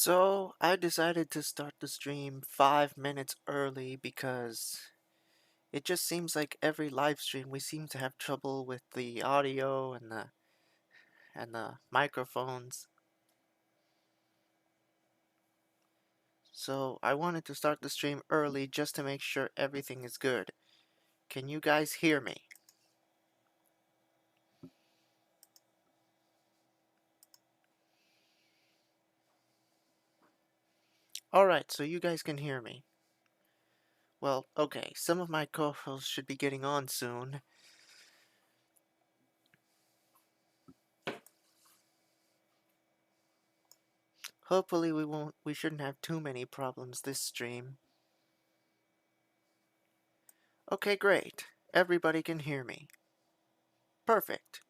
So, I decided to start the stream 5 minutes early because it just seems like every live stream we seem to have trouble with the audio and the microphones. So, I wanted to start the stream early just to make sure everything is good. Can you guys hear me? Alright, so you guys can hear me. Well, okay, some of my co-hosts should be getting on soon. Hopefully we shouldn't have too many problems this stream. Okay, great. Everybody can hear me. Perfect.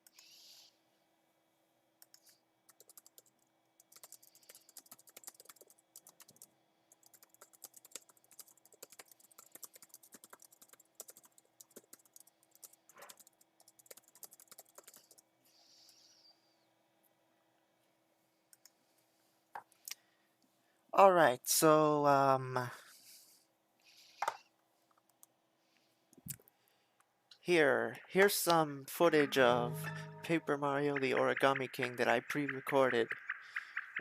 Alright, so, here's some footage of Paper Mario the Origami King that I pre-recorded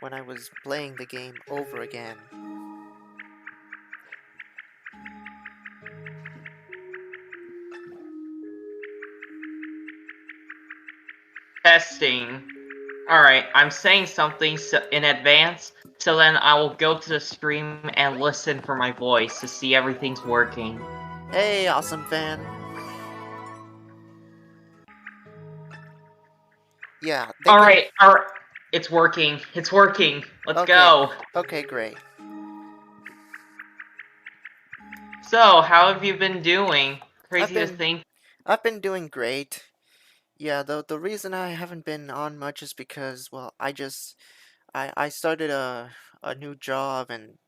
when I was playing the game over again. Testing. Alright, I'm saying something in advance, so then I will go to the stream and listen for my voice to see everything's working. Hey, awesome fan! Yeah, they can... Alright, it's working. It's working. Let's Okay, go. okay, great. So, how have you been doing? I've Crazy to been... think. I've been doing great. Yeah, the reason I haven't been on much is because, well, I started a new job and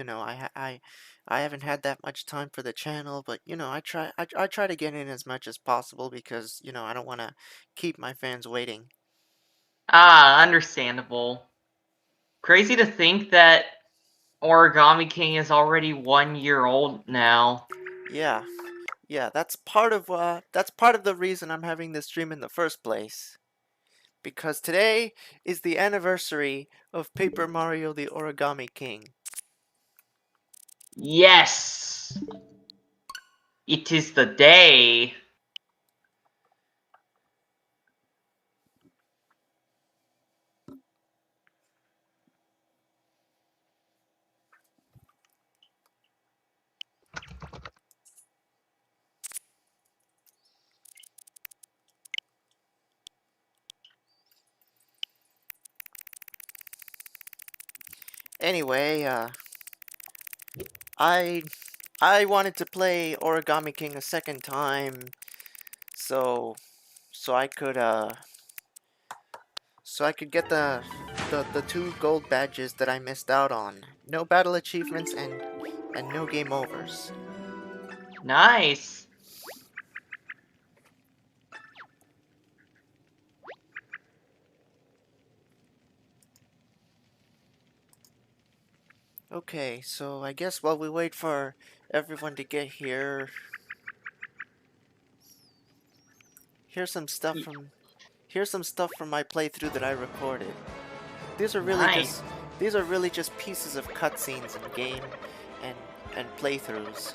I haven't had that much time for the channel, but I try to get in as much as possible because I don't want to keep my fans waiting. Ah, understandable. Crazy to think that Origami King is already 1 year old now. Yeah. Yeah, that's part of the reason I'm having this stream in the first place. Because today is the anniversary of Paper Mario the Origami King. Yes! It is the day. Anyway, I I wanted to play Origami King a second time, so so I could get the two gold badges that I missed out on. No battle achievements and no game overs. Nice. Okay, so I guess while we wait for everyone to get here, here's some stuff from my playthrough that I recorded. These are really Nice. just these are really just pieces of cutscenes in game and and playthroughs.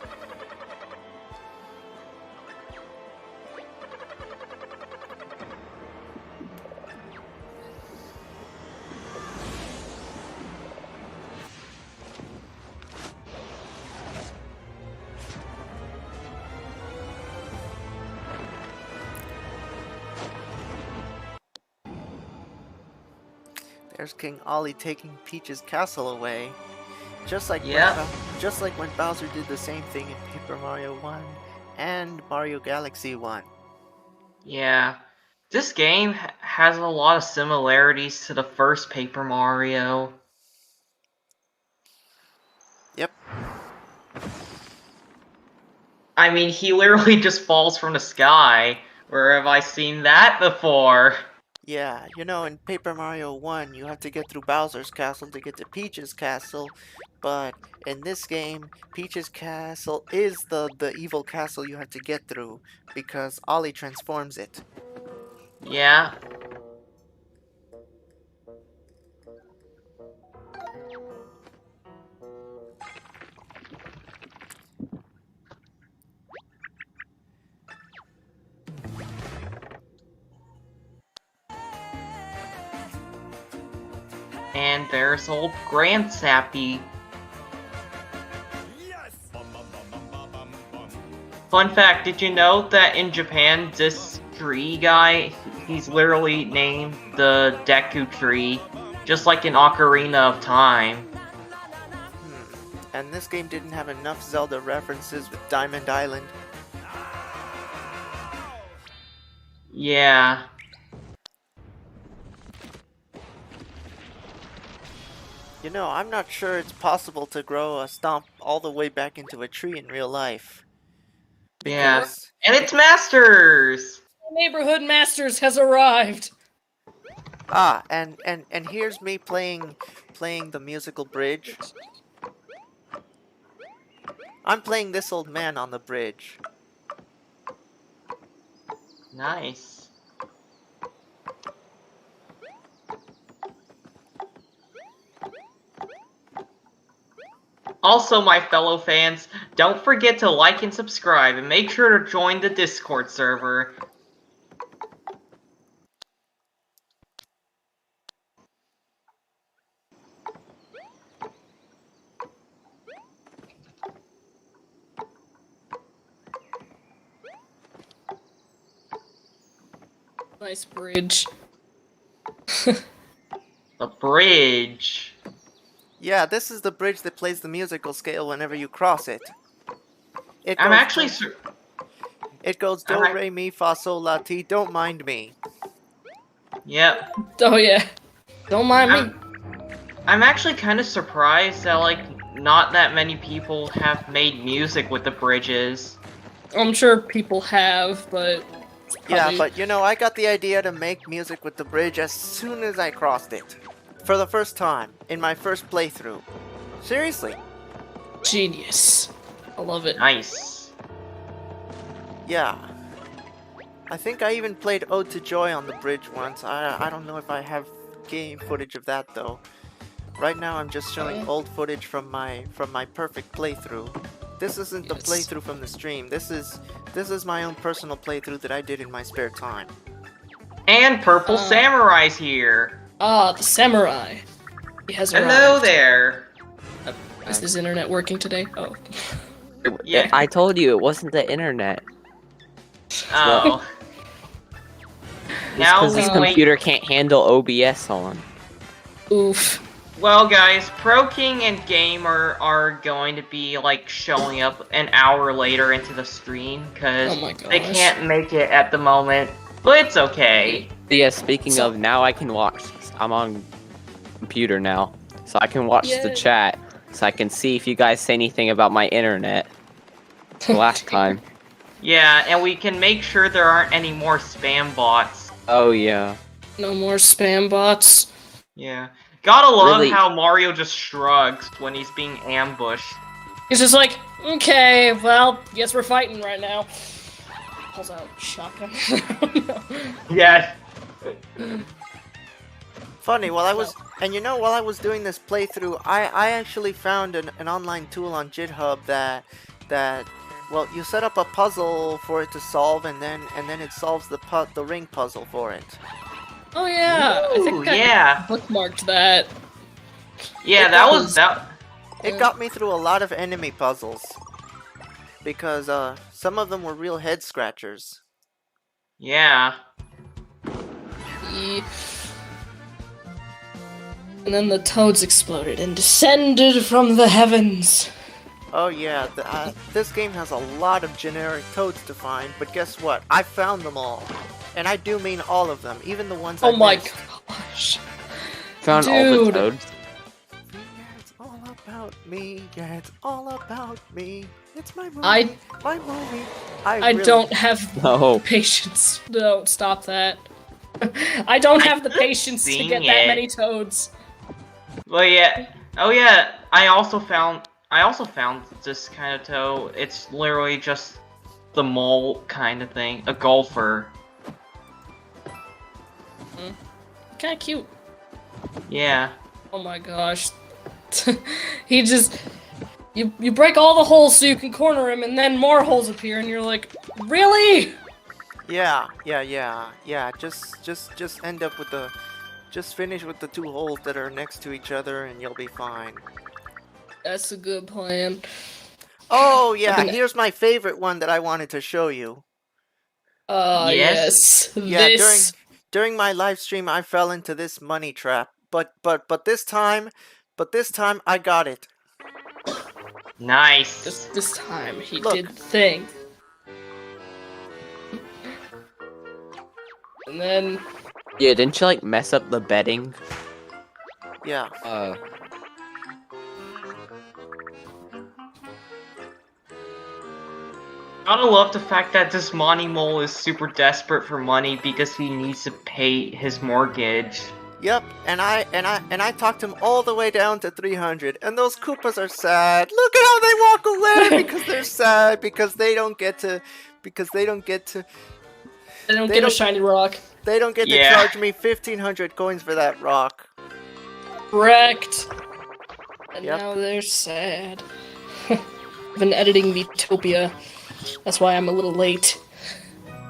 There's King Ollie taking Peach's castle away. Just like Yep. just like when Bowser did the same thing in Paper Mario 1 and Mario Galaxy 1. Yeah. This game has a lot of similarities to the first Paper Mario. Yep. I mean, he literally just falls from the sky. Where have I seen that before? Yeah, you know, in Paper Mario 1, you have to get through Bowser's castle to get to Peach's castle, but in this game, Peach's castle is the evil castle you have to get through, because Ollie transforms it. Yeah. And there's old Grand Sappy. Fun fact, did you know that in Japan, this tree guy, he's literally named the Deku Tree, just like in Ocarina of Time. And this game didn't have enough Zelda references with Diamond Island. Yeah. You know, I'm not sure it's possible to grow a stomp all the way back into a tree in real life. Yeah. Because And it's Masters! Neighborhood Masters has arrived. and here's me playing the musical bridge. I'm playing this old man on the bridge. Nice. Also, my fellow fans, don't forget to like and subscribe, and make sure to join the Discord server. Nice bridge. The bridge. Yeah, this is the bridge that plays the musical scale whenever you cross it. I'm actually It goes do, re, mi, fa, sol, la, ti, don't mind me. Yep. Oh yeah. Don't mind me. I'm actually kind of surprised that, like, not that many people have made music with the bridges. I'm sure people have, but... Yeah, but you know, I got the idea to make music with the bridge as soon as I crossed it. For the first time, in my first playthrough. Seriously. Genius. I love it. Nice. Yeah. I think I even played Ode to Joy on the bridge once. I don't know if I have game footage of that though. Right now I'm just showing old footage from my perfect playthrough. This isn't the playthrough from the stream. This is my own personal playthrough that I did in my spare time. And Purple Samurai's here. Ah, the samurai. He has arrived. Hello there. Is his internet working today? Oh. Yeah. I told you it wasn't the internet. Oh. Now Because we this wait. computer can't handle OBS on. Oof. Well, guys, Pro King and Gamer are going to be, like, showing up an hour later into the stream, because Oh my they gosh. can't make it at the moment. But it's okay. Yeah, speaking of, now I can watch. I'm on computer now. So I can watch the Yay. chat. So I can see if you guys say anything about my internet. Last time. Yeah, and we can make sure there aren't any more spam bots. Oh, yeah. No more spam bots. Yeah. Gotta love Really? how Mario just shrugs when he's being ambushed. He's just like, okay, well, guess we're fighting right now. Pulls out shotgun. No. Yeah. Funny, while I was doing this playthrough, I actually found an online tool on GitHub that well, you set up a puzzle for it to solve, and then it solves the ring puzzle for it. Oh yeah, I think I yeah. bookmarked that. Yeah, It got me through a lot of enemy puzzles because some of them were real head scratchers. Yeah. And then the toads exploded and descended from the heavens. Oh yeah, this game has a lot of generic toads to find, but guess what? I found them all. And I do mean all of them, even the ones I Oh my missed. gosh. Found all the Dude. toads. Yeah, it's all about me. Yeah, it's all about me. It's my movie. My movie. I really- don't have No. patience. No, stop that. I don't have the patience to Seeing get that it. many toads. Well, yeah. Oh, yeah. I also found this kind of toad. It's literally just the mole kind of thing. A golfer. Kinda cute. Yeah. Oh my gosh. He just... You break all the holes so you can corner him, and then more holes appear, and you're like, really? Yeah. Just end up with the... Just finish with the 2 holes that are next to each other and you'll be fine. That's a good plan. Oh, yeah, here's my favorite one that I wanted to show you. Yes? Yeah, This... during my live stream I fell into this money trap, but this time I got it. Nice. This time, he Look. did the thing. And then... Yeah, didn't you like mess up the betting? Yeah. Gotta love the fact that this Monty Mole is super desperate for money because he needs to pay his mortgage. Yep, and I talked him all the way down to 300, and those Koopas are sad. Look at how they walk away because they're sad because they don't get to They don't get a shiny rock. They don't get to Yeah. charge me 1,500 coins for that rock. Wrecked. And Yep. now they're sad. I've been editing Utopia. That's why I'm a little late.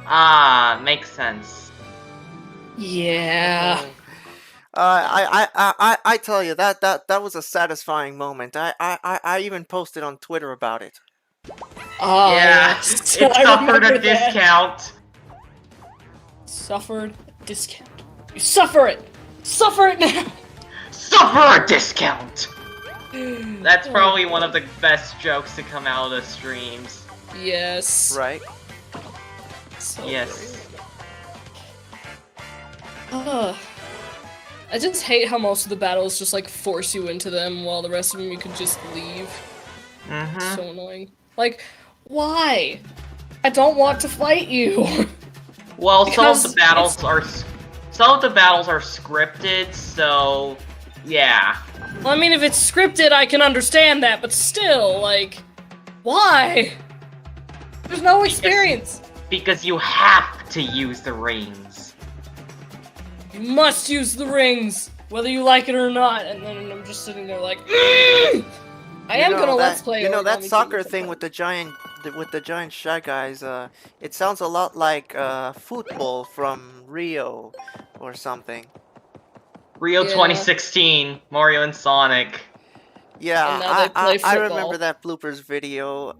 Ah, makes sense. Yeah. I tell you that was a satisfying moment. I even posted on Twitter about it. Ah, Yeah, yes. it I suffered remember a that. discount. Suffered a discount. You suffer it! Suffer it now! Suffer a discount! That's probably one of the best jokes to come out of the streams. Yes. Right? So Yes. great. I just hate how most of the battles just like force you into them while the rest of them you can just leave. Mm-hmm. So annoying. Like, why? I don't want to fight you. Well, Because some of the battles are scripted, so yeah. Well, I mean, if it's scripted, I can understand that, but still, like, why? There's no experience. Because you have to use the rings. You must use the rings, whether you like it or not. And then I'm just sitting there like, I am gonna let's play. You know that Origami soccer King thing with the giant Shy Guys. It sounds a lot like football from Rio or something. Rio Yeah. 2016, Mario and Sonic. Yeah, And now they play I football. remember that bloopers video.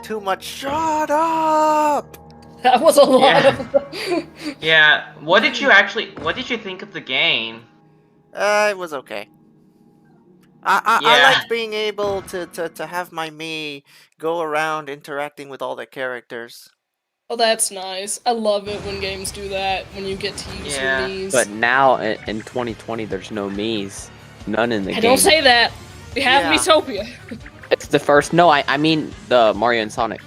Too much. Shut up! That was a lot Yeah. of. Yeah, what did you think of the game? It was okay. I Yeah. liked being able to have my me go around interacting with all the characters. Oh, that's nice. I love it when games do that. When you get to use Yeah. your knees. But now in 2020, there's no Mii's. None in the I game. don't say that. We have Yeah. Miitopia. It's the first. No, I mean the Mario and Sonic.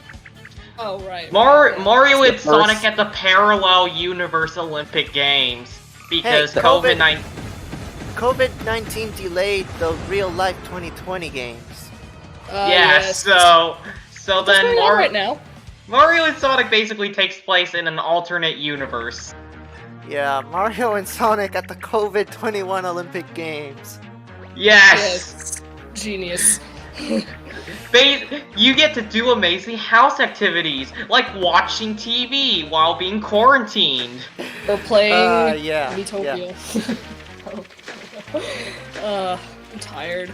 Oh right. Mario and It's the Sonic first- at the parallel universe Olympic Games because Hey, COVID-19. COVID-19 delayed the real life 2020 games. Yeah, Yes. so That's then going on right now. Mario and Sonic basically takes place in an alternate universe. Yeah, Mario and Sonic at the COVID-21 Olympic Games. Yes. Yes. Genius. You get to do amazing house activities like watching TV while being quarantined. Or playing yeah, Miitopia. I'm tired.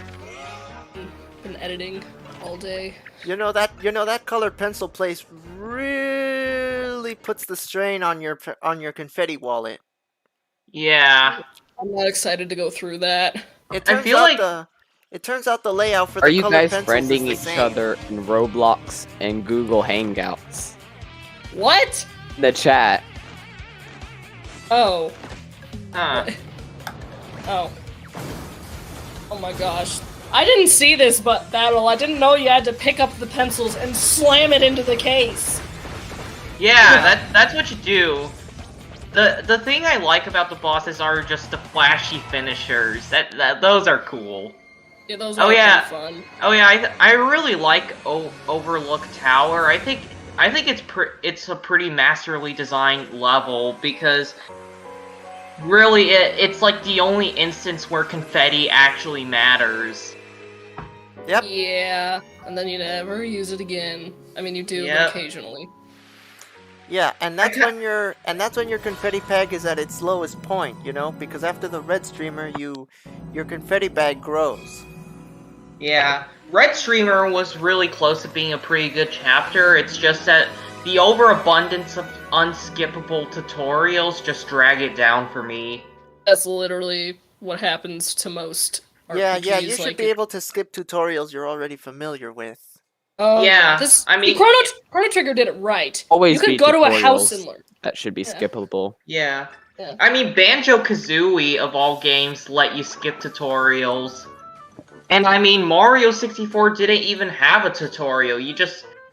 Been editing all day. You know that colored pencil place really puts the strain on your confetti wallet. Yeah. I'm not excited to go through that. It I turns feel out like- it turns out the layout for Are the you colored guys pencils friending is the each same. other in Roblox and Google Hangouts? What? The chat. Oh. Huh. Oh. Oh my gosh. I didn't see this battle. I didn't know you had to pick up the pencils and slam it into the case. Yeah, that's what you do. the thing I like about the bosses are just the flashy finishers. Those are cool. Yeah, those Oh, are yeah. pretty fun. Oh yeah, I really like Overlook Tower. I think it's a pretty masterly designed level because really it's like the only instance where confetti actually matters. Yep. Yeah, and then you never use it again. I mean, you do, Yep. but occasionally. Yeah, and that's when your confetti peg is at its lowest point, you know, because after the red streamer, your confetti bag grows. Yeah, Red Streamer was really close to being a pretty good chapter. It's just that the overabundance of unskippable tutorials just drag it down for me. That's literally what happens to most RPGs. Yeah, you should like be able to skip tutorials you're already familiar with. Oh Yeah, this I mean- Chrono Trigger did it right. Always You could be go to a house tutorials and learn. that should be Yeah. skippable. Yeah. Yeah. I mean, Banjo-Kazooie, of all games, let you skip tutorials. And I mean, Mario 64 didn't even have a tutorial.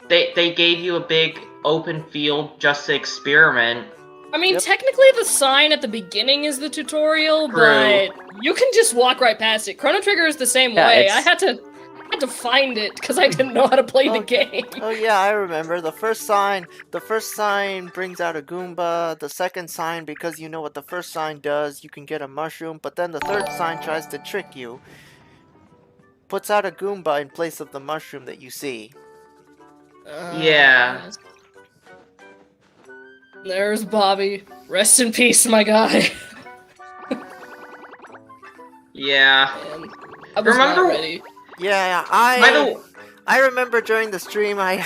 They gave you a big open field just to experiment. I mean, Yep. technically the sign at the beginning is the tutorial, True. but you can just walk right past it. Chrono Trigger is the same Yeah, way. it's- I had to find it because I didn't know how to play the game. Oh yeah, I remember. The first sign brings out a Goomba. The second sign, because you know what the first sign does, you can get a mushroom. But then the third sign tries to trick you. Puts out a Goomba in place of the mushroom that you see. Yeah. There's Bobby. Rest in peace, my guy. Yeah. And I was Remember- not ready. Yeah, By the I remember during the stream I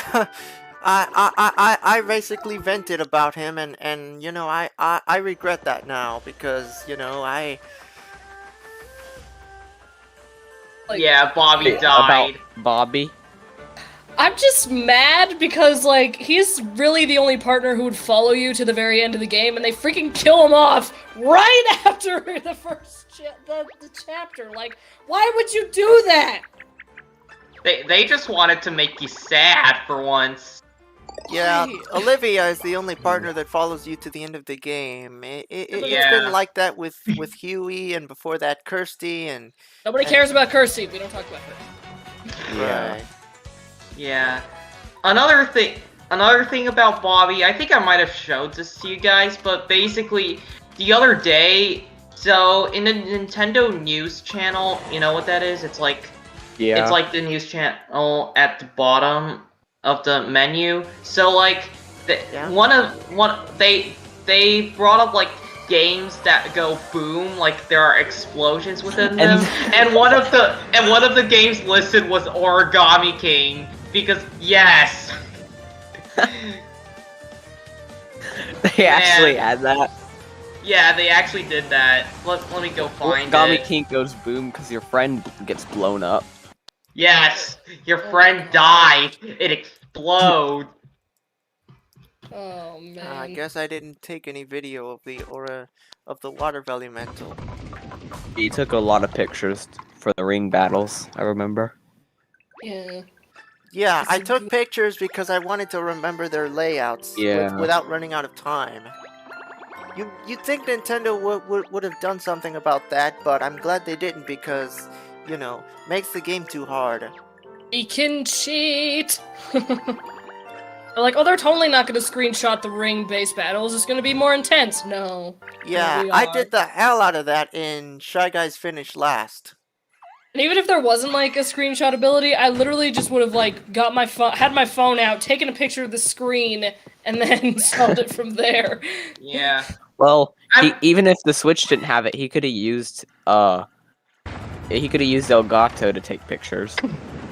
basically vented about him, and you know I regret that now because you know Like, yeah, Bobby died. About Bobby. I'm just mad because, like, he's really the only partner who would follow you to the very end of the game, and they freaking kill him off right after the first the chapter. Like, why would you do that? They just wanted to make you sad for once. yeah Right. Olivia is the only partner that follows you to the end of the game. It's Yeah. been like that with Huey, and before that Kirsty, and Nobody cares about Kirsty. We don't talk about her. Yeah. right. Yeah. Another thing about Bobby, I think I might have showed this to you guys, but basically, the other day, so in the Nintendo News channel, you know what that is? It's like Yeah. It's like the news channel at the bottom of the menu. So like, Yeah. they brought up like games that go boom, like there are explosions within them, and one of the games listed was Origami King because yes, They actually had that. yeah, they actually did that. Let me go find Origami it. King goes boom because your friend gets blown up. Yes, your friend died. It explodes. Oh man. I guess I didn't take any video of the water elemental. He took a lot of pictures for the ring battles, I remember. Yeah. Yeah, I took pictures because I wanted to remember their layouts Yeah. without running out of time. You'd think Nintendo would have done something about that, but I'm glad they didn't because, you know, makes the game too hard. We can cheat. They're like, oh, they're totally not going to screenshot the ring-based battles. It's going to be more intense. No. Yeah, we I are. did the hell out of that in Shy Guys Finish Last. And even if there wasn't like a screenshot ability, I literally just would have like got my phone, had my phone out, taken a picture of the screen, and then solved it from there. Yeah. Well, I'm- even if the Switch didn't have it, he could have used Elgato to take pictures.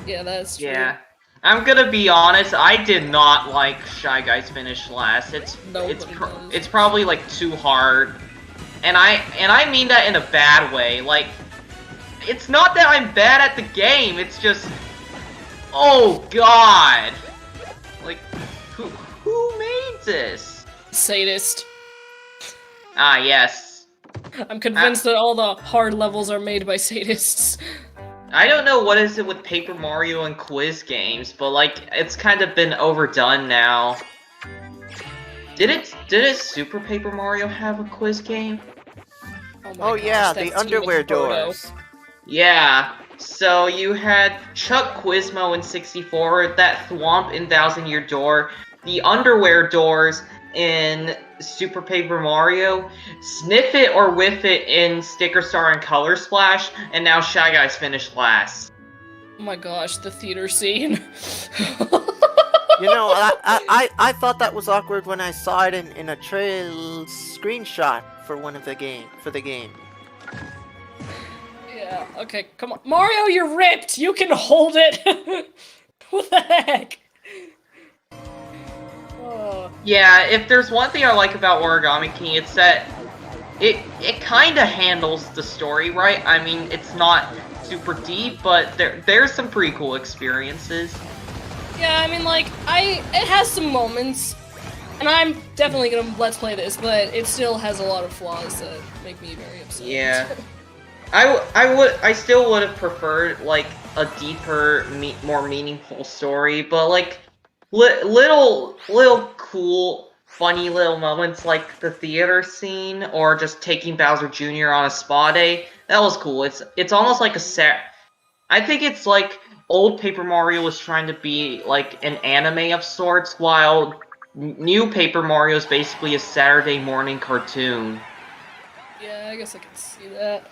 Yeah, that's true. Yeah. I'm gonna be honest, I did not like Shy Guys Finish Last. Nobody It's does. probably like too hard. And I mean that in a bad way. Like, it's not that I'm bad at the game, it's just, oh god. Like, who made this? Sadist. Ah, yes. I'm convinced that all the hard levels are made by sadists. I don't know what is it with Paper Mario and quiz games, but like, it's kind of been overdone now. Did it Super Paper Mario have a quiz game? Oh my Oh gosh, yeah, that the team underwear with Birdo. doors. Yeah. So you had Chuck Quizmo in 64, that Thwomp in Thousand Year Door, the underwear doors in Super Paper Mario, Sniff It or Whiff It in Sticker Star and Color Splash, and now Shy Guys finished last. Oh my gosh, the theater scene. You know, I thought that was awkward when I saw it in a trail screenshot for the game. Yeah, okay, come on. Mario, you're ripped! You can hold it! What the heck? Oh. Yeah, if there's one thing I like about Origami King, it's that it kind of handles the story right. I mean, it's not super deep, but there's some pretty cool experiences. Yeah, I mean, like, it has some moments, and I'm definitely gonna let's play this, but it still has a lot of flaws that make me very upset. Yeah. I still would have preferred, like, a deeper, more meaningful story, but, like, little cool, funny little moments like the theater scene, or just taking Bowser Jr. on a spa day, that was cool. It's almost like I think it's like old Paper Mario was trying to be, like, an anime of sorts, while new Paper Mario is basically a Saturday morning cartoon. Yeah, I guess I can see that.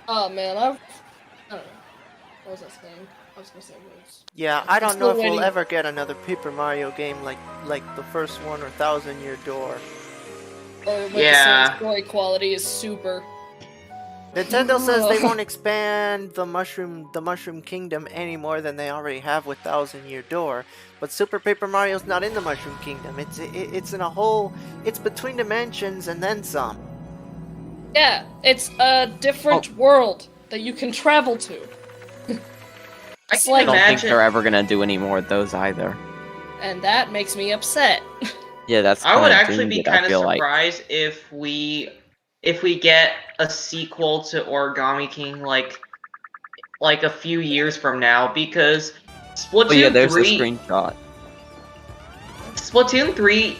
Oh man, I don't know. What was I saying? I was gonna say words. Yeah, I'm I don't know still if we'll waiting. ever get another Paper Mario game like the first one or Thousand Year Door. Or with Yeah. the story quality is super. Nintendo says they won't expand the Mushroom Kingdom any more than they already have with Thousand Year Door, but Super Paper Mario's not in the Mushroom Kingdom. It's in a whole. It's between dimensions and then some. Yeah, it's a different world that you can travel to. I It's can like- I don't think imagine. they're ever gonna do any more of those either. And that makes me upset. Yeah, that's I would kinda actually be doomed, I kind of feel like. surprised if we get a sequel to Origami King like a few years from now, because Oh yeah, Splatoon there's a 3 screenshot. Splatoon 3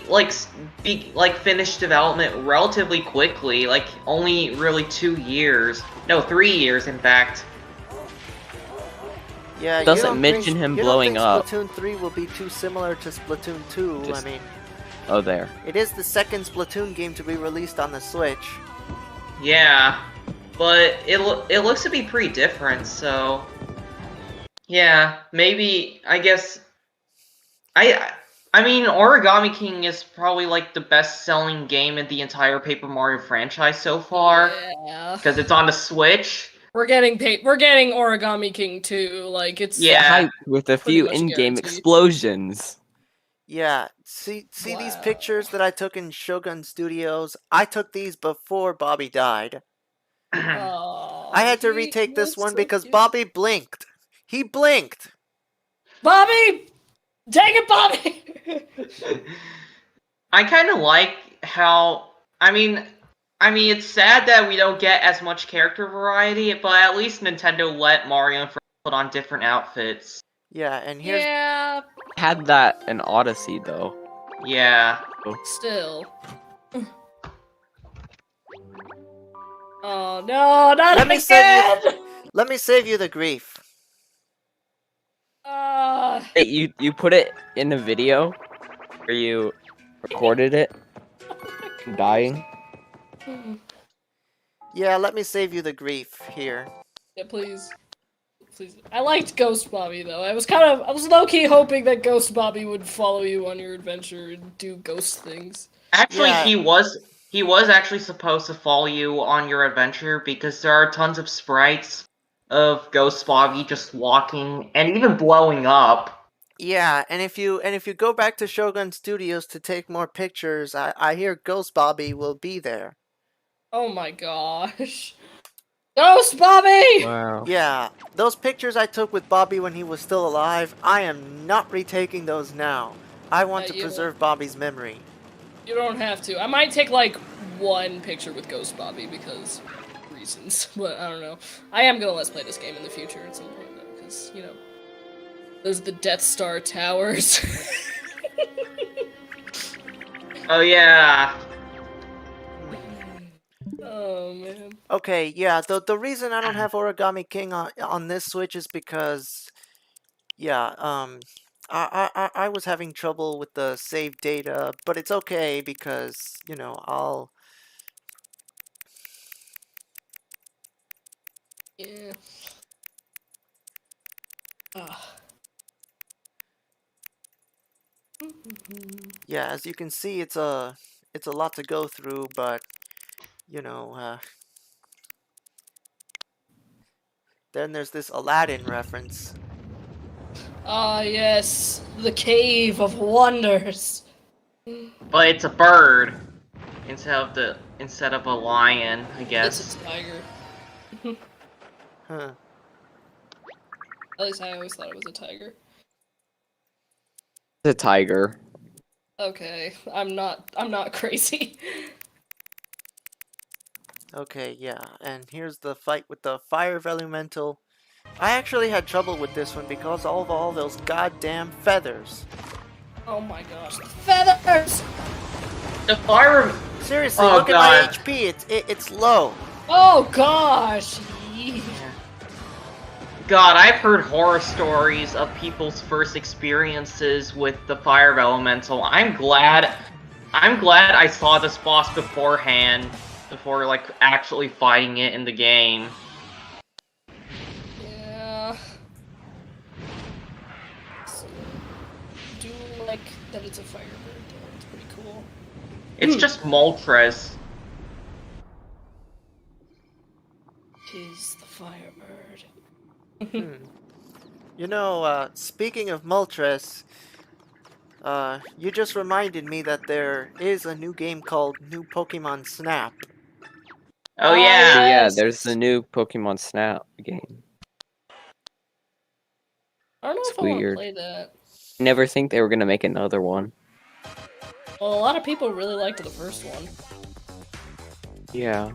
like finished development relatively quickly, like only really 2 years. No, 3 years in fact. Yeah, you Doesn't don't mention think, him you blowing don't up. think Splatoon 3 will be too similar to Splatoon 2. Just- I mean, Oh, there. it is the second Splatoon game to be released on the Switch. Yeah, but it looks to be pretty different, so yeah, maybe I guess I mean Origami King is probably like the best-selling game in the entire Paper Mario franchise so far Yeah. because it's on the Switch. We're getting Origami King too. Like it's Yeah. Hype with a pretty few much in-game guaranteed. explosions. Yeah, see these Wow. pictures that I took in Shogun Studios? I took these before Bobby died. Oh, I had to he retake this looks one so because cute. Bobby blinked. He blinked. Bobby, dang it, Bobby. I kind of like how I mean it's sad that we don't get as much character variety, but at least Nintendo let Mario and Friends put on different outfits. Yeah, and here's Yeah, Had that in Odyssey though. Yeah. still. Oh no, not Let me again! save you the grief. Hey, you put it in the video where you recorded it dying. Yeah, let me save you the grief here. Yeah, please. Please. I liked Ghost Bobby though. I was low-key hoping that Ghost Bobby would follow you on your adventure and do ghost things. Actually, Yeah. he was actually supposed to follow you on your adventure because there are tons of sprites of Ghost Bobby just walking and even blowing up. Yeah, and if you go back to Shogun Studios to take more pictures, I hear Ghost Bobby will be there. Oh my gosh. Ghost Bobby! Wow. Yeah, those pictures I took with Bobby when he was still alive, I am not retaking those now. I want to you preserve Bobby's memory. You don't have to. I might take like one picture with Ghost Bobby because reasons, but I don't know. I am gonna let's play this game in the future at some point though, because you know, those are the Death Star towers. Oh yeah. Oh man. Okay, yeah, the reason I don't have Origami King on this Switch is because, yeah, I was having trouble with the save data, but it's okay because, you know, I'll... Yeah. Ah. Yeah, as you can see, it's a lot to go through, but, you know, then there's this Aladdin reference. Ah, yes, the Cave of Wonders. But it's a bird instead of a lion, I guess. It's a tiger. Huh. At least I always thought it was a tiger. The tiger. Okay, I'm not crazy. Okay, yeah, and here's the fight with the Fire Elemental. I actually had trouble with this one because of all those goddamn feathers. Oh my gosh, the feathers! The fire. Seriously, Oh, look God. at my HP, it's low. Oh gosh! Yee. God, I've heard horror stories of people's first experiences with the fire elemental. I'm glad I saw this boss beforehand, before like actually fighting it in the game. Yeah. So, do like that it's a firebird though. It's pretty cool. It's just Moltres. Tis the firebird. You know, speaking of Moltres, you just reminded me that there is a new game called New Pokemon Snap. Oh Ah, yeah. Yeah, yes. there's the new Pokemon Snap game. I don't know It's if I want to weird. play that. Never think they were gonna make another one. Well, a lot of people really liked the first one. Yeah.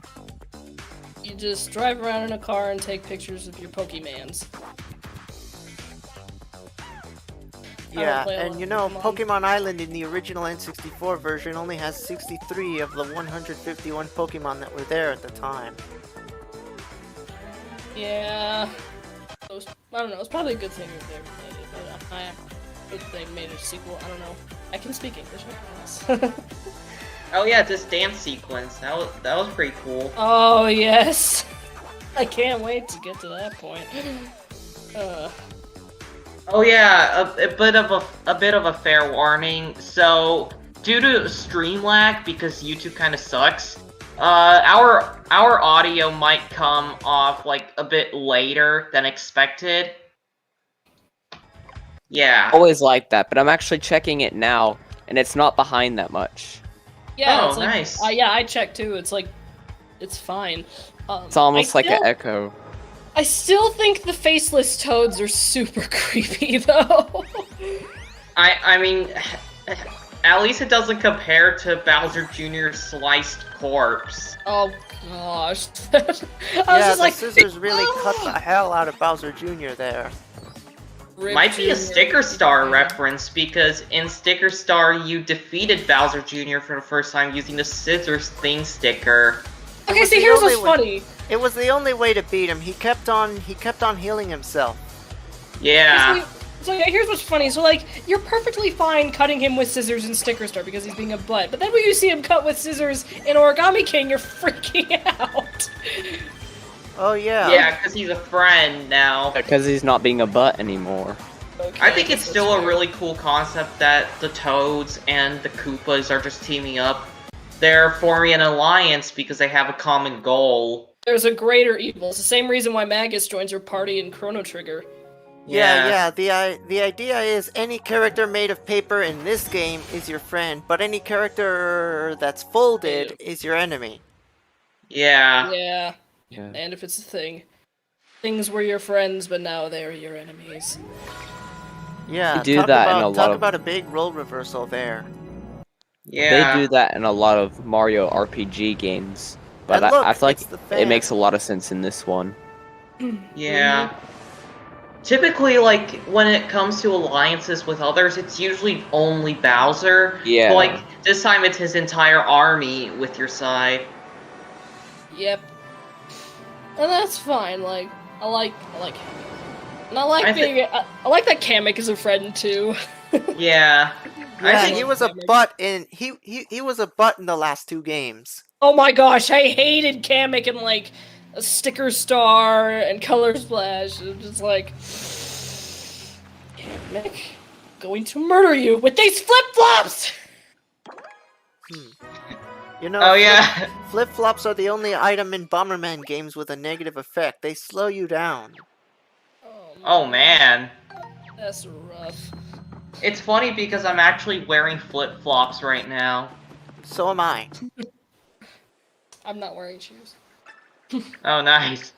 You just drive around in a car and take pictures of your Pokemans. Yeah, play a lot and of you know, Pokemon. Pokemon Island in the original N64 version only has 63 of the 151 Pokemon that were there at the time. Yeah. I don't know, it's probably a good thing that they made it, but they made a sequel, I don't know. I can speak English, I guess. Oh yeah, this dance sequence. That was pretty cool. Oh, yes! I can't wait to get to that point. Oh yeah, a bit of a fair warning. So, due to stream lag, because YouTube kind of sucks, our audio might come off like a bit later than expected. Yeah. Always like that, but I'm actually checking it now, and it's not behind that much. Yeah, Oh, it's like, nice. yeah, I checked too, it's like, it's fine. It's almost like an echo. I still think the faceless toads are super creepy, though. I mean, at least it doesn't compare to Bowser Jr.'s sliced corpse. Oh gosh. Yeah, the scissors really cut the hell out of Bowser Jr. there. Might be a Sticker Star reference, because in Sticker Star you defeated Bowser Jr. for the first time using the scissors thing sticker. Okay, was see, the here's only what's way- funny. It was the only way to beat him. He kept on healing himself. Yeah. So yeah, here's what's funny. So like, you're perfectly fine cutting him with scissors in Sticker Star because he's being a butt. But then when you see him cut with scissors in Origami King, you're freaking out. Oh yeah. Yeah, because he's a friend now. Because he's not being a butt anymore. Okay, I think it's that's still a fair. really cool concept that the Toads and the Koopas are just teaming up. They're forming an alliance because they have a common goal. There's a greater evil. It's the same reason why Magus joins your party in Chrono Trigger. Yeah. The idea is any character made of paper in this game is your friend, but any character that's folded is your enemy. Yeah. Yeah. Yeah. And if it's a thing. Things were your friends, but now they're your enemies. Yeah. They do talk that in about, a talk lot of- about a big role reversal there. Yeah. They do that in a lot of Mario RPG games, but And look, I feel like it's the it fan. makes a lot of sense in this one. Yeah. typically, like, when it comes to alliances with others, it's usually only Bowser. Yeah. But, like, this time it's his entire army with your side. Yep. And that's fine. Like, I like Kamek. And I like I like that Kamek is a friend too. Yeah. Yeah, think he was a Kamek. butt in he was a butt in the last 2 games. Oh my gosh, I hated Kamek and like a Sticker Star and Color Splash. It's just like Kamek, going to murder you with these flip-flops! You know, Oh, yeah. flip-flops are the only item in Bomberman games with a negative effect. They slow you down. Oh, man. That's rough. It's funny because I'm actually wearing flip-flops right now. So am I. I'm not wearing shoes. Oh, nice.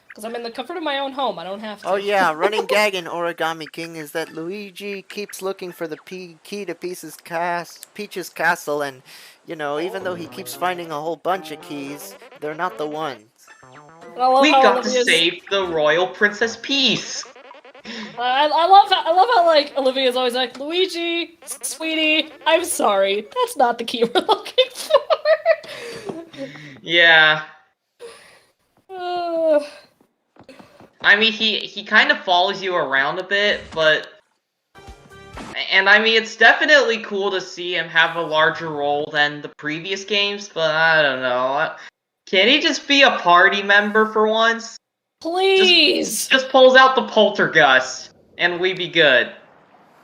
Because I'm in the comfort of my own home, I don't have to. Oh yeah, running gag in Origami King is that Luigi keeps looking for the key to Peach's castle, and, you know, even though he keeps finding a whole bunch of keys, they're not the ones. And I love We how got to Olivia's... save the royal Princess Peace. I love how like Olivia's always like, Luigi, sweetie, I'm sorry, that's not the key we're looking for. Yeah. Uh, I mean, he kind of follows you around a bit, but... And I mean, it's definitely cool to see him have a larger role than the previous games, but I don't know. Can he just be a party member for once? please. Just pulls out the poltergust, and we be good.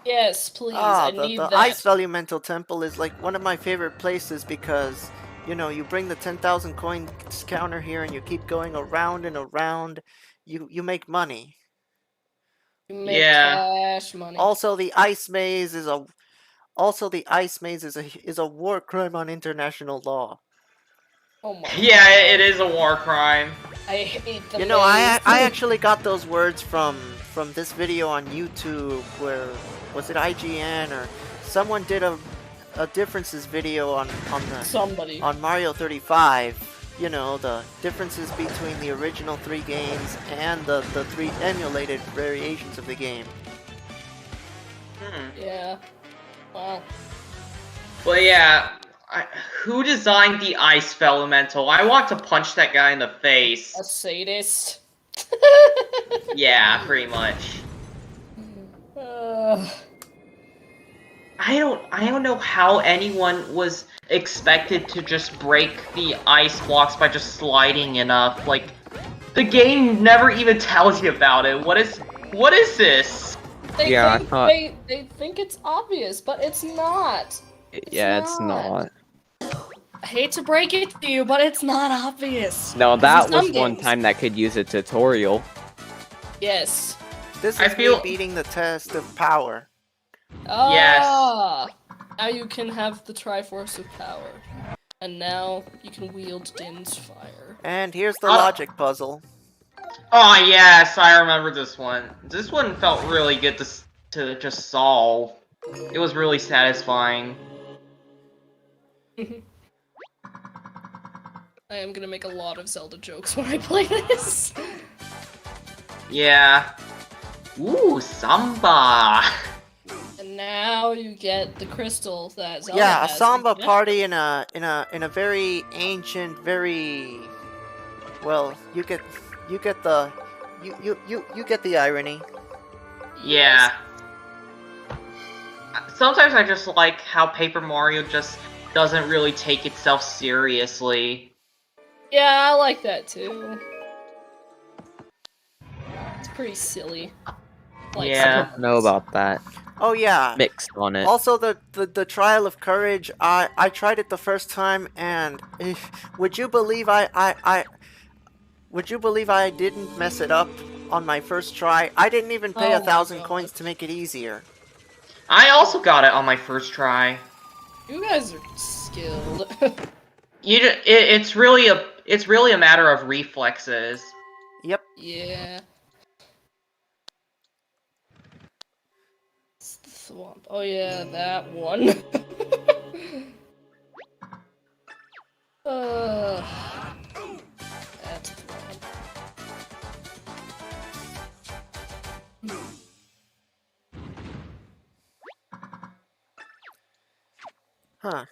Yes, please. Ah, I the need that. Ice Elemental Temple is like one of my favorite places because, you know, you bring the 10,000 coins counter here and you keep going around and around. You make money. You make Yeah. cash money. Also, the Ice Maze is a war crime on international law. Oh my Yeah, god. it is a war crime. I hate the You know, maze. I actually got those words from this video on YouTube where, was it IGN or someone did a differences video on Somebody. Mario 35. You know, the differences between the original 3 games and the 3 emulated variations of the game. Yeah. Wow. But yeah, who designed the Ice Elemental? I want to punch that guy in the face. A sadist. Yeah, pretty much. I don't know how anyone was expected to just break the ice blocks by just sliding enough. Like, the game never even tells you about it. What is this? They Yeah, think, I thought- they think it's obvious, but it's not. It's not. I hate to break it to you, but it's not obvious. No, that In some was one games. time that could use a tutorial. Yes. This I is feel- me beating the test of power. Ah, now you can have the Triforce of Power. And now you can wield Din's fire. And here's the logic puzzle. Oh yes, I remember this one. This one felt really good to just solve. It was really satisfying. I am gonna make a lot of Zelda jokes when I play this. Yeah. Ooh, Samba. And now you get the crystal that Zelda Yeah, a has. samba party in a very ancient, very well. You get the you get the irony. Yeah. Sometimes I just like how Paper Mario just doesn't really take itself seriously. Yeah, I like that too. It's pretty silly. Like, Yeah. I don't know about that. Oh yeah. Mixed on it. Also, the trial of courage. I tried it the first time, and would you believe would you believe I didn't mess it up on my first try? I didn't even pay Oh my 1,000 God. coins to make it easier. I also got it on my first try. you guys are skilled. It's really a matter of reflexes. Yep. Yeah. It's the swamp. Oh yeah, that one. That's the one. Huh.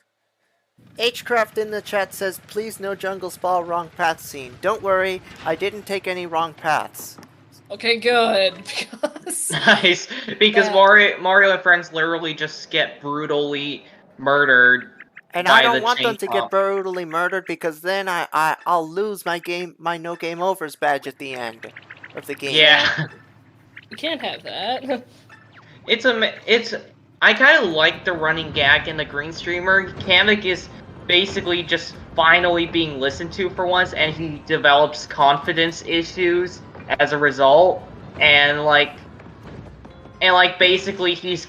Hcraft in the chat says, please no jungle spall wrong path scene. Don't worry, I didn't take any wrong paths. Okay, good, because Nice, because that- Mario and friends literally just get brutally murdered And I by the don't want them to chainsaw. get brutally murdered because then I'll lose my no game overs badge at the end of the game. Yeah, you can't have that. it's. I kind of like the running gag in the green streamer. Kamek is basically just finally being listened to for once, and he develops confidence issues as a result, and basically he's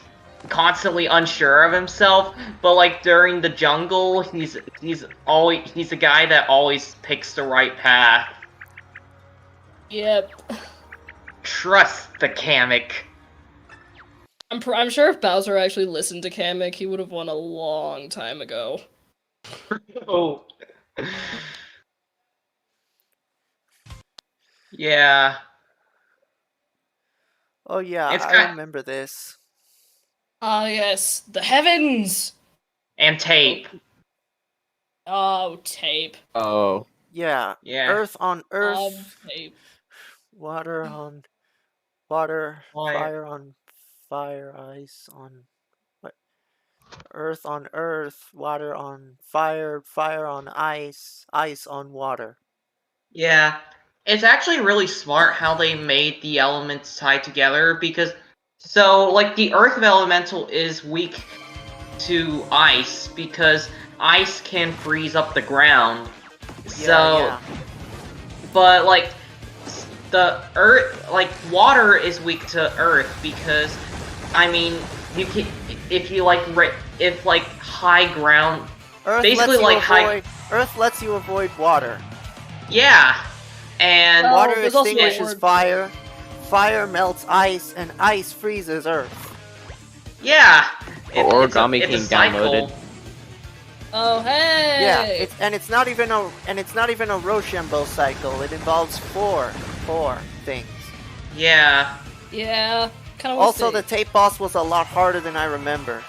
constantly unsure of himself, but like during the jungle he's a guy that always picks the right path. Yep. Trust the Kamek. I'm sure if Bowser actually listened to Kamek, he would have won a long time ago. Oh. Yeah. Oh yeah, It's I remember this. Ah, yes, the heavens! and tape. Oh, tape. Oh. Yeah, Yeah. earth on earth, Tape. water on water, Fire. fire on fire, ice on what? Earth on earth, water on fire, fire on ice, ice on water. Yeah. It's actually really smart how they made the elements tie together because so like the earth elemental is weak to ice because ice can freeze up the ground. So Yeah. but like the earth like water is weak to earth because I mean you can if you like if like high ground Earth basically lets you like avoid, Earth lets you avoid water. yeah and Well, Water there's also a extinguishes word- fire, fire melts ice, and ice freezes Earth. yeah Origami it's a King cycle. downloaded. Oh, hey! Yeah, it's not even a Rochambeau cycle. It involves four things. Yeah. Yeah, kind of. Also, the tape boss was a lot harder than I remember.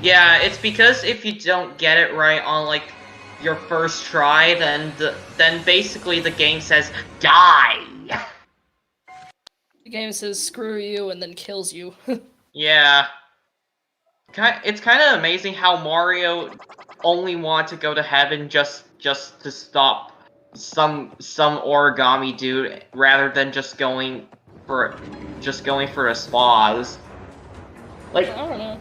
Yeah, it's because if you don't get it right on like your first try, then basically the game says die. The game says screw you and then kills you. Yeah. It's kind of amazing how Mario only wanted to go to heaven just to stop some origami dude rather than just going for a spas. Like I don't know.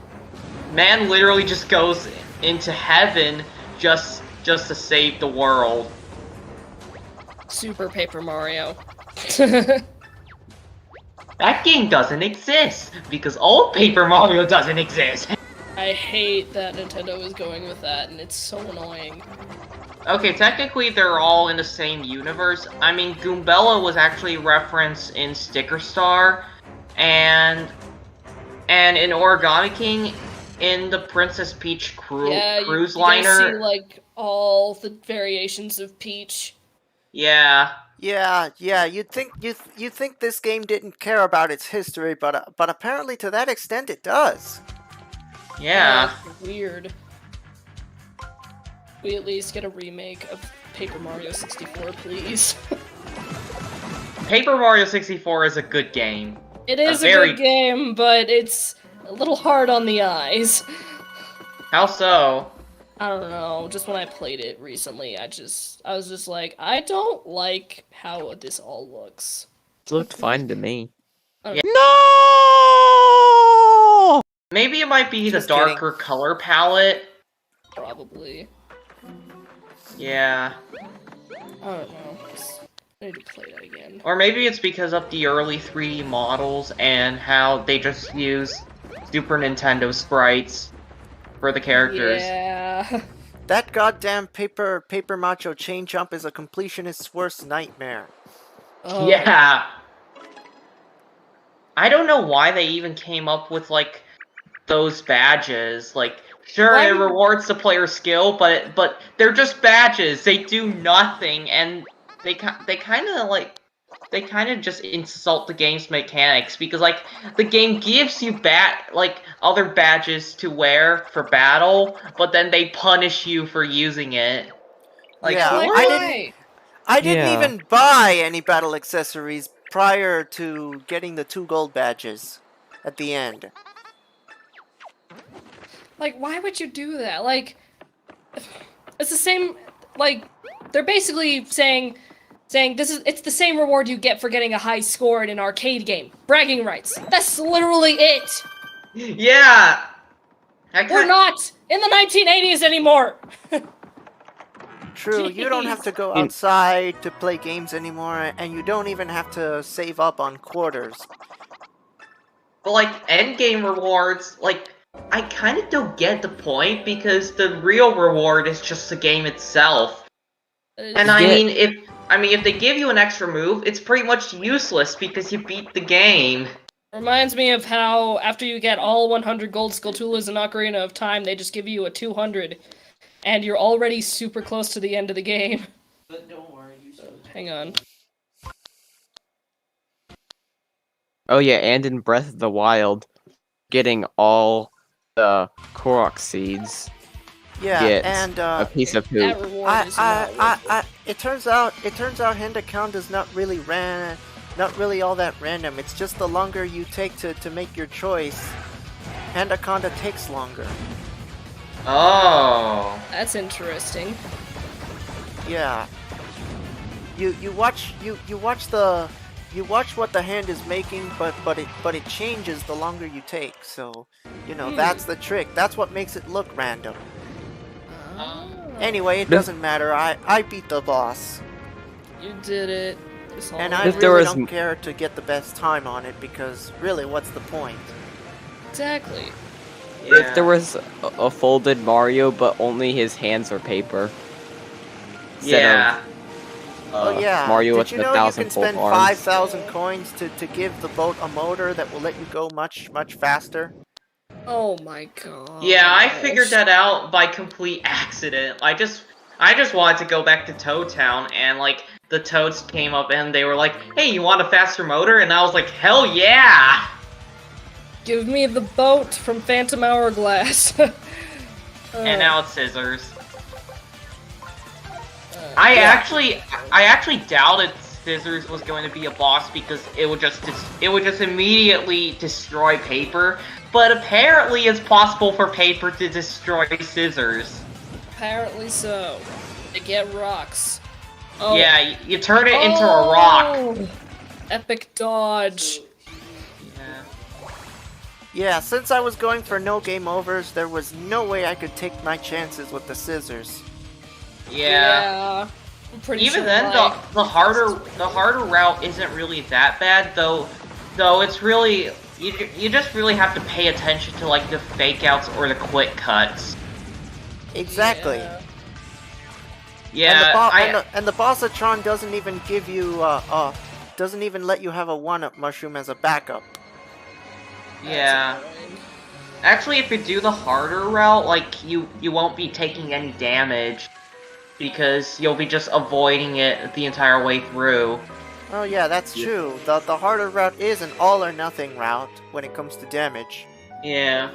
man literally just goes into heaven just to save the world. Super Paper Mario. That game doesn't exist because old Paper Mario doesn't exist. I hate that Nintendo is going with that, and it's so annoying. Okay, technically they're all in the same universe. I mean, Goombella was actually referenced in Sticker Star, and in Origami King, in the Princess Peach cruise you liner. see like all the variations of Peach. Yeah. Yeah, you'd think this game didn't care about its history, but apparently to that extent it does. Yeah. It's weird. We at least get a remake of Paper Mario 64, please. Paper Mario 64 is a good game. It is a very- good game, but it's a little hard on the eyes. How so? I don't know, just when I played it recently, I was just like, I don't like how this all looks. It looked fine to me. Yeah. No! Maybe it might be Just the darker color palette. Probably. Yeah. I don't know. I need to play that again. Or maybe it's because of the early 3D models and how they just use Super Nintendo sprites for the characters. Yeah. That goddamn paper macho chain jump is a completionist's worst nightmare. Oh, Yeah. I don't know why they even came up with like those badges. Like, sure, Why it would- rewards the player's skill, but they're just badges. They do nothing, and they kind of like they kind of just insult the game's mechanics because like the game gives you other badges to wear for battle, but then they punish you for using it. Like Yeah, Like, what? I didn't Yeah. even buy any battle accessories prior to getting the 2 gold badges at the end. Like, why would you do that? Like, it's the same. Like, they're basically saying it's the same reward you get for getting a high score in an arcade game. Bragging rights. That's literally it. Yeah. We're not in the 1980s anymore. True, you don't have to go You- outside to play games anymore, and you don't even have to save up on quarters. But like end game rewards, like I kind of don't get the point because the real reward is just the game itself. And Yeah. if they give you an extra move, it's pretty much useless because you beat the game. Reminds me of how after you get all 100 gold Skulltulas in Ocarina of Time, they just give you a 200, and you're already super close to the end of the game. But don't worry, Hang on. Oh yeah, and in Breath of the Wild, getting all the Korok seeds Yeah, gets and a piece of That poop. reward is not worth it. it turns out hand account is not really all that random. It's just the longer you take to make your choice, hand account takes longer. Oh. That's interesting. Yeah. You watch what the hand is making, but it changes the longer you take. So, that's the trick. That's what makes it look random. Anyway, it doesn't matter. I beat the boss. You did it. It's all And I If there really was don't care to get the best time on it because really, what's the point? Exactly. If there was a folded Mario, but only his hands are paper. Instead Yeah. of, Oh yeah. Mario Did with you the know you 1,000 can fold spend arms. 5,000 coins to give the boat a motor that will let you go much faster? Oh my god. Yeah, I figured that out by complete accident. I just wanted to go back to Toad Town, and like the Toads came up and they were like, "Hey, you want a faster motor?" And I was like, "Hell yeah!" Give me the boat from Phantom Hourglass. And now it's Scissors. I actually doubted Scissors was going to be a boss because it would just immediately destroy Paper. But apparently, it's possible for Paper to destroy Scissors. Apparently so. They get rocks. Oh. Yeah, you turn it into a rock. Oh! Epic dodge. Yeah. Yeah, since I was going for no game overs, there was no way I could take my chances with the scissors. Yeah. I'm pretty Even sure then, the harder route isn't really that bad, though it's really you just really have to pay attention to like the fake outs or the quick cuts. Exactly. Yeah, And the Bossatron doesn't even give you doesn't even let you have a 1-up mushroom as a backup. yeah. Actually, if you do the harder route, like you won't be taking any damage because you'll be just avoiding it the entire way through. Oh yeah, that's true. The harder route is an all or nothing route when it comes to damage. Yeah.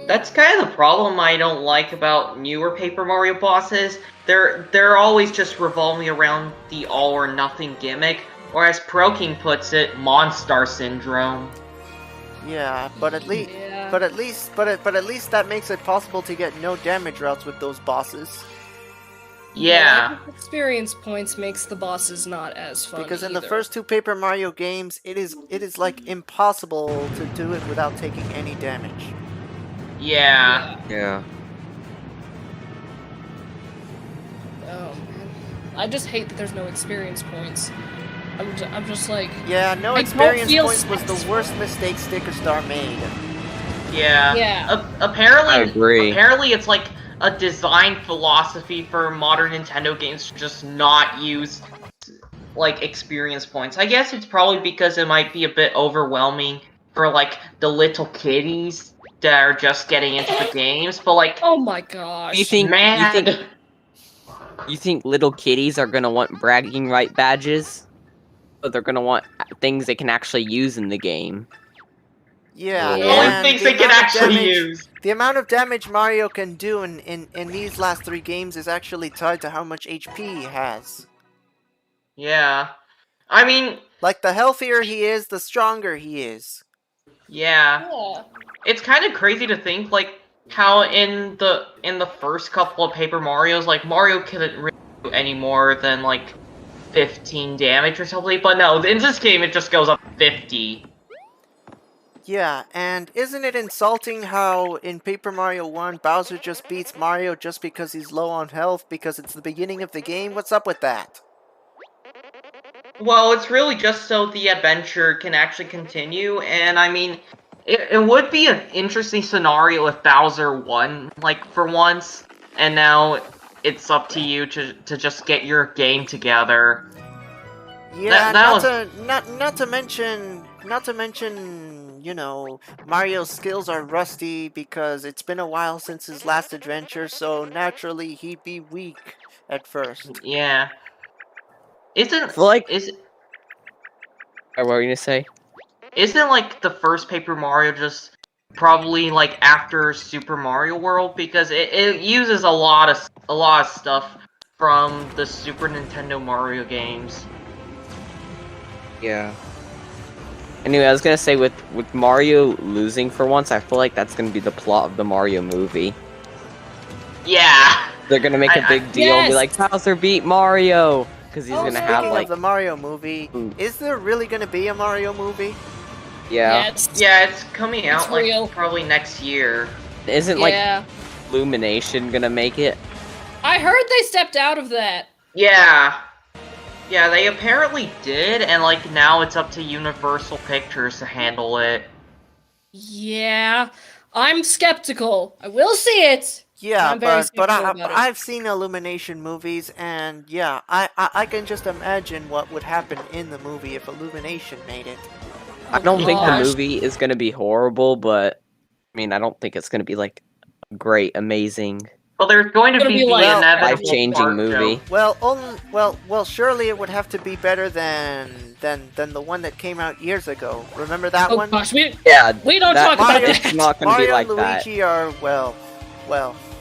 That's kind of the problem I don't like about newer Paper Mario bosses. They're always just revolving around the all or nothing gimmick, or as Pro King puts it, Monstar Syndrome. Yeah, but at least Yeah. but at least that makes it possible to get no damage routes with those bosses. Yeah. Lack of experience points makes the bosses not as fun. Because in the either. first 2 Paper Mario games, it is like impossible to do it without taking any damage. Yeah. Yeah. Oh man, I just hate that there's no experience points. I'm just like, Yeah, no I don't experience feel points was the satisfied. worst mistake Sticker Star made. Yeah. Yeah. Apparently, I agree. Apparently, it's like a design philosophy for modern Nintendo games to just not use like experience points. I guess it's probably because it might be a bit overwhelming for like the little kiddies that are just getting into the games. But like, oh my gosh. You think little kitties are gonna want bragging right badges? but they're gonna want things they can actually use in the game. Yeah, Yeah. Only and things the they can amount of actually damage, use. the amount of damage Mario can do in these last 3 games is actually tied to how much HP he has. Yeah. I mean, Like, the healthier he is, the stronger he is. yeah. Yeah. It's kind of crazy to think, like, how in the first couple of Paper Marios, like, Mario couldn't really do any more than, like, 15 damage or something, but no, in this game it just goes up 50. Yeah, and isn't it insulting how in Paper Mario 1, Bowser just beats Mario just because he's low on health because it's the beginning of the game? What's up with that? Well, it's really just so the adventure can actually continue, and I mean, it would be an interesting scenario if Bowser won, like, for once, and now it's up to you to just get your game together. Yeah, That was... not to mention, you know, Mario's skills are rusty because it's been a while since his last adventure, so naturally he'd be weak at first. Yeah. I feel like. What were you gonna say? Isn't, like, the first Paper Mario just probably, like, after Super Mario World? Because it uses a lot of stuff from the Super Nintendo Mario games. Yeah. Anyway, I was gonna say with Mario losing for once, I feel like that's gonna be the plot of the Mario movie. Yeah! They're gonna make a big deal and be like, Bowser beat Mario! Because he's gonna have, Speaking like... of the Mario movie, Ooh. is there really gonna be a Mario movie? Yeah. Yeah, it's coming out, It's like, real. probably next year. Isn't, Yeah. like, Illumination gonna make it? I heard they stepped out of that. Yeah. Yeah, they apparently did, and, like, now it's up to Universal Pictures to handle it. Yeah. I'm skeptical. I will see it. Yeah, I'm very but skeptical about it. I've seen Illumination movies, and yeah, I can just imagine what would happen in the movie if Illumination made it. I don't think the gosh. movie is gonna be horrible, but... I mean, I don't think it's gonna be, like, great, amazing... Well, there's going to Gonna be be the like- inevitable life-changing fart movie. joke. Well, surely it would have to be better than the one that came out years ago. Remember that Oh one? gosh, we Yeah, don't that- talk about Mario- that. it's not gonna Mario be like and that. Luigi are well,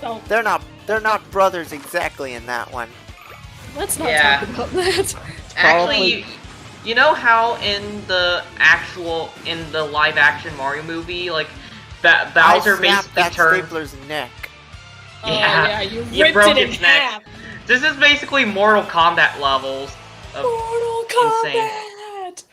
Don't. they're not brothers exactly in that one. Let's not Yeah. talk about that. Actually, you know how in the live action Mario movie, like, Bowser I snapped basically that turned... stapler's neck. Oh Yeah, yeah, you you ripped broke it in its neck. half. This is basically Mortal Kombat levels of Mortal insane. Kombat.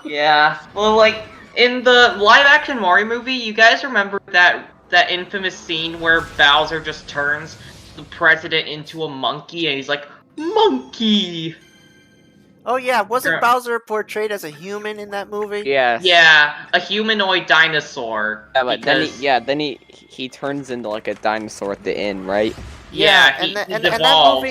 Yeah. Well, like, in the live action Mario movie, you guys remember that infamous scene where Bowser just turns the president into a monkey and he's like, "Monkey!" Oh yeah, wasn't Yeah. Bowser portrayed as a human in that movie? Yes. Yeah, a humanoid dinosaur. Yeah, but because, then he turns into like a dinosaur at the end, right? Yeah, and he that evolved.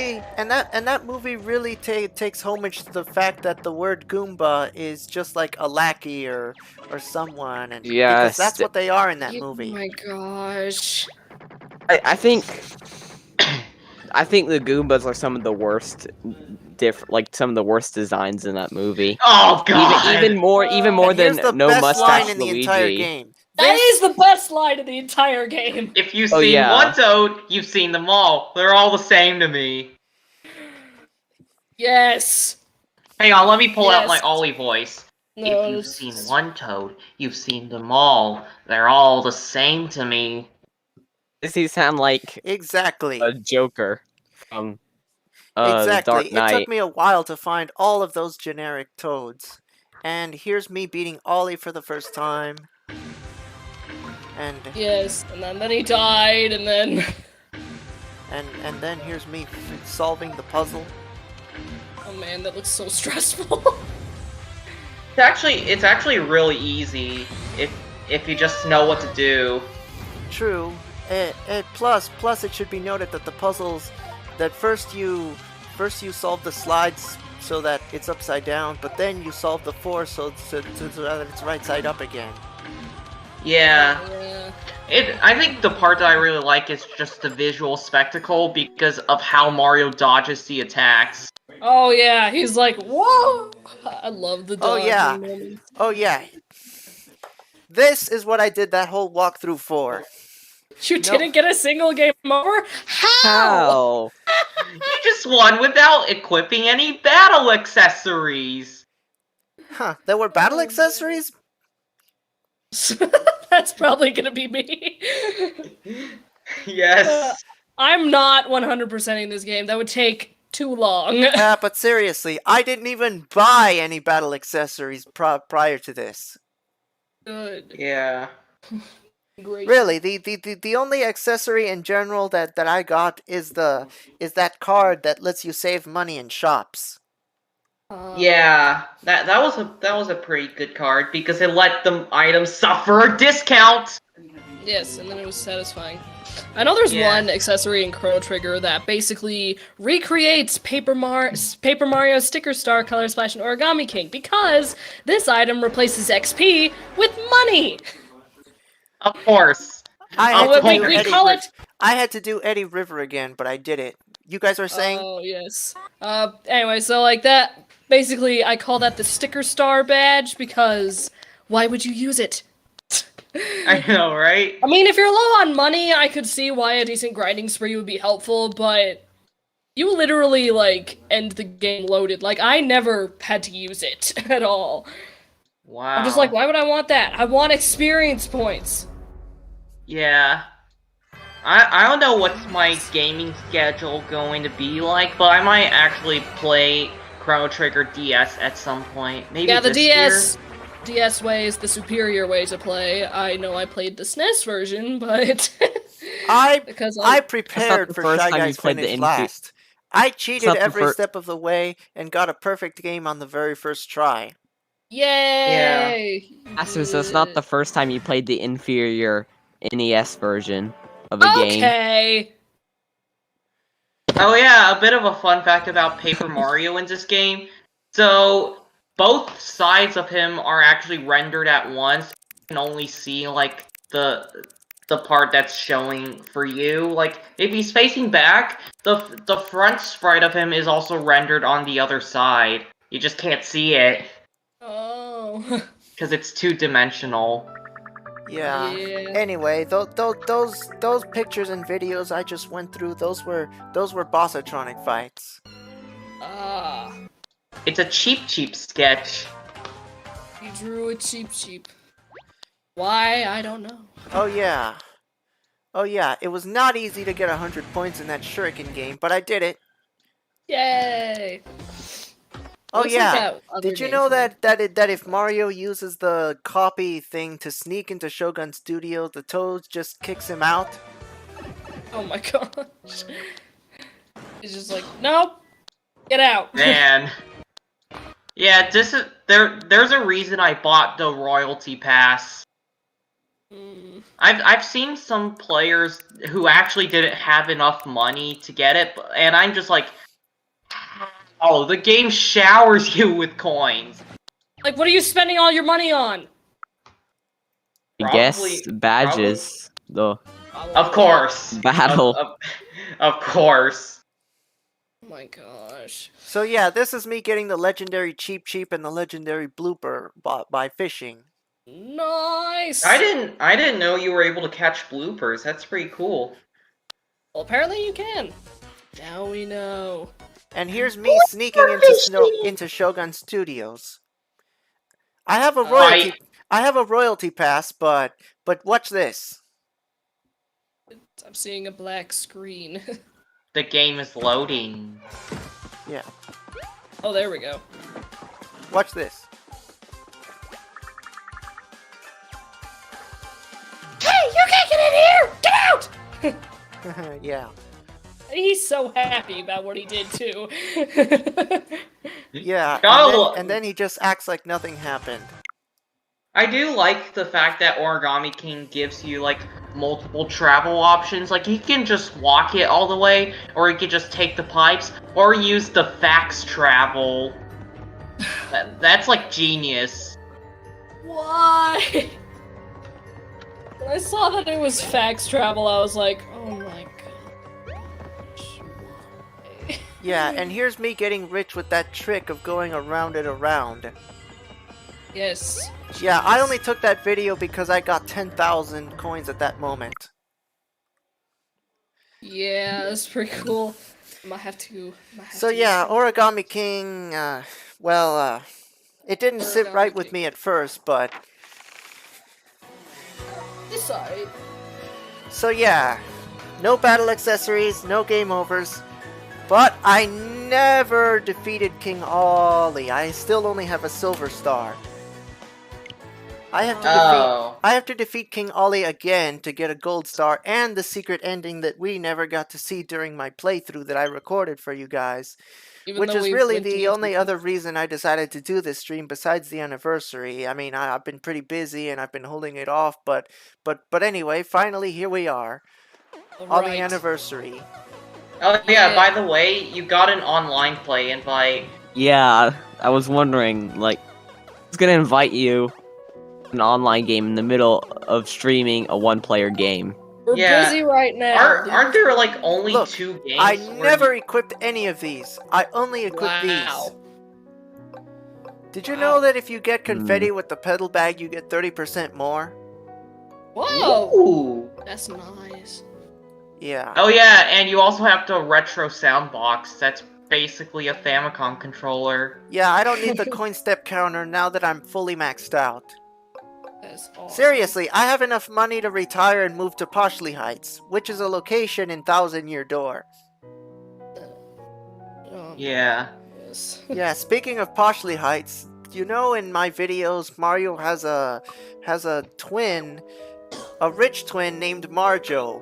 movie really takes homage to the fact that the word Goomba is just like a lackey or someone, and Yes. because that's what they are in that Oh movie. my gosh. I think the Goombas are some of the worst some of the worst designs in that movie. Oh god! Even more And than here's the no best mustache line in the Luigi. entire game. That This- is the best line in the entire game. If you've Oh, seen yeah. one Toad, you've seen them all. They're all the same to me. Yes. Hang on, let me pull out my Yes. Ollie voice. No, If you've this seen is- one Toad, you've seen them all. They're all the same to me. Does he sound like Exactly. a Joker from The Exactly. Dark It Knight? took me a while to find all of those generic toads. And here's me beating Ollie for the first time. And Yes, and then he died, and then and then here's me solving the puzzle. oh man, that looks so stressful. It's actually really easy if you just know what to do. True. Plus it should be noted that the puzzles that first you solve the slides so that it's upside down, but then you solve the 4 so that it's right side up again. Yeah. Yeah. I think the part that I really like is just the visual spectacle because of how Mario dodges the attacks. Oh yeah, he's like, whoa! I love the Oh dodging yeah. moments. Oh yeah. This is what I did that whole walkthrough for. You No. didn't get a single game over? How? How? You just won without equipping any battle accessories. Huh, there were battle Oh, accessories? That's probably gonna be me. Yes. I'm not 100%ing this game. That would take too long. But seriously, I didn't even buy any battle accessories prior to this. Good. Yeah. Great. Really, the only accessory in general that I got is that card that lets you save money in shops. Yeah, that was a pretty good card because it let the items suffer a discount. Yes, and then it was satisfying. I know there's Yeah. one accessory in Chrono Trigger that basically recreates Paper Mario Sticker Star, Color Splash, and Origami King because this item replaces XP with money. Of course. I Oh, had wait, to wait, do we Eddie call Riv- it- I had to do Eddie River again, but I did it. You guys are saying? Oh, yes. Anyway, so like that, basically I call that the Sticker Star badge because why would you use it? I know, right? I mean, if you're low on money, I could see why a decent grinding spree would be helpful, but you literally, like, end the game loaded. Like, I never had to use it at all. Wow. I'm just like, why would I want that? I want experience points. Yeah. I don't know what's my gaming schedule going to be like, but I might actually play Chrono Trigger DS at some point. Maybe Yeah, the this DS way is the superior way to play. I know I played the SNES version, but because I That's prepared not the for first Shy time you Guys played the Finish infu- last. I cheated not the every fir- step of the way and got a perfect game on the very first try. yay! Asmus, that's not the first time you played the inferior NES version of a game. Okay. Oh yeah, a bit of a fun fact about Paper Mario in this game. So both sides of him are actually rendered at once. You can only see like the part that's showing for you. Like if he's facing back, the front sprite of him is also rendered on the other side. You just can't see it Oh. because it's two-dimensional. Yeah. Yeah. Anyway, those pictures and videos I just went through, those were bossatronic fights. Ah. It's a cheap sketch. You drew it cheap. Why? I don't know. Oh yeah. Oh yeah, it was not easy to get 100 points in that shuriken game, but I did it. Yay! Oh Looks like yeah. that other Did you game know for- that if Mario uses the copy thing to sneak into Shogun Studios, the Toad just kicks him out? Oh my gosh. He's just like, nope! Get out! Man. Yeah, there's a reason I bought the royalty pass. Mm. I've seen some players who actually didn't have enough money to get it, and I'm just like, oh, the game showers you with coins. Like, what are you spending all your money on? I guess Probably- badges. The Of course. battle. Of course. Oh my gosh. So yeah, this is me getting the legendary Cheep and the legendary Blooper by fishing. Nice! I didn't know you were able to catch bloopers. That's pretty cool. Well, apparently you can. Now we know. And here's me sneaking into Shogun Studios. I have a royalty pass, but watch this. I'm seeing a black screen. The game is loading. Yeah, Oh, there we go. watch this. Hey, you can't get in here! Get out! Yeah. He's so happy about what he did too. Yeah, Oh. and then he just acts like nothing happened. I do like the fact that Origami King gives you, like, multiple travel options. Like, he can just walk it all the way, or he can just take the pipes, or use the fax travel. That's, like, genius. Why? When I saw that it was fax travel, I was like, oh my gosh, why? Yeah, and here's me getting rich with that trick of going around and around. Yes. Yeah, I Jeez. only took that video because I got 10,000 coins at that moment. Yeah, that's pretty cool. Might have to. So yeah, Origami King, it didn't sit Origami right with King. me at first, but... It's alright. So yeah, no battle accessories, no game overs. But I never defeated King Ollie. I still only have a silver star. I have to defeat King Ollie again to get a gold star and the secret ending that we never got to see during my playthrough that I recorded for you guys. Even Which though is we really went to the YouTube. only other reason I decided to do this stream besides the anniversary. I mean, I've been pretty busy and I've been holding it off, but anyway, finally here we are on the anniversary. Oh yeah, by the way, you got an online play invite. Yeah, I was wondering, like, who's gonna invite you to an online game in the middle of streaming a one-player game? We're busy right now. Aren't there like only Look, 2 games? I never equipped any of these. I only equipped these. Did you know that if you get confetti with the pedal bag, you get 30% more? Whoa! Ooh. That's nice. Yeah. Oh yeah, and you also have the retro sound box. That's basically a Famicom controller. Yeah, I don't need the coin step counter now that I'm fully maxed out. That's awesome. Seriously, I have enough money to retire and move to Poshley Heights, which is a location in Thousand Year Door. Yeah. Yeah, speaking of Poshley Heights, you know in my videos Mario has a twin, a rich twin named Marjo.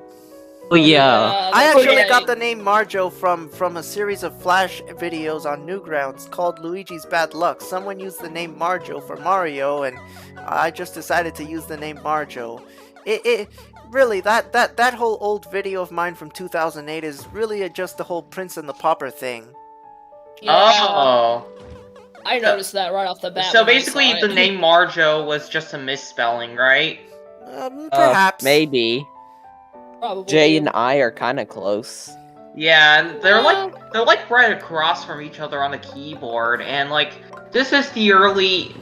Oh yeah. I actually got the name Marjo from a series of Flash videos on Newgrounds called Luigi's Bad Luck. Someone used the name Marjo for Mario, and I just decided to use the name Marjo. It really, that whole old video of mine from 2008 is really just the whole Prince and the Pauper thing. Yeah. Oh. I noticed that right off the bat. So basically, the name Marjo was just a misspelling, right? Perhaps. Maybe. Probably. Jay and I are kind of close. Yeah, and they're like right across from each other on the keyboard, and like this was the early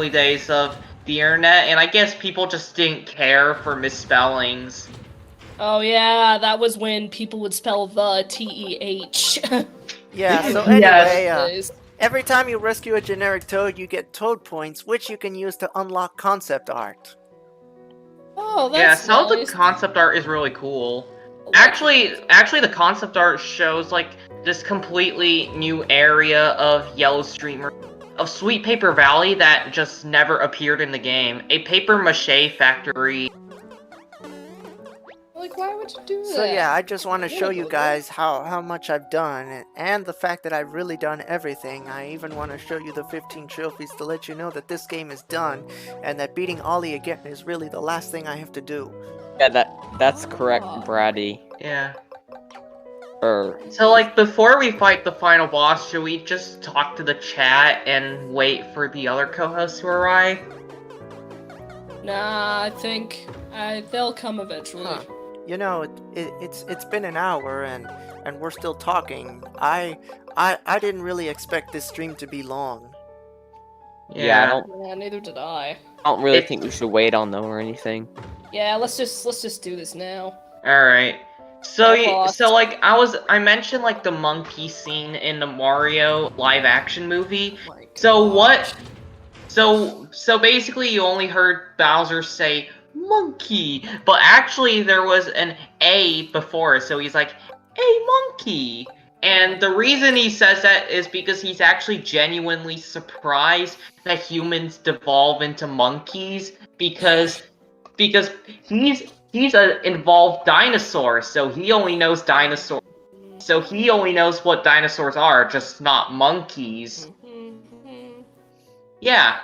days of the internet, and I guess people just didn't care for misspellings. Oh yeah, that was when people would spell the T-E-H. Yeah, so anyway, every time you rescue a generic Toad, you get Toad points, which you can use to unlock concept art. Oh, yeah, that's some of nice. the concept art is really cool. Actually, the concept art shows like this completely new area of Yellow Streamer, of Sweet Paper Valley that just never appeared in the game. A paper mache factory. Like, why would you do that? So yeah, I just want to show you guys how much I've done, and the fact that I've really done everything. I even want to show you the 15 trophies to let you know that this game is done, and that beating Ollie again is really the last thing I have to do. Yeah, that's correct, Brady. Yeah. So like, before we fight the final boss, should we just talk to the chat and wait for the other co-hosts to arrive? Nah, I think they'll come eventually. Huh. You know, it's been an hour and we're still talking. I didn't really expect this stream to be long. Yeah, neither did I. I don't really think we should wait on them or anything. Yeah, let's just do this now. All right. So like I mentioned like the monkey scene in the Mario live action movie. So basically you only heard Bowser say monkey, but actually there was an A before it, so he's like, "Hey, monkey." And the reason he says that is because he's actually genuinely surprised that humans devolve into monkeys, because he's an involved dinosaur, so he only knows dinosaurs. So he only knows what dinosaurs are, just not monkeys. Yeah.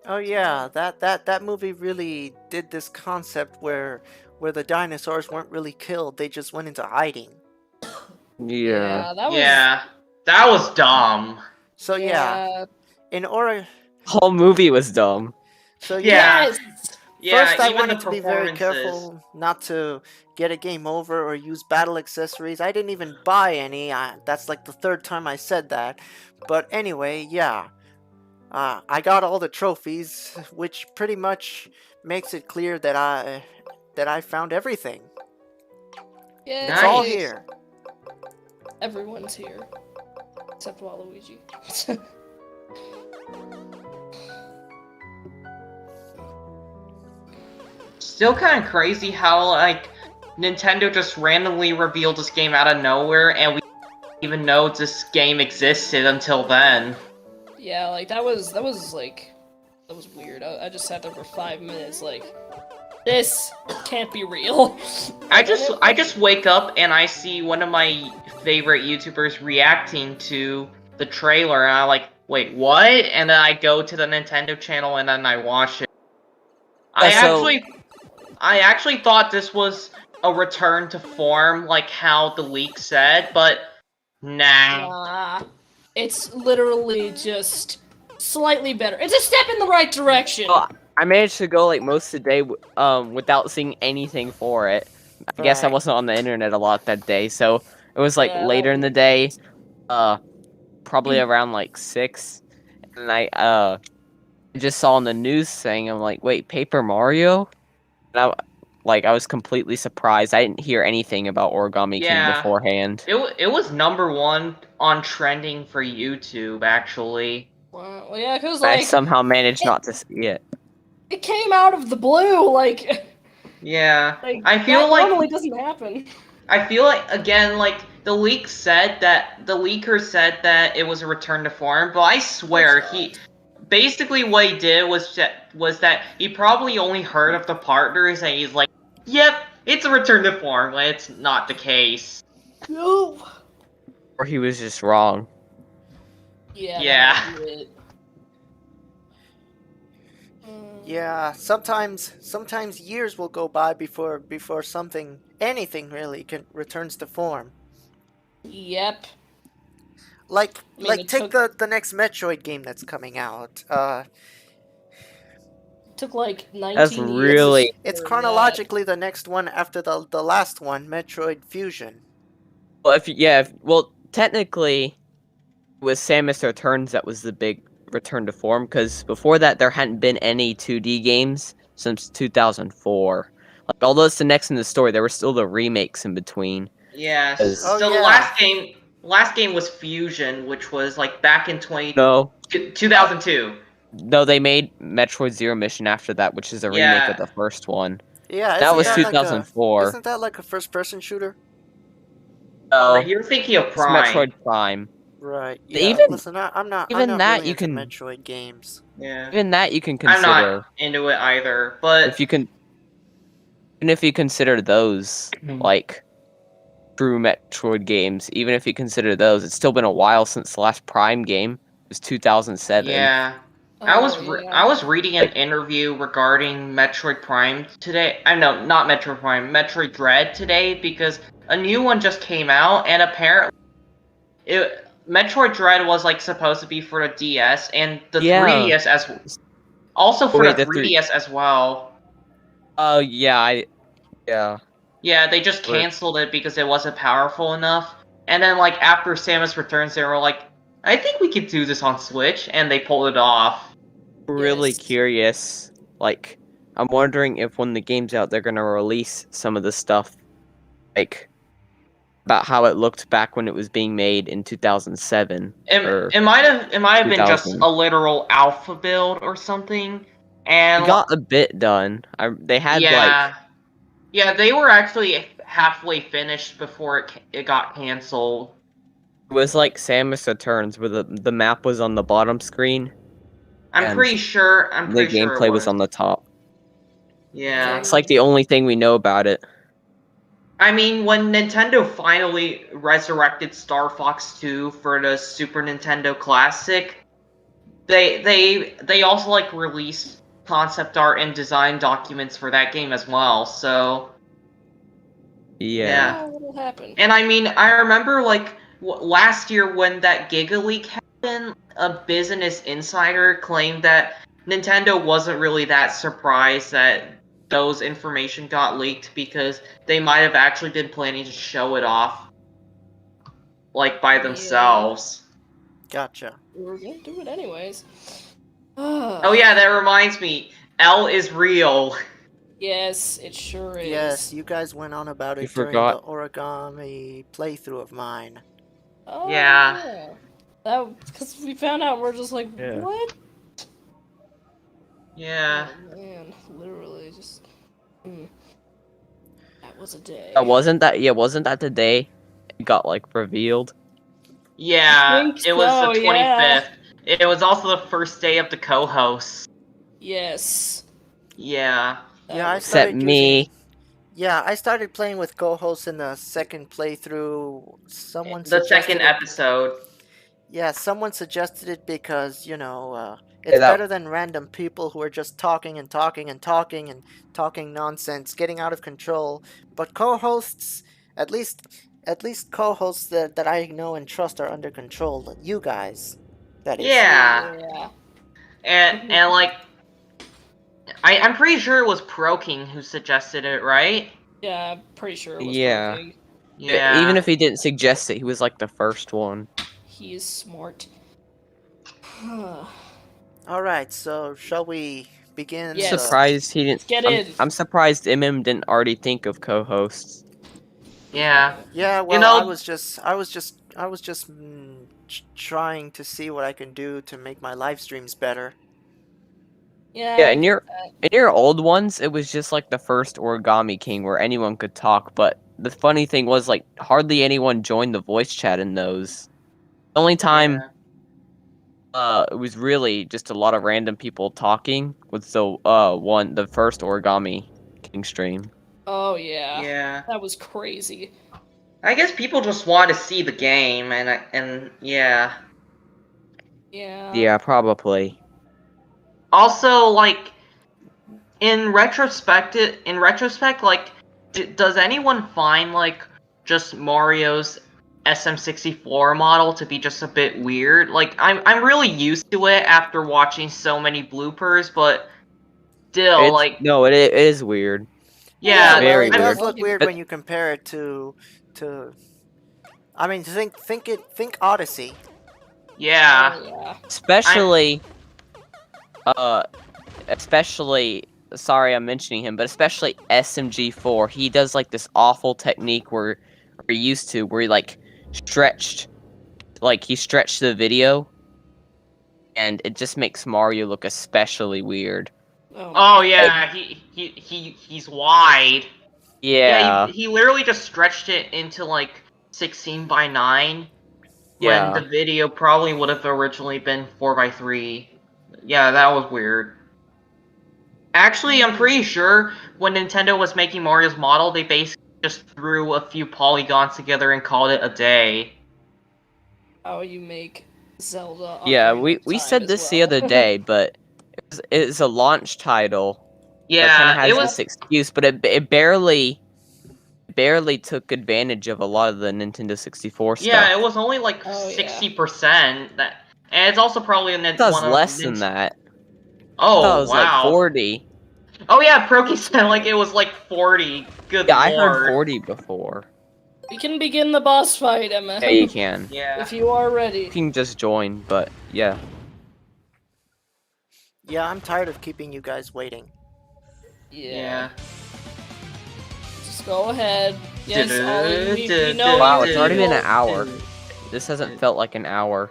Oh yeah, that movie really did this concept where the dinosaurs weren't really killed, they just went into hiding. Yeah. That was dumb. So yeah, in whole movie was dumb. So yeah, Yeah, First, I even the wanted to be very performances. careful not to get a game over or use battle accessories. I didn't even buy any. That's like the third time I said that. But anyway, yeah. I got all the trophies, which pretty much makes it clear that I found everything. Yeah, It's all Nice. here. everyone's here. Except Waluigi. Still kind of crazy how, like, Nintendo just randomly revealed this game out of nowhere, and we didn't even know this game existed until then. Yeah, like that was weird. I just sat there for 5 minutes, like, this can't be real. I And then just wake up and I see one of my favorite YouTubers reacting to the trailer, and I'm like, wait, what? And then I go to the Nintendo channel and then I watch it. Yeah, so I actually thought this was a return to form, like how the leak said, but nah. nah, it's literally just slightly better. It's a step in the right direction. well, I managed to go like most of the day without seeing anything for it. I guess I Right. wasn't on the internet a lot that day, so it was like Yeah, later in the day, probably around like 6, and I just saw on the news thing. I'm like, wait, Paper Mario? And I was completely surprised. I didn't hear anything about Origami King Yeah. beforehand. It was #1 on trending for YouTube, actually. well, yeah, cause I like somehow managed not to see it. it came out of the blue, like, Yeah. like I that feel like normally doesn't happen. again, like the leaker said that it was a return to form, but I swear he basically what he did was that he probably only heard of the partners and he's like, "Yep, it's a return to form," when it's not the case. No. Or he was just wrong. Yeah. Yeah. That might be it. Yeah, sometimes years will go by before anything really can returns to form. Yep. Like I mean, it take took the next Metroid game that's coming out. took like That's 19 years. really It's for chronologically the next one after the last one, Metroid Fusion. well. Well, technically, it was Samus Returns that was the big return to form, because before that there hadn't been any 2D games since 2004. Like, although it's the next in the story, there were still the remakes in between. Yeah. Oh So the yeah. last game was Fusion, which was like back in No, 2002. no, they made Metroid Zero Mission after that, which is a remake of Yeah. the first one. Yeah, That was Yeah. 2004. isn't that like a first person shooter? No, You're thinking of it's Prime. Metroid Prime. Right. Yeah. Even Listen, I'm even not that really you into can Metroid games. Yeah. even that you can I'm not consider. into it either, but If you can, even if you consider those like true Metroid games, even if you consider those, it's still been a while since the last Prime game. It was 2007. yeah. Oh, I was reading an Like, interview regarding Metroid Prime today. I know, not Metroid Prime, Metroid Dread today, because a new one just came out, and apparently Metroid Dread was like supposed to be for the DS and the yeah. 3DS also Oh for wait, the the three. 3DS as well. Oh yeah, yeah. Yeah, they just We're canceled it because it wasn't powerful enough. And then, like, after Samus Returns, they were like, I think we could do this on Switch, and they pulled it off. really yes. curious. Like, I'm wondering if when the game's out, they're gonna release some of the stuff, like about how it looked back when it was being made in 2007 or It might have been just 2000. a literal alpha build or something. They And got a bit done. They had like yeah, they were actually halfway finished before it got canceled. it was like Samus Returns, where the map was on the bottom screen I'm and pretty sure. the It gameplay was was. on the top. Yeah. It's like the only thing we know about it. I mean, when Nintendo finally resurrected Star Fox 2 for the Super Nintendo Classic, they also like released concept art and design documents for that game as well. So Yeah. yeah. What'll happen? And I mean, I remember like last year when that Giga Leak happened, a Business Insider claimed that Nintendo wasn't really that surprised that those information got leaked because they might have actually been planning to show it off, like, by themselves. Gotcha. We were gonna do it anyways. Oh yeah, that reminds me. L is real. Yes, it sure is. Yes, you guys went on about You it during forgot. the origami playthrough of mine. Oh, Yeah. That because we found out, we're just like, Yeah. what? Yeah. Oh man, literally just. That was a day. Wasn't that the day it got like revealed? Yeah, think it was so, the 25th. yeah. It was also the first day of the co-hosts. Yes. Yeah. Yeah, I Except started me. using. Yeah, I started playing with co-hosts in the second playthrough. Someone The second suggested it. episode. Yeah, someone suggested it because, it's Yeah, that- better than random people who are just talking and talking and talking and talking nonsense, getting out of control. But co-hosts, at least co-hosts that I know and trust are under control. You guys, that is. Yeah. Yeah. And like, I'm pretty sure it was Pro King who suggested it, right? Yeah, I'm pretty sure it was Yeah. Pro King. Yeah. Even if he didn't suggest it, he was like the first one. He is smart. All right, so shall we begin? Yes. the- Surprised he didn't. Get I'm, in. I'm surprised MM didn't already think of co-hosts. Yeah. Yeah, well, know- I was just trying to see what I can do to make my live streams better. Yeah, in your old ones, it was just like the first Origami King where anyone could talk. But the funny thing was, like, hardly anyone joined the voice chat in those. The only time it was really just a lot of random people talking was the first Origami King stream. Oh yeah. Yeah. That was crazy. I guess people just want to see the game, and yeah. Yeah. Yeah, probably. Also, like, in retrospect, like, does anyone find, like, just Mario's SM64 model to be just a bit weird? Like, I'm really used to it after watching so many bloopers, but still, like, No, it is weird. yeah, well, very it does weird. look weird But- when you compare it to. I mean, think Odyssey. yeah, Oh, yeah. Especially, sorry I'm mentioning him, but especially SMG4, he does like this awful technique where he used to, where he stretched the video, and it just makes Mario look especially weird. Oh yeah, he's wide. Yeah, he literally just stretched it into like 16:9 when the video probably would have originally been 4:3. Yeah, that was weird. Actually, I'm pretty sure when Nintendo was making Mario's model, they basically just threw a few polygons together and called it a day. How you make Zelda. yeah. Ocarina We of we Time said as this the well. other day, but it's a launch title. That kind Yeah, of has it was. this excuse, but it barely took advantage of a lot of the Nintendo 64 stuff. Yeah, it was only like Oh, yeah. 60%. And it's also probably a I thought it was one less of than that. I Oh thought it was wow. like 40. Oh yeah, Proki said like it was like 40. Good Yeah, I lord. heard 40 before. We can begin the boss fight, Emma. Yeah, you can. Yeah. If you are You ready. can just join, but yeah. Yeah, I'm tired of keeping you guys waiting. Yeah. Just go ahead. Yes, Ollie, we know Wow, you it's already been an will- hour. This hasn't felt like an hour.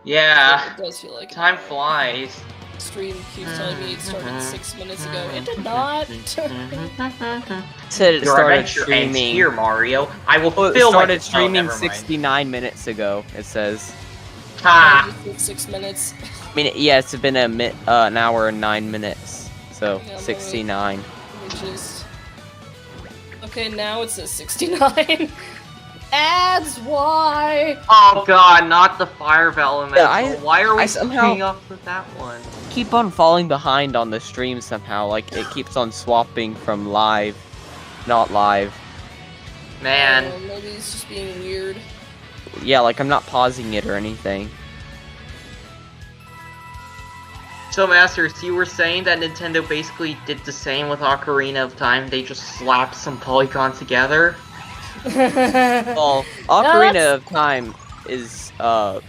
Yeah. It does feel like Time an hour. flies. Stream keeps telling me it started 6 minutes ago. It did not. It said it Your started adventure ends streaming. here, Mario. I will Well, it fill started my streaming never mind. 69 minutes ago. It says. Ha! 6 minutes. I mean, yeah, it's been an hour and 9 minutes. So Yeah, let me- 69. Which is. Okay, now it says 69. Ads, why? Oh god, not the fire elemental. Yeah, Why are we I somehow- coming up with that one? Keep on falling behind on the stream somehow. Like it keeps on swapping from live, not live. Man. Maybe it's just being weird. Yeah, like I'm not pausing it or anything. So, Masters, you were saying that Nintendo basically did the same with Ocarina of Time. They just slapped some polygons together. Well, that's- Ocarina of Time is as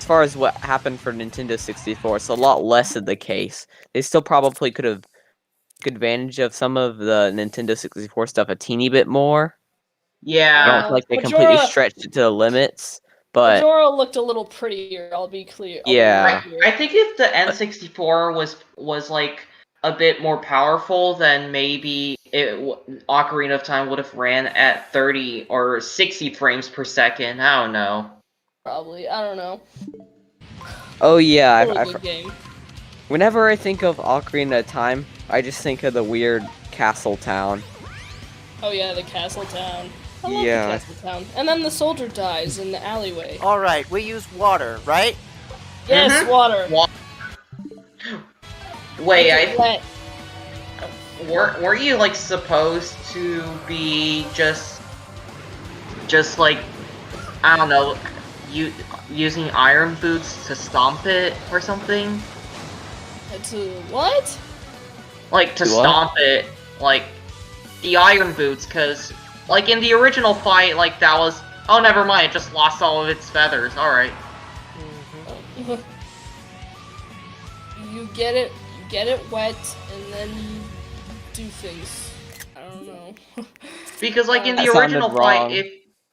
far as what happened for Nintendo 64, it's a lot less of the case. They still probably could have took advantage of some of the Nintendo 64 stuff a teeny bit more. I Yeah. don't feel like they completely Majora- stretched it to the limits, but Majora looked a little prettier. I'll be clear. I'll be Yeah. clear. I think if the N64 was like a bit more powerful, then maybe Ocarina of Time would have ran at 30 or 60 frames per second. I don't know. Probably. I don't know. oh yeah, Still a good game. whenever I think of Ocarina of Time, I just think of the weird castle town. Oh yeah, the castle town. I love Yeah. the castle town. And then the soldier dies in the alleyway. Alright, we use water, right? Yes, Mhm. water. Wait, Make it wet. weren't you like supposed to be just like, I don't know, using iron boots to stomp it or something? It's what? Like to Do what? stomp it, like the iron boots, because like in the original fight, like that was, oh, never mind, it just lost all of its feathers. All right. You get it wet, and then you do things. I don't know. Because like in That the sounded original wrong. fight,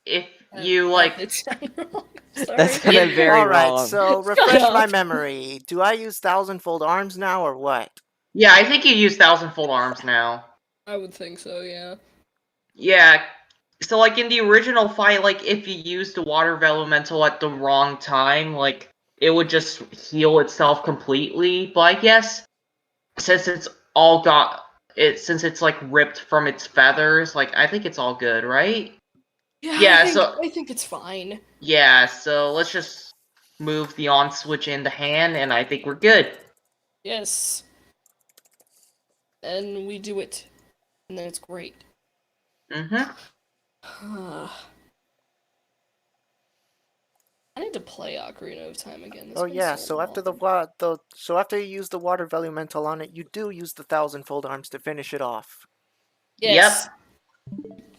if you like, It sounded wrong. Sorry. That's kind of very Alright, wrong. so Shut refresh my up. memory. Do I use thousandfold arms now or what? yeah, I think you use thousandfold arms now. I would think so, yeah. Yeah. So like in the original fight, like if you used the water elemental at the wrong time, like it would just heal itself completely. But I guess since it's all got it, since it's like ripped from its feathers, like I think it's all good, right? Yeah, I think it's fine. Yeah, so let's just move the on switch in the hand, and I think we're good. Yes. And we do it. And then it's great. Mm-hmm. I need to play Ocarina of Time again. It's Oh been yeah, so after long. so after you use the water elemental on it, you do use the thousandfold arms to finish it off. Yes.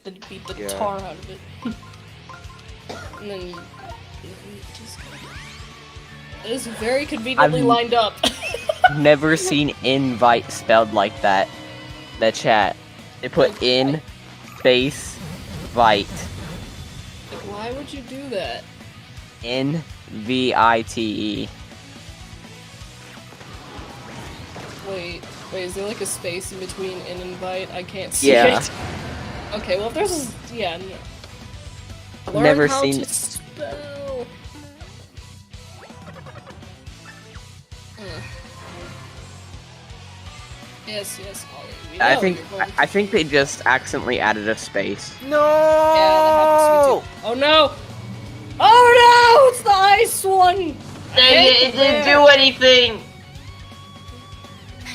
Then beat the Yeah. tar out of it. And then you just... It is very conveniently I've- lined up. Never seen invite spelled like that. The chat. They put Like, in space vite. Like, why would you do that? NVITE. Wait, is there like a space in between in and invite? I can't see Yeah. it. Okay, well if there's a... yeah. I've Learn never how seen to spell. Yes, Ollie. We I know think you're going I think they just accidentally added a space. No! Yeah, that happens to me too. Oh no! Oh no! It's the ice one! Dang it, it didn't do anything!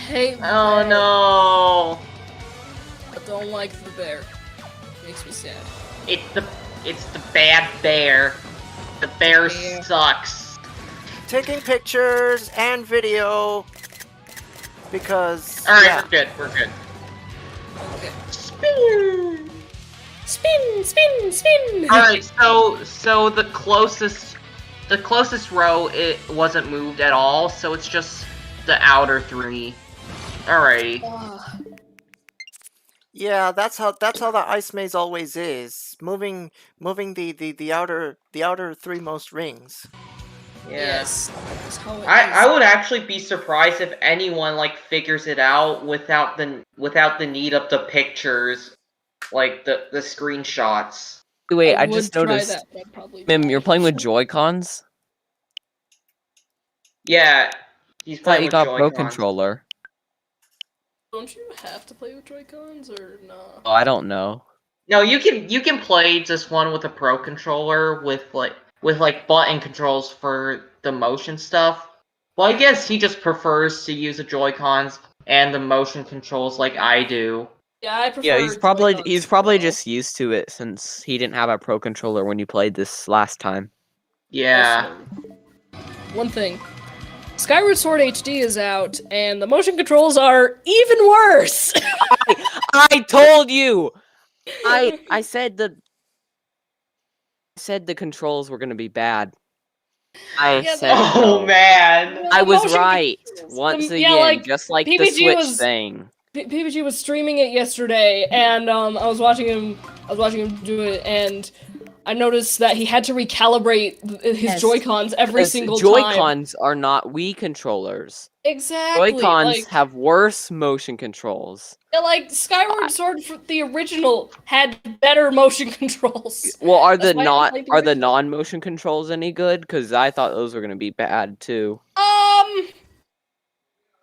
Hey, Oh no! I don't like the bear. Makes me sad. It's the bad bear. The bear Yeah. sucks. Taking pictures and video because Alright, yeah. we're good. Okay. Spin! Spin! Alright, so the closest row, it wasn't moved at all, so it's just the outer three. Alrighty. Ah, Yeah, that's how the ice maze always is. Moving the outer three most rings. Yeah. Yes. That's how it I is. would actually be surprised if anyone like figures it out without the need of the pictures, like the screenshots. Wait, I would just try noticed. that, but I'd probably Mim, die. you're playing with Joy-Cons? Yeah, he's I thought playing you with got Pro Joy-Cons. Controller. Don't you have to play with Joy-Cons or no? Oh, I don't know. No, you can play this one with a Pro Controller with button controls for the motion stuff. Well, I guess he just prefers to use the Joy-Cons and the motion controls like I do. Yeah, I prefer Yeah, he's probably Joy-Cons as well. just used to it since he didn't have a Pro Controller when you played this last time. Yeah. Also, one thing. Skyward Sword HD is out, and the motion controls are even worse. I told you. I said the controls were gonna be bad. I Yeah, said Oh so. man. I The was motion right controls- once yeah, again, like, just like the PBG Switch was- thing. PBG was streaming it yesterday, and I was watching him do it, and I noticed that he had to recalibrate his Yes, Joy-Cons every Because single time. Joy-Cons are not Wii controllers. Exactly. Joy-Cons Like, have worse motion controls. yeah, like Skyward Sword, the original, had better motion controls. Well, are That's the why I not played the are the original. non-motion controls any good? Because I thought those were gonna be bad too.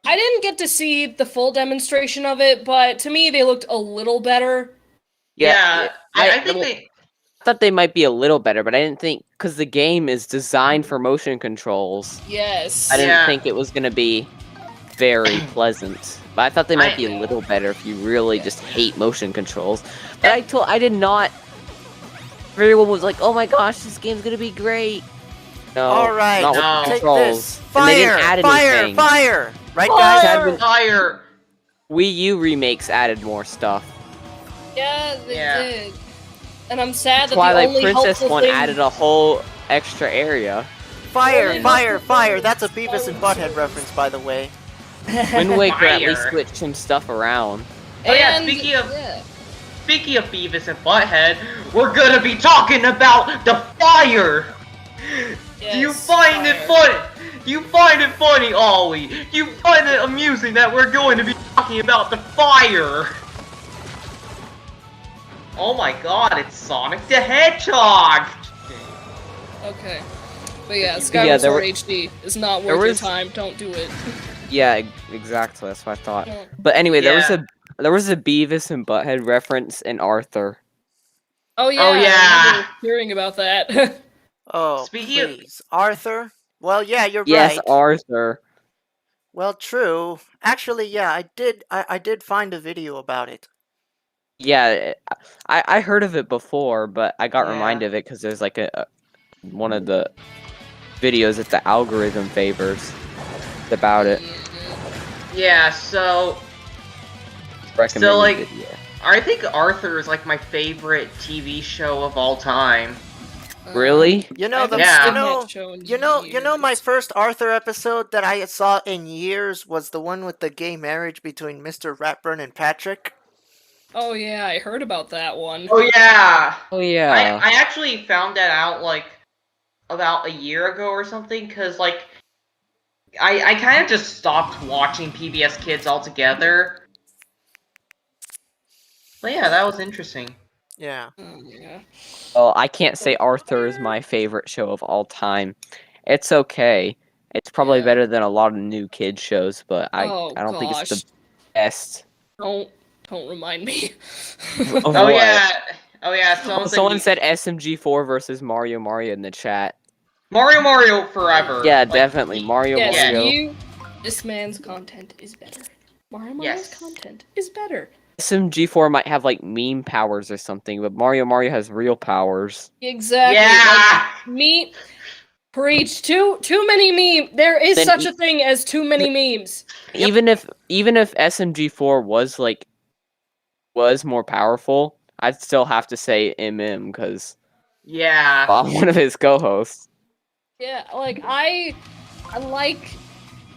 I didn't get to see the full demonstration of it, but to me they looked a little better. Yeah, I think they. I thought they might be a little better, but I didn't think because the game is designed for motion controls. Yes. I didn't Yeah. think it was gonna be very pleasant. But I thought they might be a little better if you really just hate motion controls. But I did not. Everyone was like, "Oh my gosh, this game's gonna be great." No, Alright, not with no. the take controls. this. And they didn't Fire! add Fire! anything. Fire! Right, Fire! guys? Chad, Fire. Wii U remakes added more stuff. Yeah, they Yeah. did. And I'm sad that the Twilight only Princess helpful one thing... added a whole extra area. Fire! Only Fire! helpful Fire! thing That's a is Beavis and Skyward Butthead Sword. reference, by the way. Wind Waker at least Fire. switched some stuff around. Oh yeah, And- speaking of yeah. speaking of Beavis and Butthead, we're gonna be talking about the fire. Do you Yes, find it fire. funny? You find it funny, Ollie? You find it amusing that we're going to be talking about the fire? Oh my God! It's Sonic the Hedgehog. Okay. But yeah, Skyward there Sword were- HD is not there worth your was- time. Don't do it. Yeah, exactly. That's what I thought. No. But anyway, there Yeah. was a Beavis and Butthead reference in Arthur. Oh yeah. Oh, yeah. I remember hearing about that. Oh, Speaking of- please. Arthur? Well, yeah, you're Yes, right. Arthur. Well, true. Actually, yeah, I did find a video about it. Yeah, I heard of it before, but I got Yeah. reminded of it because there's like one of the videos that the algorithm favors about it. Yeah. So Recommended like, video. I think Arthur is like my favorite TV show of all time. Really? You know, I haven't Yeah. seen you know, that show in you know, my years. first Arthur episode that I saw in years was the one with the gay marriage between Mr. Ratburn and Patrick. Oh yeah, I heard about that one. Oh yeah. Oh yeah. I actually found that out like about a year ago or something, because like I kind of just stopped watching PBS Kids altogether. But yeah, that was interesting. Yeah. Oh, yeah. Well, I can't say Arthur is my favorite show of all time. It's okay. It's probably Yeah. better than a lot of new kids shows, but I Oh, don't think it's gosh. the best. Don't remind me. Of Oh what? yeah. Oh yeah. Someone said SMG4 versus Mario in the chat. Mario Forever. Yeah, Like, definitely. he- Mario. Yes, this man's content is better. Mario's Yes. content is better. SMG4 might have like meme powers or something, but Mario has real powers. Exactly. Yeah. Like, me preach. Too many memes. There is Then such a thing as too many memes. Yep. Even if SMG4 was more powerful, I'd still have to say MM because Yeah. I'm one of his co-hosts. Yeah, like I like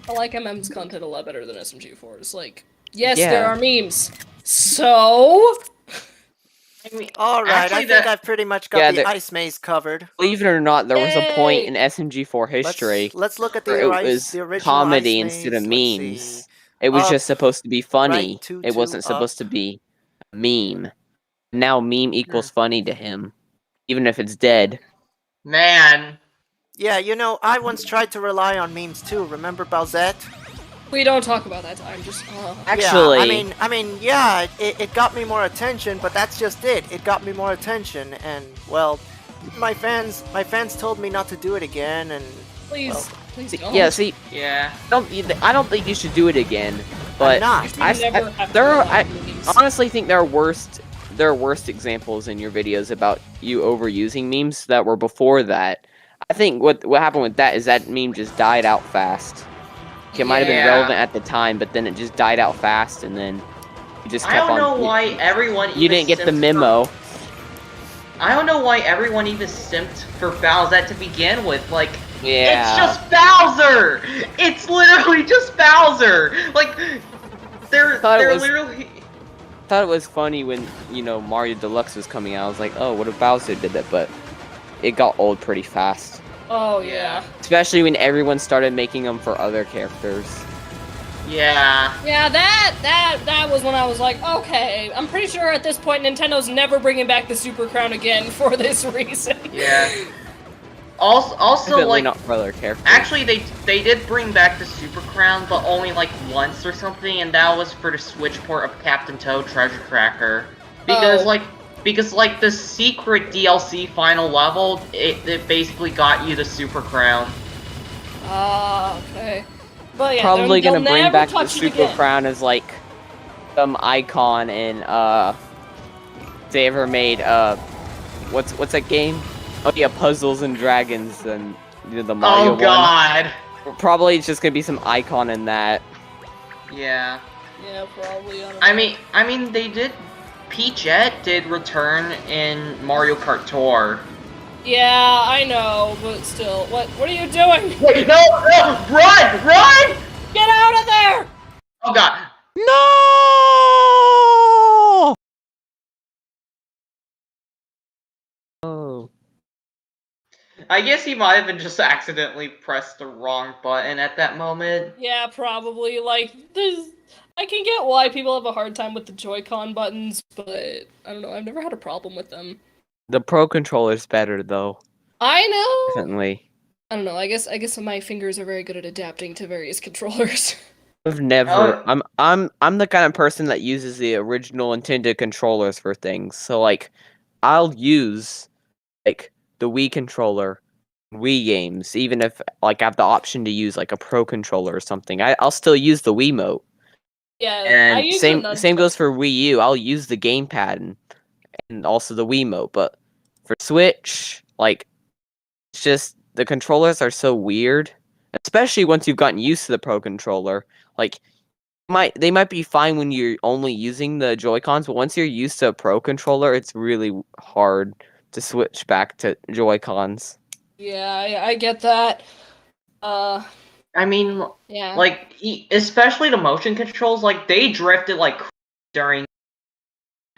MM's content a lot better than SMG4's. Like, yes, Yeah. there are memes. So I mean, All right, actually, I think that- I've pretty much got Yeah, the there- ice maze covered. Believe it or not, there was a point Yay! in SMG4 history Let's look at where the it was the original comedy ice instead of maze. Let's memes. see. It was Up, just supposed to be funny. right, two, It wasn't two, supposed to up. be a meme. Now meme equals funny to him, even if it's dead. Man. Yeah, you know, I once tried to rely on memes too. Remember Bowsette? we don't talk about that time. Just Actually, yeah, I mean, yeah, it got me more attention, but that's just it. It got me more attention, and well, my fans told me not to do it again, and please don't. yeah. See, Yeah. I don't think you should do it again. But not. You I, never I, have to there are, rely I on memes. honestly think there are worst examples in your videos about you overusing memes that were before that. I think what happened with that is that meme just died out fast. It might have been Yeah. relevant at the time, but then it just died out fast, and then you just I kept don't on. know why everyone You even didn't get the simped memo. I don't know why everyone even simped for Bowser to begin with. Like, Yeah. it's just Bowser! It's literally just Bowser! Like, they're literally... Thought it was funny when, you know, Mario Deluxe was coming out. I was like, oh, what if Bowser did that? But it got old pretty fast. Oh yeah. Especially when everyone started making them for other characters. Yeah. Yeah, that was when I was like, okay, I'm pretty sure at this point Nintendo's never bringing back the Super Crown again for this reason. Yeah. Also Definitely like, not for other characters. actually they did bring back the Super Crown, but only like once or something, and that was for the Switch port of Captain Toad Treasure Tracker. Because like the secret DLC final level, it basically got you the Super Crown. Ah, okay. But yeah, Probably they'll gonna bring never back the touch it Super again. Crown as like some icon in they ever made what's that game? Oh yeah, Puzzles and Dragons and you know, the Mario Oh god. one. Probably it's just gonna be some icon in that. Yeah. Yeah, probably. I don't know. I mean they did Peachette did return in Mario Kart Tour. Yeah, I know, but still, what are you doing? Wait, no, run, run! Get out of there! Oh god. No! Oh. I guess he might have been just accidentally pressed the wrong button at that moment. Yeah, probably. Like, I can get why people have a hard time with the Joy-Con buttons, but I don't know. I've never had a problem with them. The Pro Controller's better though. I know. Definitely. I don't know. I guess my fingers are very good at adapting to various controllers. I've never. I'm the kind of person that uses the original intended controllers for things. So like, I'll use like the Wii controller, Wii games, even if like I have the option to use like a Pro controller or something. I'll still use the Wiimote. Yeah, I And use same the same goes for Wii U. I'll use the gamepad and also the Wiimote. But for Switch, like it's just the controllers are so weird, especially once you've gotten used to the Pro controller. Like they might be fine when you're only using the Joy-Cons, but once you're used to a Pro controller, it's really hard to switch back to Joy-Cons. Yeah, I get that. I mean, Yeah. like, especially the motion controls, like, they drifted like during.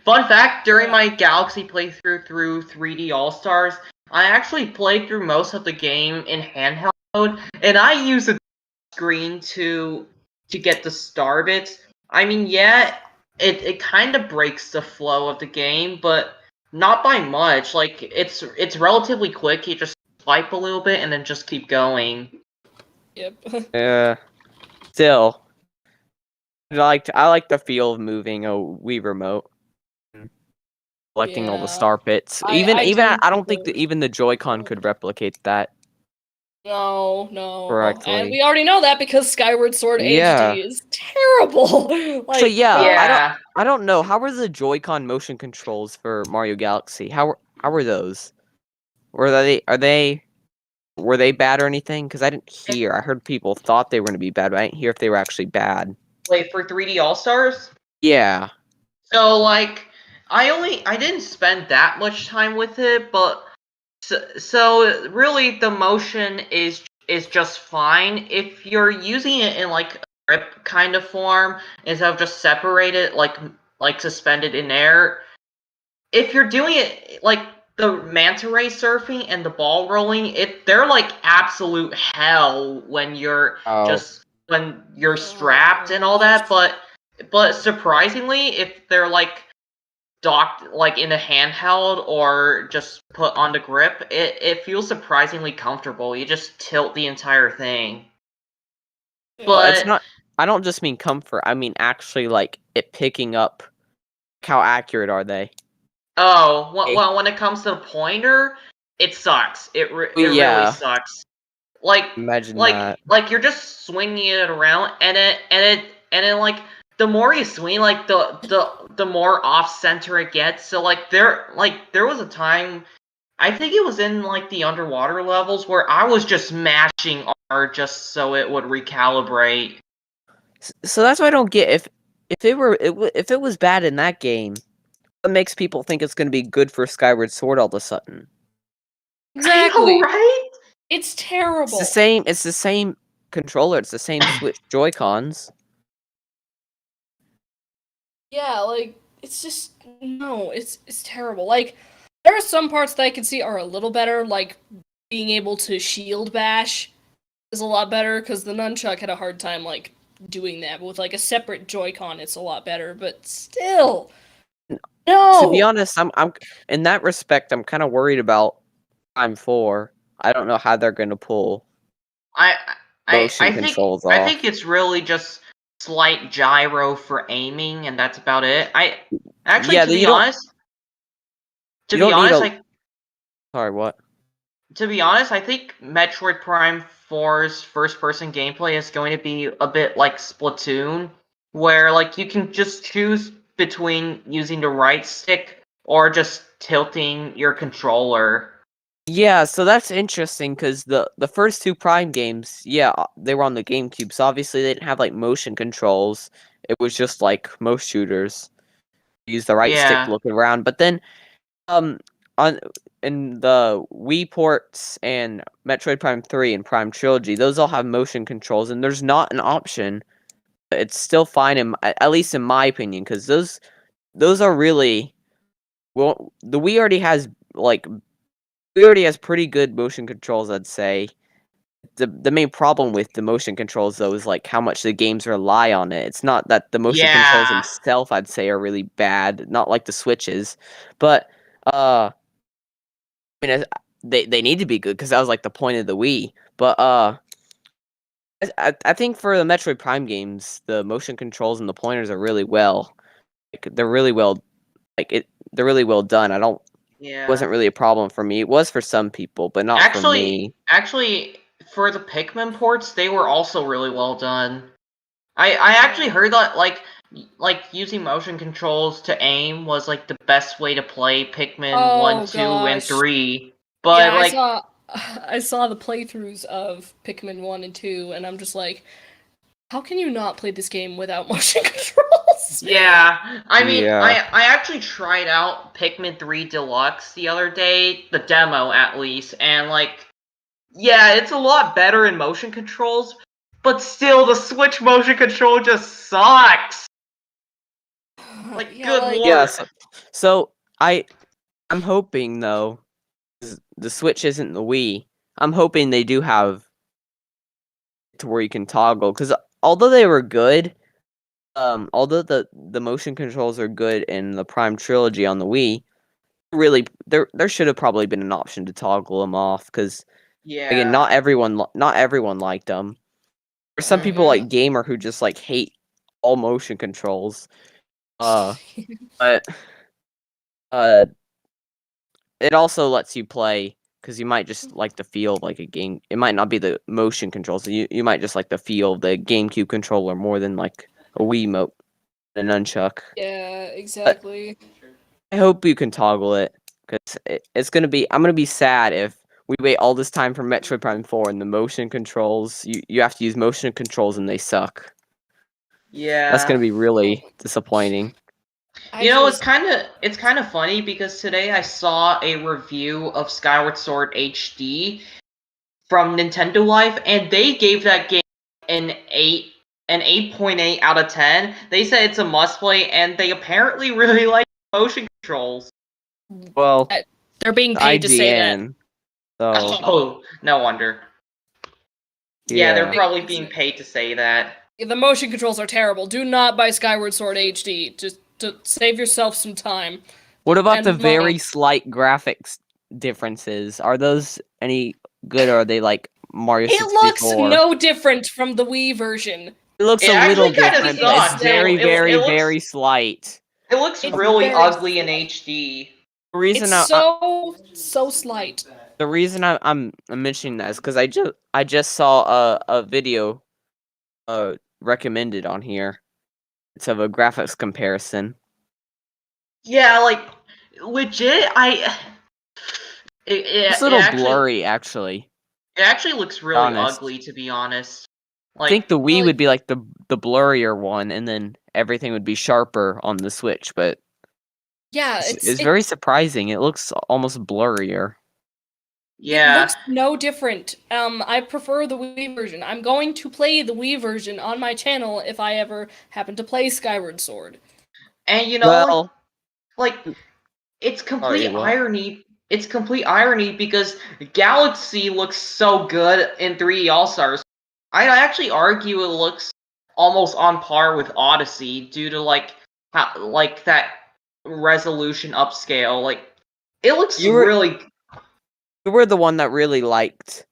Fun fact, during my Galaxy playthrough through 3D All-Stars, I actually played through most of the game in handheld mode, and I used the screen to get the star bits. I mean, yeah, it kind of breaks the flow of the game, but not by much. Like, it's relatively quick. You just swipe a little bit and then just keep going. Yep. Yeah. Still, I like the feel of moving a Wii remote, collecting all the star bits. I I don't think that even the Joy-Con could replicate that. No. Correctly. And we already know that because Skyward Sword Yeah. HD is terrible. Like, So yeah, Yeah. I don't know. How were the Joy-Con motion controls for Mario Galaxy? How were those? Were they bad or anything? Because I didn't hear. I heard people thought they were going to be bad, but I didn't hear if they were actually bad. Wait, for 3D All-Stars? Yeah. So, like, I didn't spend that much time with it, but so really the motion is just fine if you're using it in like a grip kind of form instead of just separated like suspended in air. If you're doing it like the manta ray surfing and the ball rolling, they're like absolute hell when you're when you're strapped and all that, but surprisingly if they're like docked like in a handheld or just put on the grip, it feels surprisingly comfortable. You just tilt the entire thing. Well, it's But not. I don't just mean comfort. I mean actually like it picking up. How accurate are they? well, when it comes to the pointer, it sucks. It really sucks. Like Imagine that. like you're just swinging it around, and then like the more you swing, like the more off center it gets. So like there was a time I think it was in like the underwater levels where I was just mashing R just so it would recalibrate. So that's what I don't get. If it was bad in that game, what makes people think it's going to be good for Skyward Sword all of a sudden? I know, Exactly. right? It's It's the terrible. same. It's the same controller. It's the same Switch Joy Cons. Yeah, like it's just no, it's terrible. Like there are some parts that I can see are a little better, like being able to shield bash is a lot better because the nunchuck had a hard time like doing that. But with like a separate Joy-Con, it's a lot better. But still, To be no. honest, I'm in that respect, I'm kind of worried about Prime 4. I don't know how they're going to pull I motion controls I think off. it's really just slight gyro for aiming, and that's about it. I actually, Yeah, to you be don't need honest, a. Sorry, what? I think Metroid Prime 4's first-person gameplay is going to be a bit like Splatoon, where like you can just choose between using the right stick or just tilting your controller. Yeah, so that's interesting because the first two Prime games, yeah, they were on the GameCube, so obviously they didn't have like motion controls. It was just like most shooters, use the right stick Yeah, looking around. But then, um, on in the Wii ports and Metroid Prime 3 and Prime Trilogy, those all have motion controls, and there's not an option. It's still fine at least in my opinion, because those are really well. The Wii already has like pretty good motion controls, I'd say. The main problem with the motion controls though is like how much the games rely on it. It's not that the motion controls yeah. themselves I'd say are really bad, not like the Switches, but I mean they need to be good because that was like the point of the Wii. But I think for the Metroid Prime games, the motion controls and the pointers are really well. Like, they're really well like it. They're really well done. I don't Yeah. wasn't really a problem for me. It was for some people, but not for me. Actually, for the Pikmin ports, they were also really well done. I actually Yeah. heard that like using motion controls to aim was like the best way to play Pikmin 1, Oh 2, and gosh. 3. Yeah, But I like saw I saw the playthroughs of Pikmin 1 and 2 and I'm just like, how can you not play this game without motion controls? yeah, I mean, Yeah. I actually tried out Pikmin 3 Deluxe the other day, the demo at least, and like yeah, it's a lot better in motion controls, but still the Switch motion control just sucks. Like Yeah, good like Yeah, lord. so I'm hoping though, 'cause the Switch isn't the Wii. I'm hoping they do have to where you can toggle because although they were good, although the motion controls are good in the Prime trilogy on the Wii, really there should have probably been an option to toggle them off because again, Yeah. not everyone liked them. There's some people Mhm. like Gamer who just like hate all motion controls. Uh, but uh, it also lets you play because you might just like the feel of like a game. It might not be the motion controls. You might just like the feel of the GameCube controller more than like a Wii Mote, a nunchuck. yeah, But exactly. I hope you can toggle it because it's gonna be. I'm gonna be sad if we wait all this time for Metroid Prime 4 and the motion controls. You have to use motion controls and they suck. That's Yeah. gonna be Oh really my gosh. disappointing. I You know, just it's kind of funny because today I saw a review of Skyward Sword HD from Nintendo Life, and they gave that game an 8.8 out of 10. They said it's a must play, and they apparently really like motion controls. Well, they're being paid to say that. IGN. So Oh, no wonder. Yeah, they're yeah. probably being paid to say that. The motion controls are terrible. Do not buy Skyward Sword HD. Just to save yourself some time What about the and money. very slight graphics differences? Are those any good or are they like Mario It looks 64? no different from the Wii version. It looks It a little actually kind of different, but it's It's sucks. very, very, It looks very slight. it's really very ugly in slight. HD. The It's reason so slight. I'm mentioning that is because I just saw a video recommended on here. It's of a graphics comparison. Yeah, like legit. It's a it little actually blurry, actually. it actually looks really Honest. ugly, to be honest. I think the Wii like- would be like the blurrier one, and then everything would be sharper on the Switch. But Yeah, it's very surprising. It looks almost blurrier. It Yeah. looks no different. I prefer the Wii version. I'm going to play the Wii version on my channel if I ever happen to play Skyward Sword. And you know, Well, like it's complete what? irony. It's complete irony because Galaxy looks so good in 3D All Stars. I actually argue it looks almost on par with Odyssey due to like that resolution upscale. Like it looks You were- really. You were the one that really liked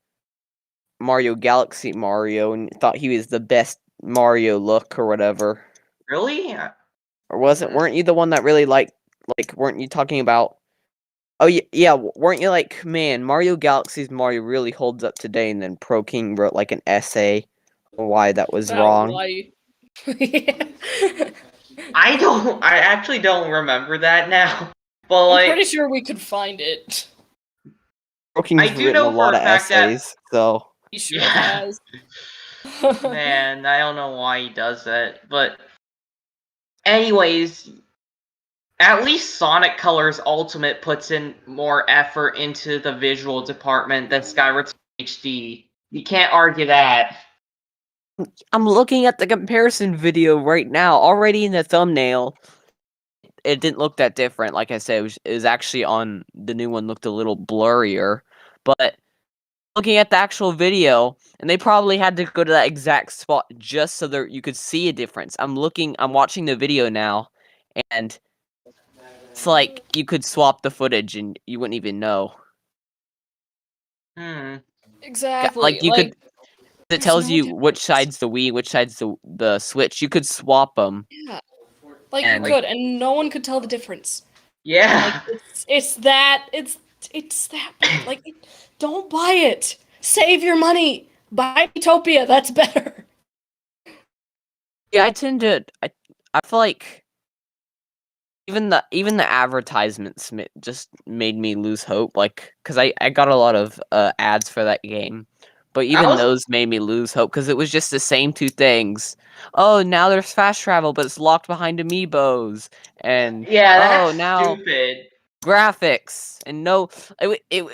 Mario Galaxy Mario and thought he was the best Mario look or whatever. Really? Or weren't you the one that really liked, weren't you talking about, oh yeah, weren't you like, man, Mario Galaxy's Mario really holds up today, and then Pro King wrote like an essay on why that was About wrong? why- I actually don't remember that now. But I'm like, pretty sure we could find it. Pro King's I do written know a for lot a of fact that- essays, so He sure Yeah. has. man, I don't know why he does that. But anyways, at least Sonic Colors Ultimate puts in more effort into the visual department than Skyward Sword HD. You can't argue that. I'm looking at the comparison video right now. Already in the thumbnail, it didn't look that different. Like I said, it was actually on the new one looked a little blurrier. But looking at the actual video, and they probably had to go to that exact spot just so that you could see a difference. I'm watching the video now, and it's like you could swap the footage and you wouldn't even know. Exactly. Like you could. It there's tells no you difference. which side's the Wii, which side's the Switch. You could swap them. Yeah. Like And, you could, and no one could tell the difference. Yeah. Like it's that bad. Like don't buy it. Save your money. Buy Utopia. That's better. Yeah, I tend to. I feel like even the advertisements just made me lose hope. Like, cause I got a lot of ads for that game, but even was- those made me lose hope because it was just the same two things. Oh, now there's fast travel, but it's locked behind amiibos, and Yeah, that's now stupid. graphics and no. It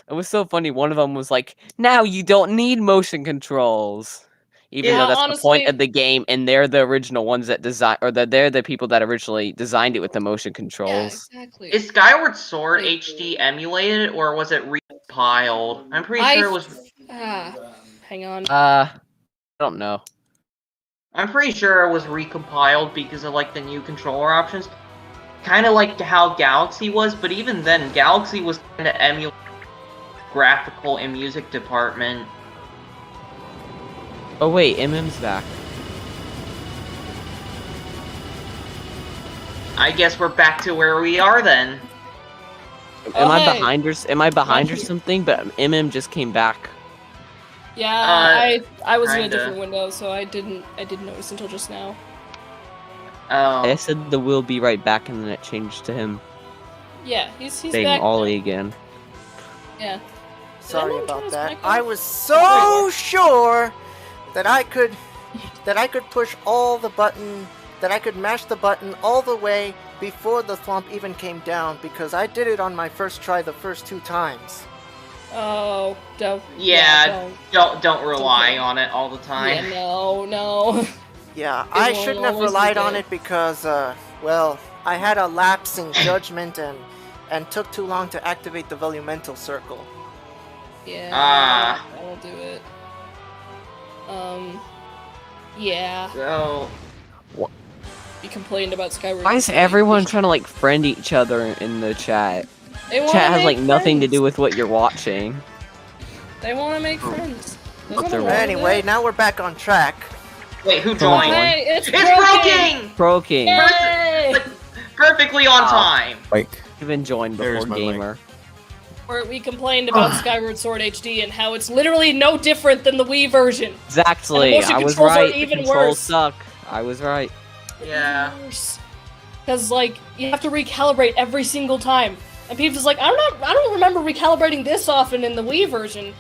was so funny. One of them was like, now you don't need motion controls. Even Yeah, though that's the point honestly- of the game, and they're the original ones that design, or they're the people that originally designed it with the motion Yeah, controls. exactly. Is Skyward Sword Like- HD emulated or was it recompiled? I'm pretty sure it was. Hang on. I don't know. I'm pretty sure it was recompiled because of like the new controller options. Kind of like how Galaxy was, but even then, Galaxy was kind of emulated graphical and music department. Oh wait, MM's back. I guess we're back to where we are then. Am I hey. behind or am I behind or here. something? But MM just came back. Yeah, I was in a kinda. different window, so I didn't notice until just now. Oh, I said the will be right back, and then it changed to him Yeah, he's saying back. Ollie now. again. Yeah. Sorry Everyone turn about his that. mic I off? was so sure that I could push all the button, that I could mash the button all the way before the thwomp even came down, because I did it on my first try the first 2 times. Oh, don't. yeah. don't. Don't rely Okay. on it all the time. Yeah, no. Yeah, It I won't shouldn't have always be relied on good. it because, well, I had a lapse in judgment and took too long to activate the volumental circle. Yeah. Ah. That'll do it. Yeah. So, You complained about Skyward. Why is Sword. everyone trying to like friend each other in the chat? They wanna Chat has make like nothing to friends. do with what you're watching. They want to make friends. There's But they're nothing wrong with Anyway, that. now we're back on track. wait, who Come on. joined? Hey, it's It's broken! Pro King, Yay! Perfectly on Wow. time. Like, even joined before There's my link. gamer. Where we complained about Skyward Sword HD and how it's literally no different than the Wii version. Exactly, And the motion I was controls are right. The even controls worse. suck. I was right. Yeah. Because, like, you have to recalibrate every single time. And Peeves like, I don't remember recalibrating this often in the Wii version.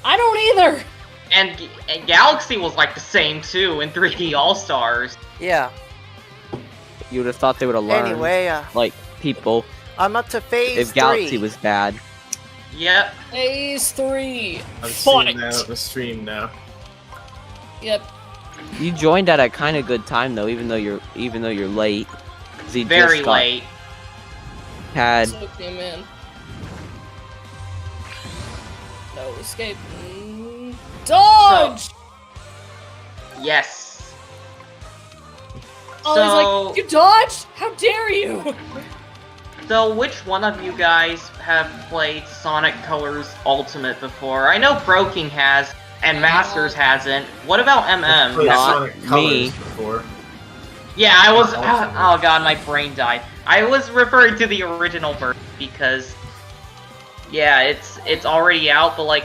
I don't either. And Galaxy was like the same too in 3D All-Stars. Yeah. You would have thought they would have learned. Anyway, Like, people, I'm up to phase if Galaxy 3. was bad. Yep. Phase 3. I'm Fight. seeing that on the stream now. Yep. You joined at a kind of good time though, even though you're late. 'Cause he Very just got- late. Had So came in. No escape. Dodge! Yes. Oh, he's like, you dodged? How dare you? So which one of you guys have played Sonic Colors Ultimate before? I know Broking has, and Masters hasn't. What about I've played MM? Not Sonic Colors me. before. Yeah, I was. Oh god, my brain died. I was referring to the original version because, yeah, it's already out. But like,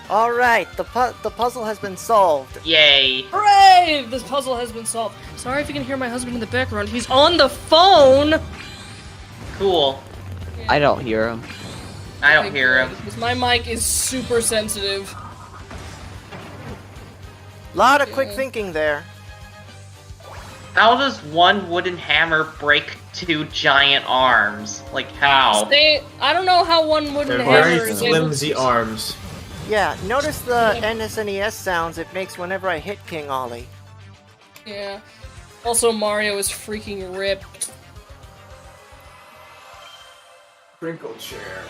Alright, the puzzle has been solved. yay! Hooray! This puzzle has been solved. Sorry if you can hear my husband in the background. He's on the phone! Cool. I don't hear him. I don't hear him. Because my mic is super sensitive. Lot of quick Yeah. thinking there. How does one wooden hammer break two giant arms? Like how? I don't know how one wooden They're hammer very is able flimsy to... arms. Yeah, notice the Yeah. NSNES sounds it makes whenever I hit King Ollie. Yeah. Also, Mario is freaking ripped. Crinkle chair.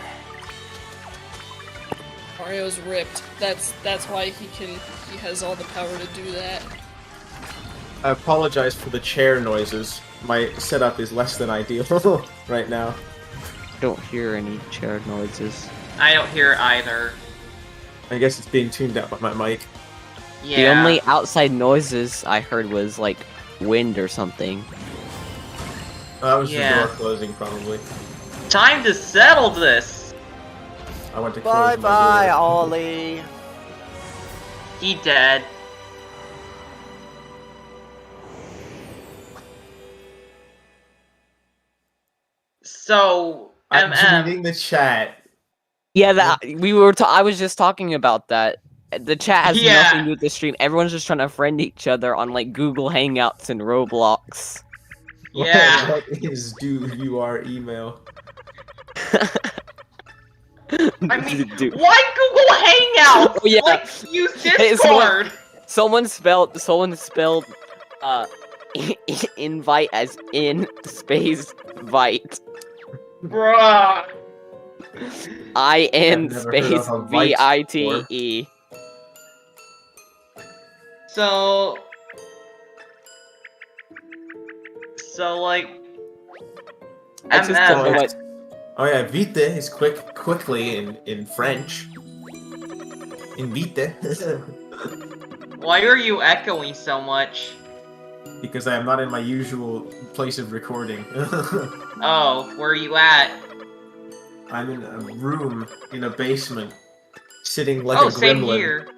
Mario's ripped. That's why he has all the power to do that. I apologize for the chair noises. My setup is less than ideal right now. I don't hear any chair noises. I don't hear it either. I guess it's being tuned out by my mic. Yeah. The only outside noises I heard was like wind or something. That was Yeah. the door closing, probably. Time to settle this. I went to close Bye my bye, door. Ollie. He dead. So, I'm MM. reading the chat. Yeah, I was just talking about that. The chat has Yeah. nothing to do with the stream. Everyone's just trying to friend each other on like Google Hangouts and Roblox. Yeah. What is do you are email? I mean, Dude. why Google Hangouts? Oh, yeah. Like, use It's Discord. Someone spelled invite as in space vite. Bruh. IN I've never heard space of a vite VITE. So like, I just don't know MM. what. Oh yeah, vite is quickly in French. In vite. Why are you echoing so much? Because I am not in my usual place of recording. Oh, where are you at? I'm in a room in a basement, sitting like Oh, a same gremlin. here.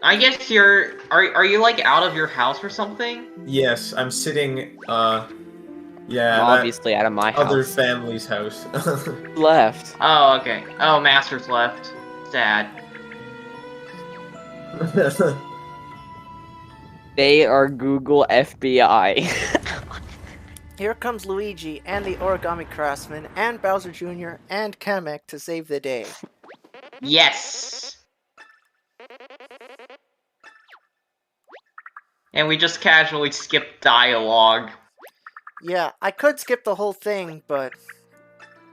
I guess are you like out of your house or something? Yes, I'm sitting. Yeah, I'm at obviously out of my other house. family's house. Left. Oh, okay. Oh, Master's left. Sad. They are Google FBI. Here comes Luigi and the Origami Craftsman and Bowser Jr. and Kamek to save the day. Yes. And we just casually skipped dialogue. Yeah, I could skip the whole thing, but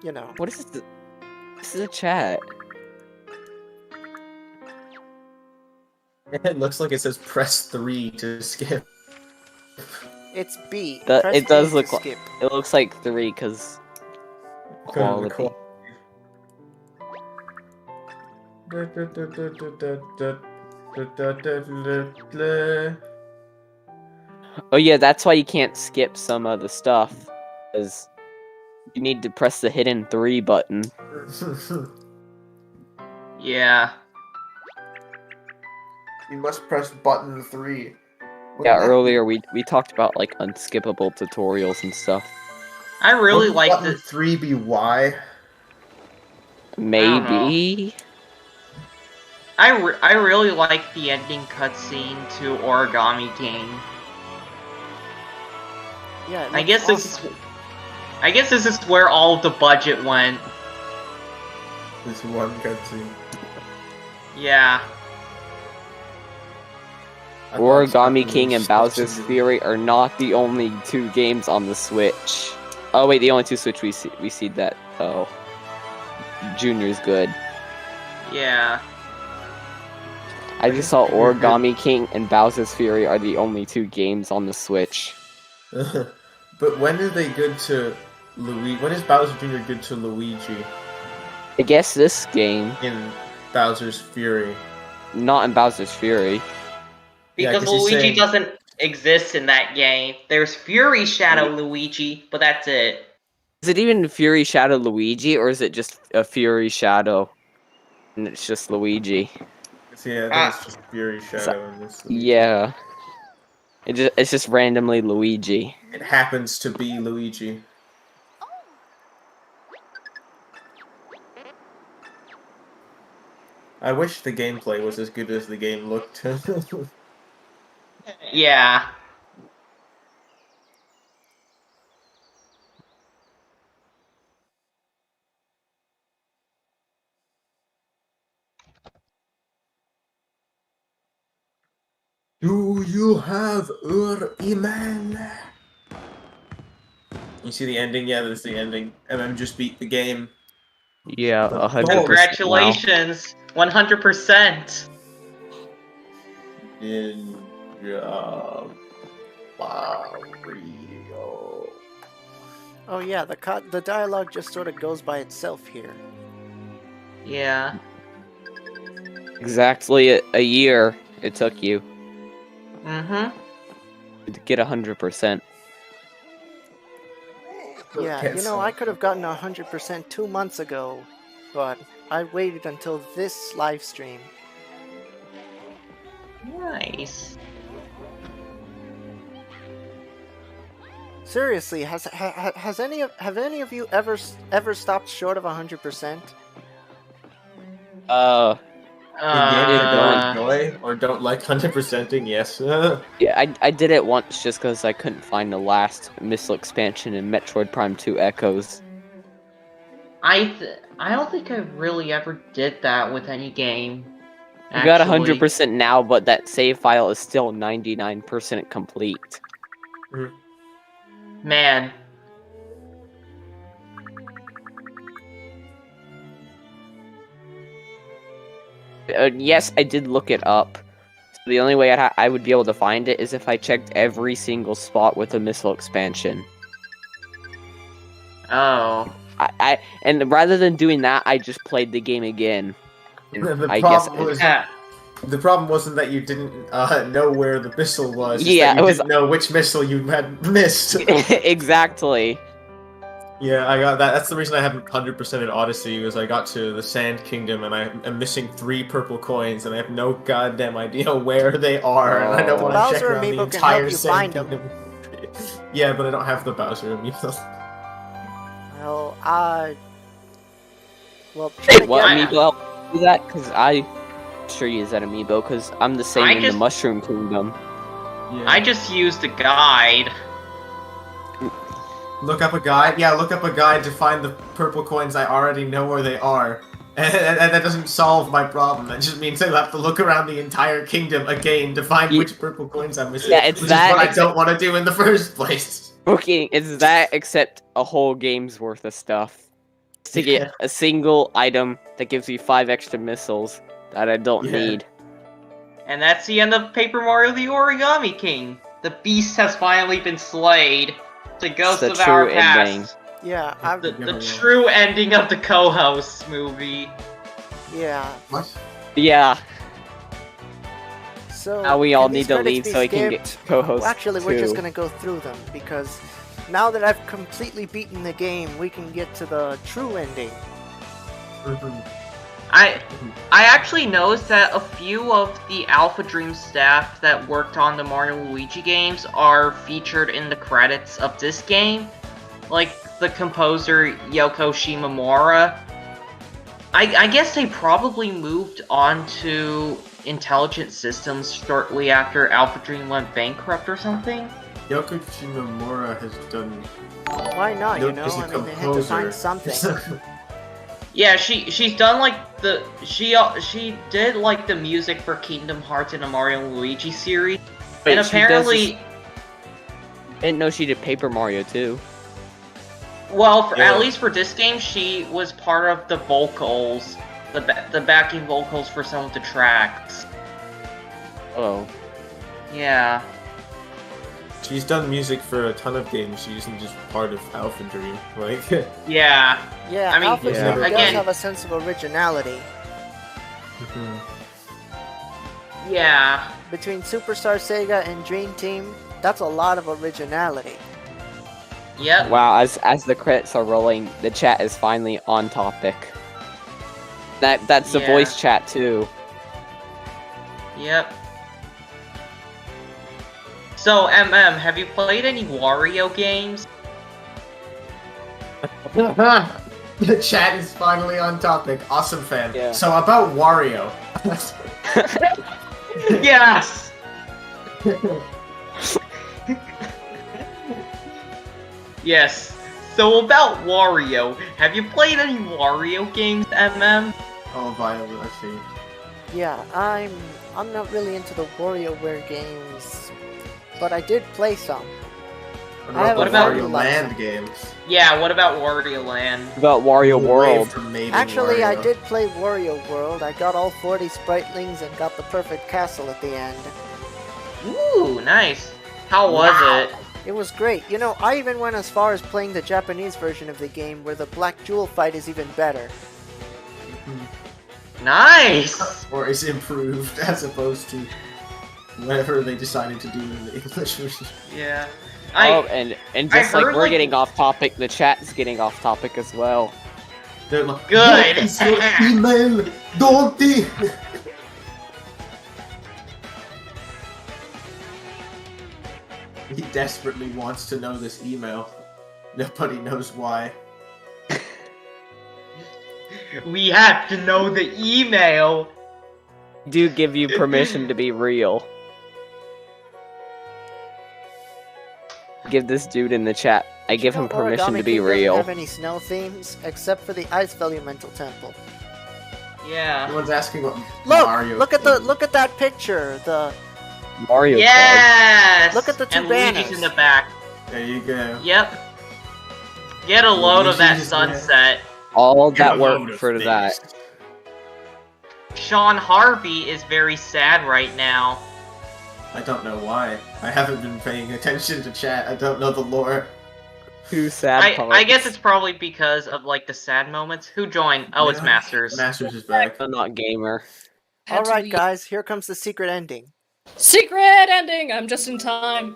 you know. What is this? This is a chat. It looks like it says press 3 to skip. It's B. That- Press it does A to look like- skip. It looks like 3 because quality. Oh yeah, that's why you can't skip some of the stuff, because you need to press the hidden 3 button. Yeah. You must press button 3. Yeah, earlier we talked about like unskippable tutorials and stuff. I really Wouldn't like button the. 3 be Y? Maybe. I really like the ending cutscene to Origami King. Yeah, it I looks guess this awesome. is. I guess this is where all of the budget went. This one cutscene. Yeah. I thought Origami something King was and Bowser's snatching Fury are not the only 2 games on the Switch. Oh wait, the only 2 Switch we see that. Oh, Junior's good. Yeah. I just saw Origami King and Bowser's Fury are the only 2 games on the Switch. But when are they good to Luigi? When is Bowser Jr. good to Luigi I guess this game, in Bowser's Fury? not in Bowser's Fury. Yeah, Because 'cause he's Luigi saying- doesn't exist in that game. There's Fury Shadow Luigi, but that's it. Is it even Fury Shadow Luigi, or is it just a Fury Shadow? And it's just Luigi. Yeah, I think it's just Fury Shadow in this. Luigi. Yeah. It's just randomly Luigi. It happens to be Luigi. I wish the gameplay was as good as the game looked. Yeah. Do you have Iman? You see the ending? Yeah, that's the ending. MM just beat the game. Yeah, 100%. Congratulations. 100%. Ninja Mario. Oh yeah, the dialogue just sort of goes by itself here. Yeah. Exactly a year it took you Mm-hmm. to get 100%. Yeah, you know, I could have gotten 100% 2 months ago, but I waited until this live stream. Nice. Seriously, have any of you ever stopped short of 100%? In games I don't Uh, enjoy or don't like 100%ing, yes. Yeah, I did it once just because I couldn't find the last missile expansion in Metroid Prime 2 Echoes. I don't think I really ever did that with any game. You got actually. 100% now, but that save file is still 99% complete. Man. Yes, I did look it up. So the only way I would be able to find it is if I checked every single spot with a missile expansion. Oh. And rather than doing that, I just played the game again. And The I guess problem was- Yeah. The problem wasn't that you didn't know where the missile was. It's Yeah, that you it was- didn't know which missile you had missed. exactly. Yeah, I got that. That's the reason I haven't 100%ed Odyssey, was I got to the Sand Kingdom and I am missing 3 purple coins and I have no goddamn idea where they are, and I don't Oh. want to check Bowser around the Amiibo can entire help you Sand find 'em. Kingdom. Yeah, but I don't have the Bowser Amiibo. Well, try to What get- amiibo helped do that? Because I sure use that amiibo because I'm the same I in the just- Mushroom Kingdom. Yeah. I just used a guide. Look up a guide. Yeah, look up a guide to find the purple coins. I already know where they are. And that doesn't solve my problem. That just means I have to look around the entire kingdom again to find Yeah. which purple coins I'm missing. Yeah, it's which that, is what I except- don't want to do in the first place. Okay, it's that except a whole game's worth of stuff. To get Yeah. a single item that gives you 5 extra missiles that I don't Yeah. need. And that's the end of Paper Mario the Origami King. The beast has finally been slayed. The ghost the of our true past. ending. Yeah, The true ending of the co-host movie. yeah. What? Yeah, So now we all can these need to credits leave be so I can skipped? get co-host Well, actually, we're just 2. gonna go through them because now that I've completely beaten the game, we can get to the true ending. I actually noticed that a few of the Alpha Dream staff that worked on the Mario and Luigi games are featured in the credits of this game. Like, the composer Yoko Shimomura. I guess they probably moved on to Intelligent Systems shortly after Alpha Dream went bankrupt or something. Yoko Shimomura has done. Why not, you know? Is a I mean, they had to find composer. something. Yeah, she's done like she did like the music for Kingdom Hearts and the Mario and Luigi series, Wait, and she does apparently, this- I didn't know she did Paper Mario too. well, Yeah. at least for this game, she was part of the vocals, the backing vocals for some of the tracks. Oh. Yeah. She's done music for a ton of games. She isn't just part of Alpha Dream. Like, Yeah. Yeah, I mean, Alpha yeah. Dream does Again- have a sense of originality. Yeah. Between Superstar Sega and Dream Team, that's a lot of originality. Yep. Wow, as the credits are rolling, the chat is finally on topic. That's the Yeah. voice chat too. Yep. So, have you played any Wario games? the chat is finally on topic. Awesome fan. Yeah. So about Wario. Yes! Yes. So about Wario, have you played any Wario games, Oh, Violet, I see. Yeah, I'm not really into the WarioWare games, but I did play some. What about- Wario Land games? Yeah, what about Wario Land? About Wario Away World. from Maiden Actually, I Wario. did play Wario World. I got all 40 spritlings and got the perfect castle at the end. Ooh, nice. How was Wow. it? It was great. You know, I even went as far as playing the Japanese version of the game where the Black Jewel fight is even better. Nice! Or is improved as opposed to whatever they decided to do in the English version. Yeah. Oh, and just like heard, we're like- getting off topic, the chat's getting off topic as well. They're like, Good. "What is your email, Donkey?" He desperately wants to know this email. Nobody knows why. We have to know the email. Do give you permission to be real. Give this dude in the chat. I give him permission Origami to be King real. doesn't have any snow themes except for the Ice Elemental Temple. Yeah. Everyone's asking what Look, Mario. look at that picture. The Mario Kart. Yes! Look at the two and Luigi's banners. in the back. There you go. Yep. Get a load of that Luigi's in there. sunset. All Get a that load work of for this. that. Sean Harvey is very sad right now. I don't know why. I haven't been paying attention to chat. I don't know the lore. Two sad I guess parts. it's probably because of like the sad moments. Who joined? Oh, it's Yeah. Masters. Masters is back. I'm not gamer. Had to Alright be- guys, here comes the secret ending. Secret ending! I'm just in time.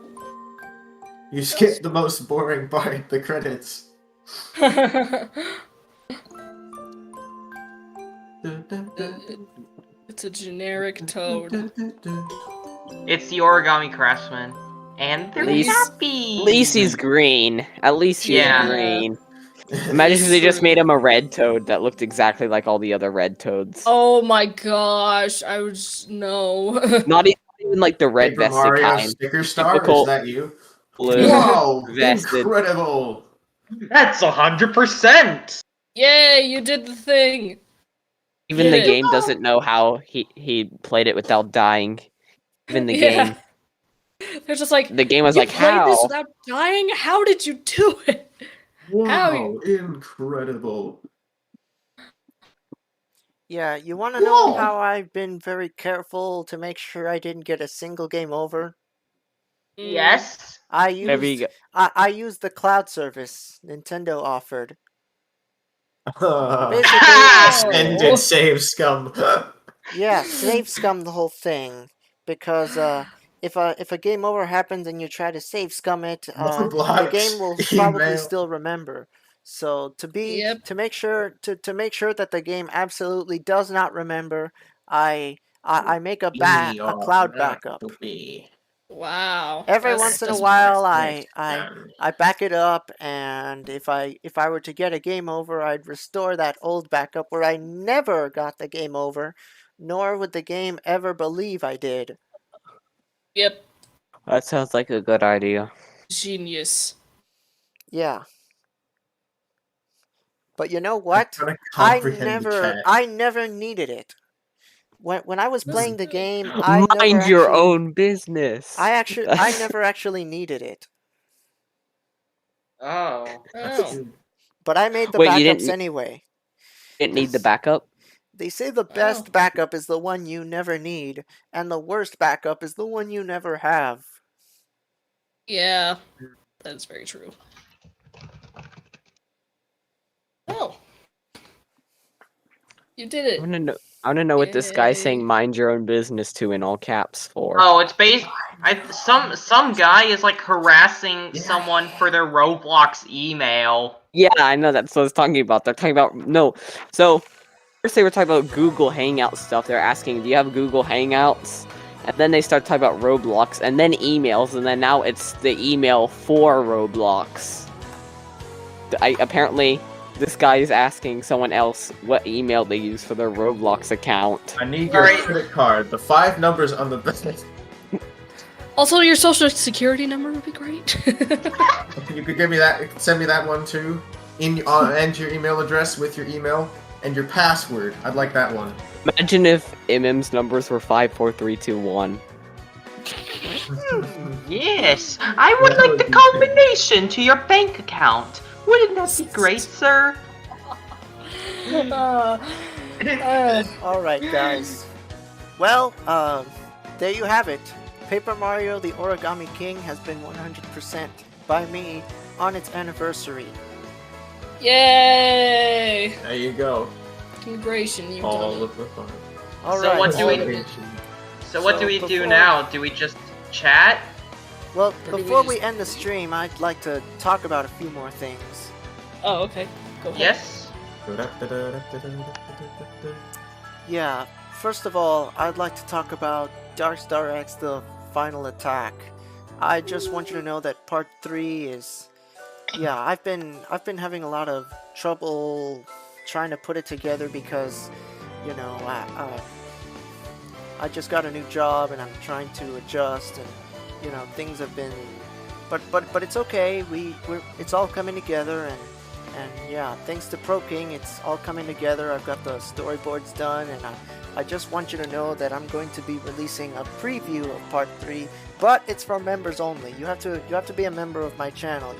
You skipped the most boring part, the credits. It's a generic toad. It's the Origami Craftsman. And they're Least- happy! At least he's green. At least he's Yeah. green. Imagine if they just made him a red toad that looked exactly like all the other red toads. Oh my gosh, I would just no. Not even like the red Paper vested Mario kind. sticker star? Typical Is that you? Blue. Whoa! vested. Incredible! That's 100%! Yay, you did the thing. Even the Yeah. game doesn't know how he played it without dying. Even the Yeah. game. They're just like, The game was you like, played how? this without dying? How did you do it? Wow! Incredible! Yeah, you wanna know Whoa. how I've been very careful to make sure I didn't get a single game over? Yes? I Whenever you used get- I used the cloud service Nintendo offered. Oh. Extended save scum. Yeah, save scum the whole thing because if a game over happens and you try to save scum it, the Roblox game will probably email. still remember. So Yep. to make sure that the game absolutely does not remember, I make a cloud backup. Me. Wow. Every That's, once in a that's while, Nice. I back it up, and if I were to get a game over, I'd restore that old backup where I never got the game over, nor would the game ever believe I did. Yep. That sounds like a good idea. Genius. Yeah. But you know I'm what? trying to comprehend the chat. I never needed it. When I was playing the game, I never Mind your actually own business. I never actually needed it. Oh. That's Oh. true. But I made the Wait, you backups didn't anyway. need the backup? They say the Wow. best backup is the one you never need, and the worst backup is the one you never have. Yeah. That is very true. Oh. You did it. I wanna know what this guy's Yay. saying mind your own business to in all caps for. Oh, it's based. Some guy is like harassing someone for their Roblox email. Yeah, I know that's what I was talking about. They're talking about no. So first they were talking about Google Hangout stuff. They're asking, do you have Google Hangouts? And then they start talking about Roblox, and then emails, and then now it's the email for Roblox. Apparently this guy is asking someone else what email they use for their Roblox account. I need your Alright. credit card. The 5 numbers on the back. Also, your social security number would be great. You could give me that. Send me that one too. And your email address with your email and your password. I'd like that one. Imagine if MM's numbers were 54321. Yes, I would like the combination to your bank account. Wouldn't that be great, sir? Alright, guys. Well, there you have it. Paper Mario The Origami King has been 100% by me on its anniversary. Yay! There you go. Congratulations, you've All done of the fun. Alright. what do we- it. So what do we do before- now? Do we just chat? Well, Or do we before just- we end the stream, I'd like to talk about a few more things. Oh, okay. Go ahead. Yes. Yeah, first of all, I'd like to talk about Darkstar X The Final Attack. I just want you to know that part 3 is... Yeah, I've been having a lot of trouble trying to put it together because, you know, I just got a new job and I'm trying to adjust, and you know, things have been, but it's okay. It's all coming together, and yeah, thanks to Pro King, it's all coming together. I've got the storyboards done, and I just want you to know that I'm going to be releasing a preview of part 3, but it's for members only. You have to be a member of my channel.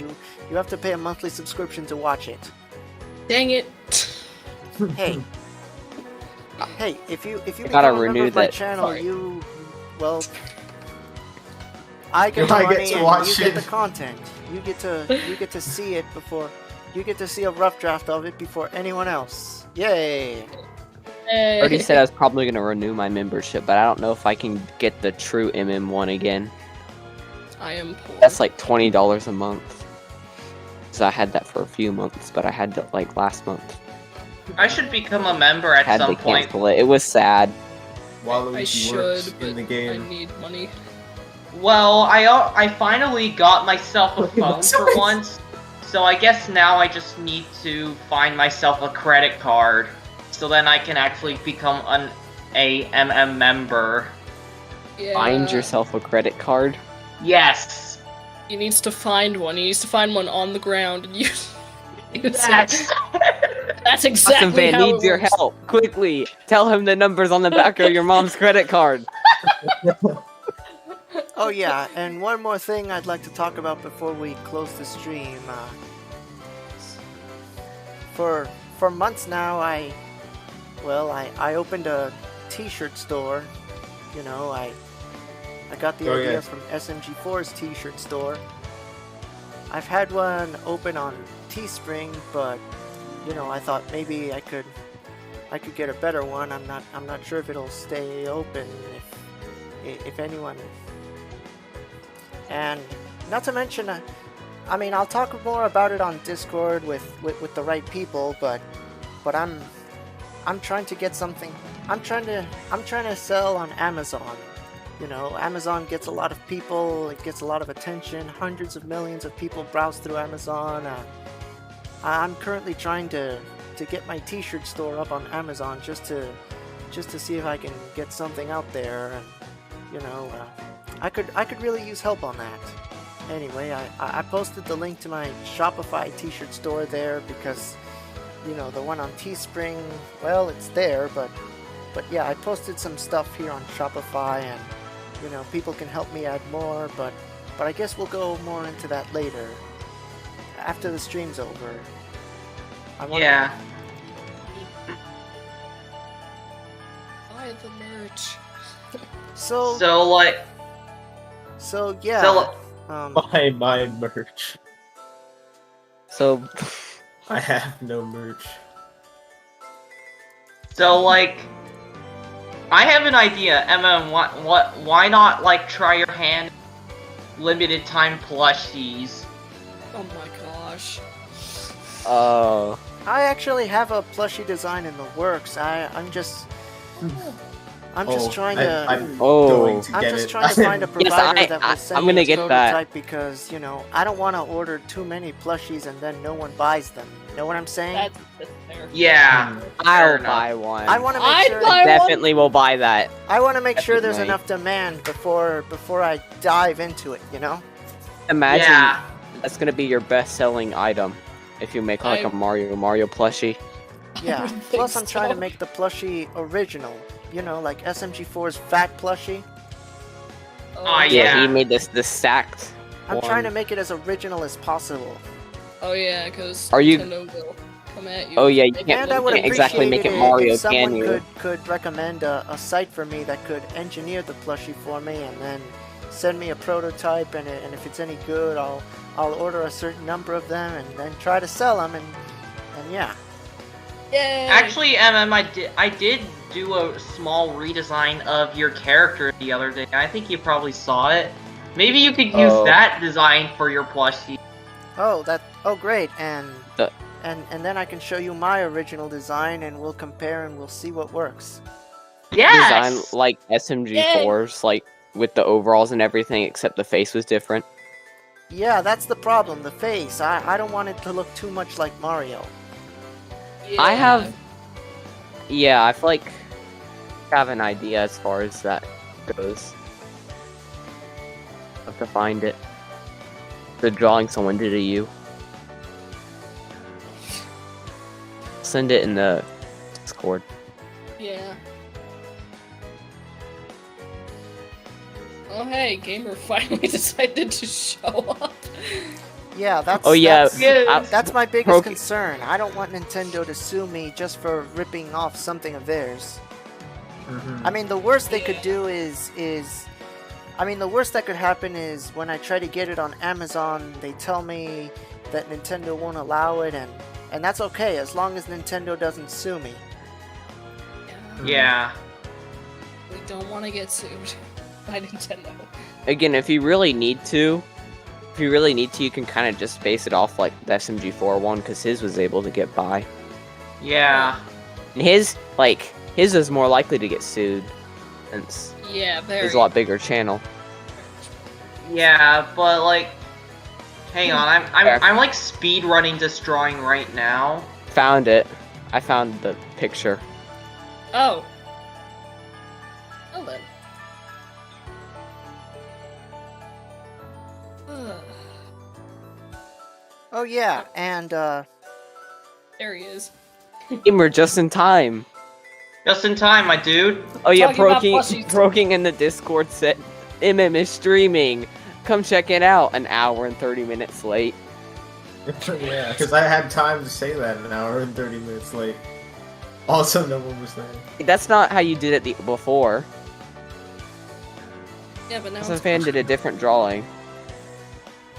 You have to pay a monthly subscription to watch it. Dang it. Hey. Hey, if you gotta become a member renew of my that. channel, Sorry. well, I get You the might get money to and watch you get it. the content. You get to see it before. You get to see a rough draft of it before anyone else. Yay! I already said I was probably gonna renew my membership, but I don't know if I can get the true MM one again. I am poor. That's like $20 a month. So I had that for a few months, but I had that like last month. I should become a member at Had to some point. cancel it. It was sad. Waluigi I works should, but in the I game. need money. Well, I finally got myself a phone for once, so I guess now I just need to find myself a credit card, so then I can actually become an AMM member. Yeah. Find yourself a credit card. Yes. He needs to find one. He needs to find one on the ground and use it. Yes. That's Austin exactly Van how needs it your works. help. Quickly, tell him the numbers on the back of your mom's credit card. Oh yeah, and one more thing I'd like to talk about before we close the stream. For months now, I opened a T-shirt store. You know, I got the idea yeah. from SMG4's T-shirt store. I've had one open on Teespring, but you know, I thought maybe I could get a better one. I'm not sure if it'll stay open if anyone. And not to mention, I mean, I'll talk more about it on Discord with the right people, but I'm trying to get something. I'm trying to sell on Amazon. You know, Amazon gets a lot of people, it gets a lot of attention. Hundreds of millions of people browse through Amazon. I'm currently trying to get my t-shirt store up on Amazon just to see if I can get something out there. And, you know, I could really use help on that. Anyway, I posted the link to my Shopify t-shirt store there because, you know, the one on Teespring, well, it's there, but yeah, I posted some stuff here on Shopify, and, you know, people can help me add more, but I guess we'll go more into that later, after the stream's over. Yeah. Buy the merch. So yeah. So, Buy my merch. So, I have no merch. So, like, I have an idea, Emma. Why not, like, try your hand limited time plushies? Oh my gosh. oh, I actually have a plushie design in the works. I'm just trying to. I'm Oh. going to I'm get just it. trying to find a provider that will send I'm me gonna a get that. prototype because, you know, I don't want to order too many plushies and then no one buys them. You know what I'm saying? That's fair. Yeah. Fair I'll enough. buy one. I want to make I'd sure. buy- Definitely will buy that. I want to make sure there's Definitely. enough demand before I dive into it. You know? Imagine Yeah. that's gonna be your best-selling item if you make like I- a Mario plushie. Yeah. would think Plus, I'm trying to so. make the plushie original. You know, like SMG4's fat plushie. Oh, Yeah, Yeah. he made the stacked. I'm one. trying to make it as original as possible. Oh yeah, because Are you- Nintendo will come at you. Oh, yeah, you Make can't- it And I look would can't good. exactly make appreciate it Mario, if someone can you? could recommend a site for me that could engineer the plushie for me and then send me a prototype, and if it's any good, I'll order a certain number of them and then try to sell them, and yeah. Yay! Actually, I did do a small redesign of your character the other day. I think you probably saw it. Maybe you could use Oh. that design for your plushie. Oh, great, and The- and then I can show you my original design and we'll compare and we'll see what works. Yes. Design like SMG4s, like with the overalls and everything, except the face was different. Yeah, that's the problem, the face. I don't want it to look too much like Mario. I Yeah. have, yeah, I feel like I have an idea as far as that goes. Have to find it. The drawing someone did of you. Send it in the Discord. Yeah. Oh hey, Gamer finally decided to show up. Yeah, that's Oh yeah, Yeah. that's my biggest Broke- concern. I don't want Nintendo to sue me just for ripping off something of theirs. Mhm. I mean, the worst they could do is I mean, the worst that could happen is when I try to get it on Amazon, they tell me that Nintendo won't allow it, and that's okay as long as Nintendo doesn't sue me. Yeah. We don't want to get sued by Nintendo. Again, if you really need to, you can kind of just base it off like the SMG4 one, because his was able to get by. Yeah. And his is more likely to get sued, since Yeah, very. there's a lot bigger channel. Yeah, but like, hang on, Fair. I'm like speed running this drawing right now. Found it. I found the picture. Oh. Well then. Oh yeah, and There he is. Gamer just in time. Just in time, my dude. Oh yeah, Talking about Proking, plushies. Proking in the Discord said MM is streaming. Come check it out. An hour and 30 minutes late. Yeah, because I had time to say that an hour and 30 minutes late. Also, no one was there. That's not how you did it before. Yeah, but now Some it's fan did a different drawing.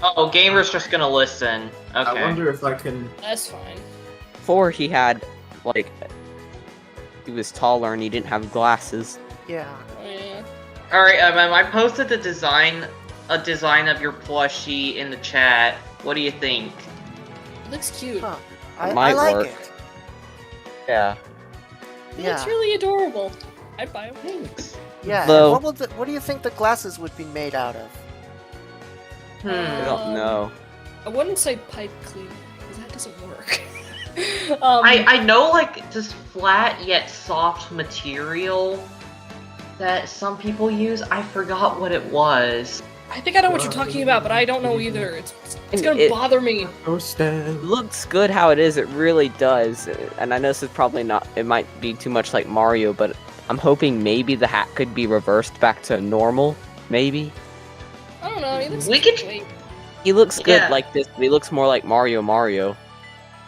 Oh, Gamer's just gonna listen. Okay. I wonder if I can. That's fine. Before he had, like, he was taller and he didn't have glasses. yeah. Oh, yeah. Alright, I posted a design of your plushie in the chat. What do you think? It looks cute. Huh. It might I like work. it. Yeah. It Yeah. looks really adorable. I'd buy it. Thanks. Yeah, and Though- what do you think the glasses would be made out of? I don't know. I wouldn't say pipe cleaner, because that doesn't work. I know like this flat yet soft material that some people use. I forgot what it was. I think I know what you're talking about, but I don't know either. It's gonna bother me. It looks good how it is, it really does. And I know this is probably not, it might be too much like Mario, but I'm hoping maybe the hat could be reversed back to normal, maybe? I don't know. He looks We could- wait. He looks good Yeah. like this, but he looks more like Mario.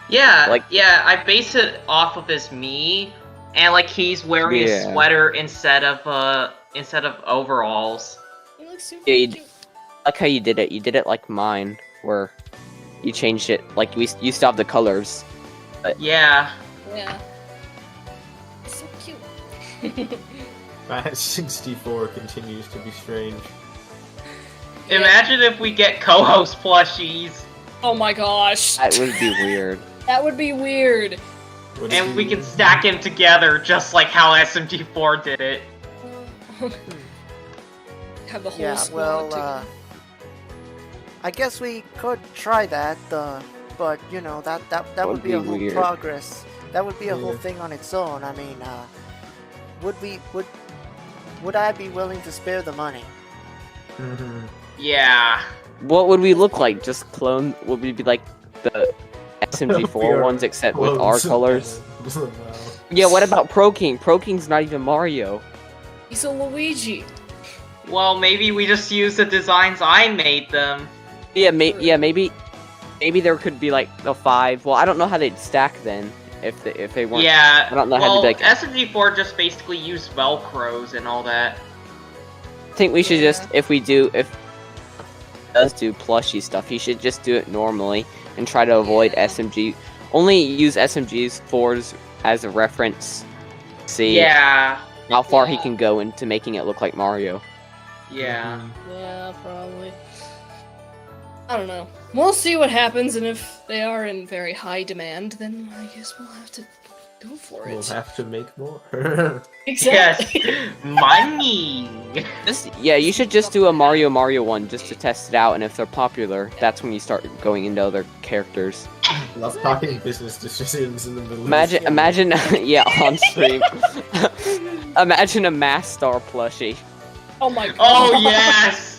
Yeah, Like- yeah, I base it off of his Mii, and like he's wearing a Yeah. sweater instead of overalls. He looks super Yeah, you cute. Like how you did it like mine, where you changed it, like we used to have the colors. Yeah. Yeah. It's so cute. That 64 continues to be strange. Yeah. Imagine if we get co-host plushies, Oh my gosh. That would be weird. That would be weird. What and is we he- can stack him together just like how SMG4 did it. Have the whole Yeah, squad well, together. I guess we could try that, but you know that would Would be a be whole weird. progress. That would be a whole Yeah. thing on its own. I mean, would I be willing to spare the money? Mhm. Yeah. What would we look like? Just clone? Would we be like the SMG4 We are ones except with our Close. colors? Wow. Yeah, what about Pro King? Pro King's not even Mario. He's a Luigi. Well, maybe we just use the designs I made them. Yeah, maybe there could be like the 5. Well, I don't know how they'd stack then if they weren't. Yeah. I don't know how to well, be like- SMG4 just basically used Velcros and all that. I think we should Yeah. just if he does do plushy stuff, he should just do it normally and try to avoid Yeah. SMG. Only use SMG's 4s as a reference. See Yeah. how far he Yeah. can go into making it look like Mario. Yeah. Yeah, probably. I don't know. We'll see what happens, and if they are in very high demand, then I guess we'll have to go for We'll it. have to make more. Exactly. Yes. Money. You should just do a Mario one just to test it out, and if they're popular, that's when you start going into other characters. Love talking business decisions in the middle of this game. Imagine, yeah, on stream. Imagine a Mass Star plushie. Oh my god. Oh yes.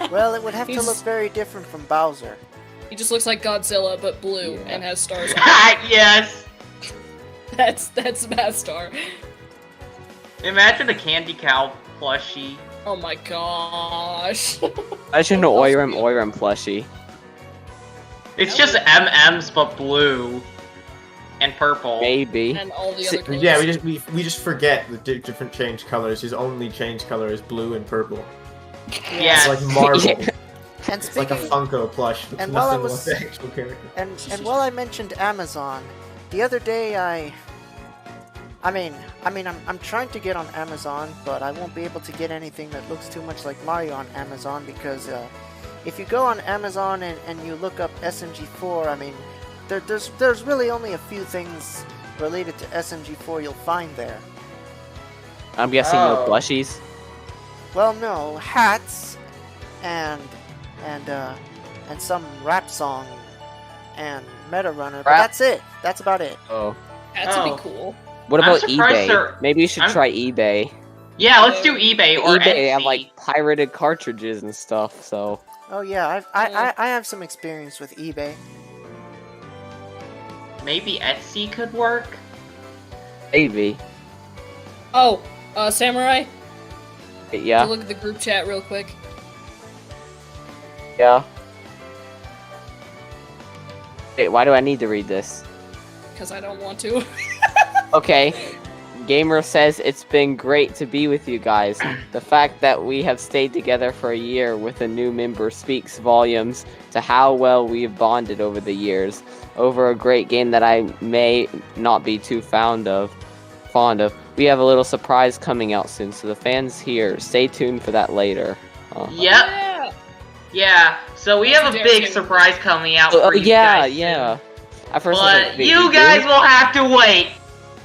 Well, it would have to He's- look very different from Bowser. He just looks like Godzilla, but blue, Yeah. and has stars on Yes. it. That's Mastar. Imagine a Candy Cow plushie. Oh my gosh. Imagine an Oiram plushie. It's just M&M's but blue and purple. Maybe. And all the See, other colors. yeah, we just forget the different change colors. His only change color is blue and purple. Yes. It's like marble. Yeah. And It's like a speaking, Funko plush. It's And while I nothing was- like the actual character. and while I mentioned Amazon, the other day I'm trying to get on Amazon, but I won't be able to get anything that looks too much like Mario on Amazon because if you go on Amazon and you look up SMG4, I mean, there's really only a few things related to SMG4 you'll find there. I'm guessing no Oh. plushies. Well, no, hats and some rap song and Meta Runner, but Rap? that's it. That's about it. Oh. That's Oh. be cool. What I'm about surprised eBay? they're- Maybe you should I'm- try eBay. Yeah, let's do eBay or eBay they have Etsy. like pirated cartridges and stuff, so Oh yeah, I have some experience with eBay. Maybe Etsy could work. maybe. Oh, Samurai, Yeah. look at the group chat real quick. Yeah. Wait, why do I need to read this? Because I don't want to. Okay. Gamer says it's been great to be with you guys. The fact that we have stayed together for a year with a new member speaks volumes to how well we've bonded over the years over a great game that I may not be too fond of. We have a little surprise coming out soon, so the fans here, stay tuned for that later. Yep. Yeah. Yeah. So we have a big Daring. surprise coming out Oh, for you yeah, guys. yeah. At first I was But like, wait, you do? guys will have to wait.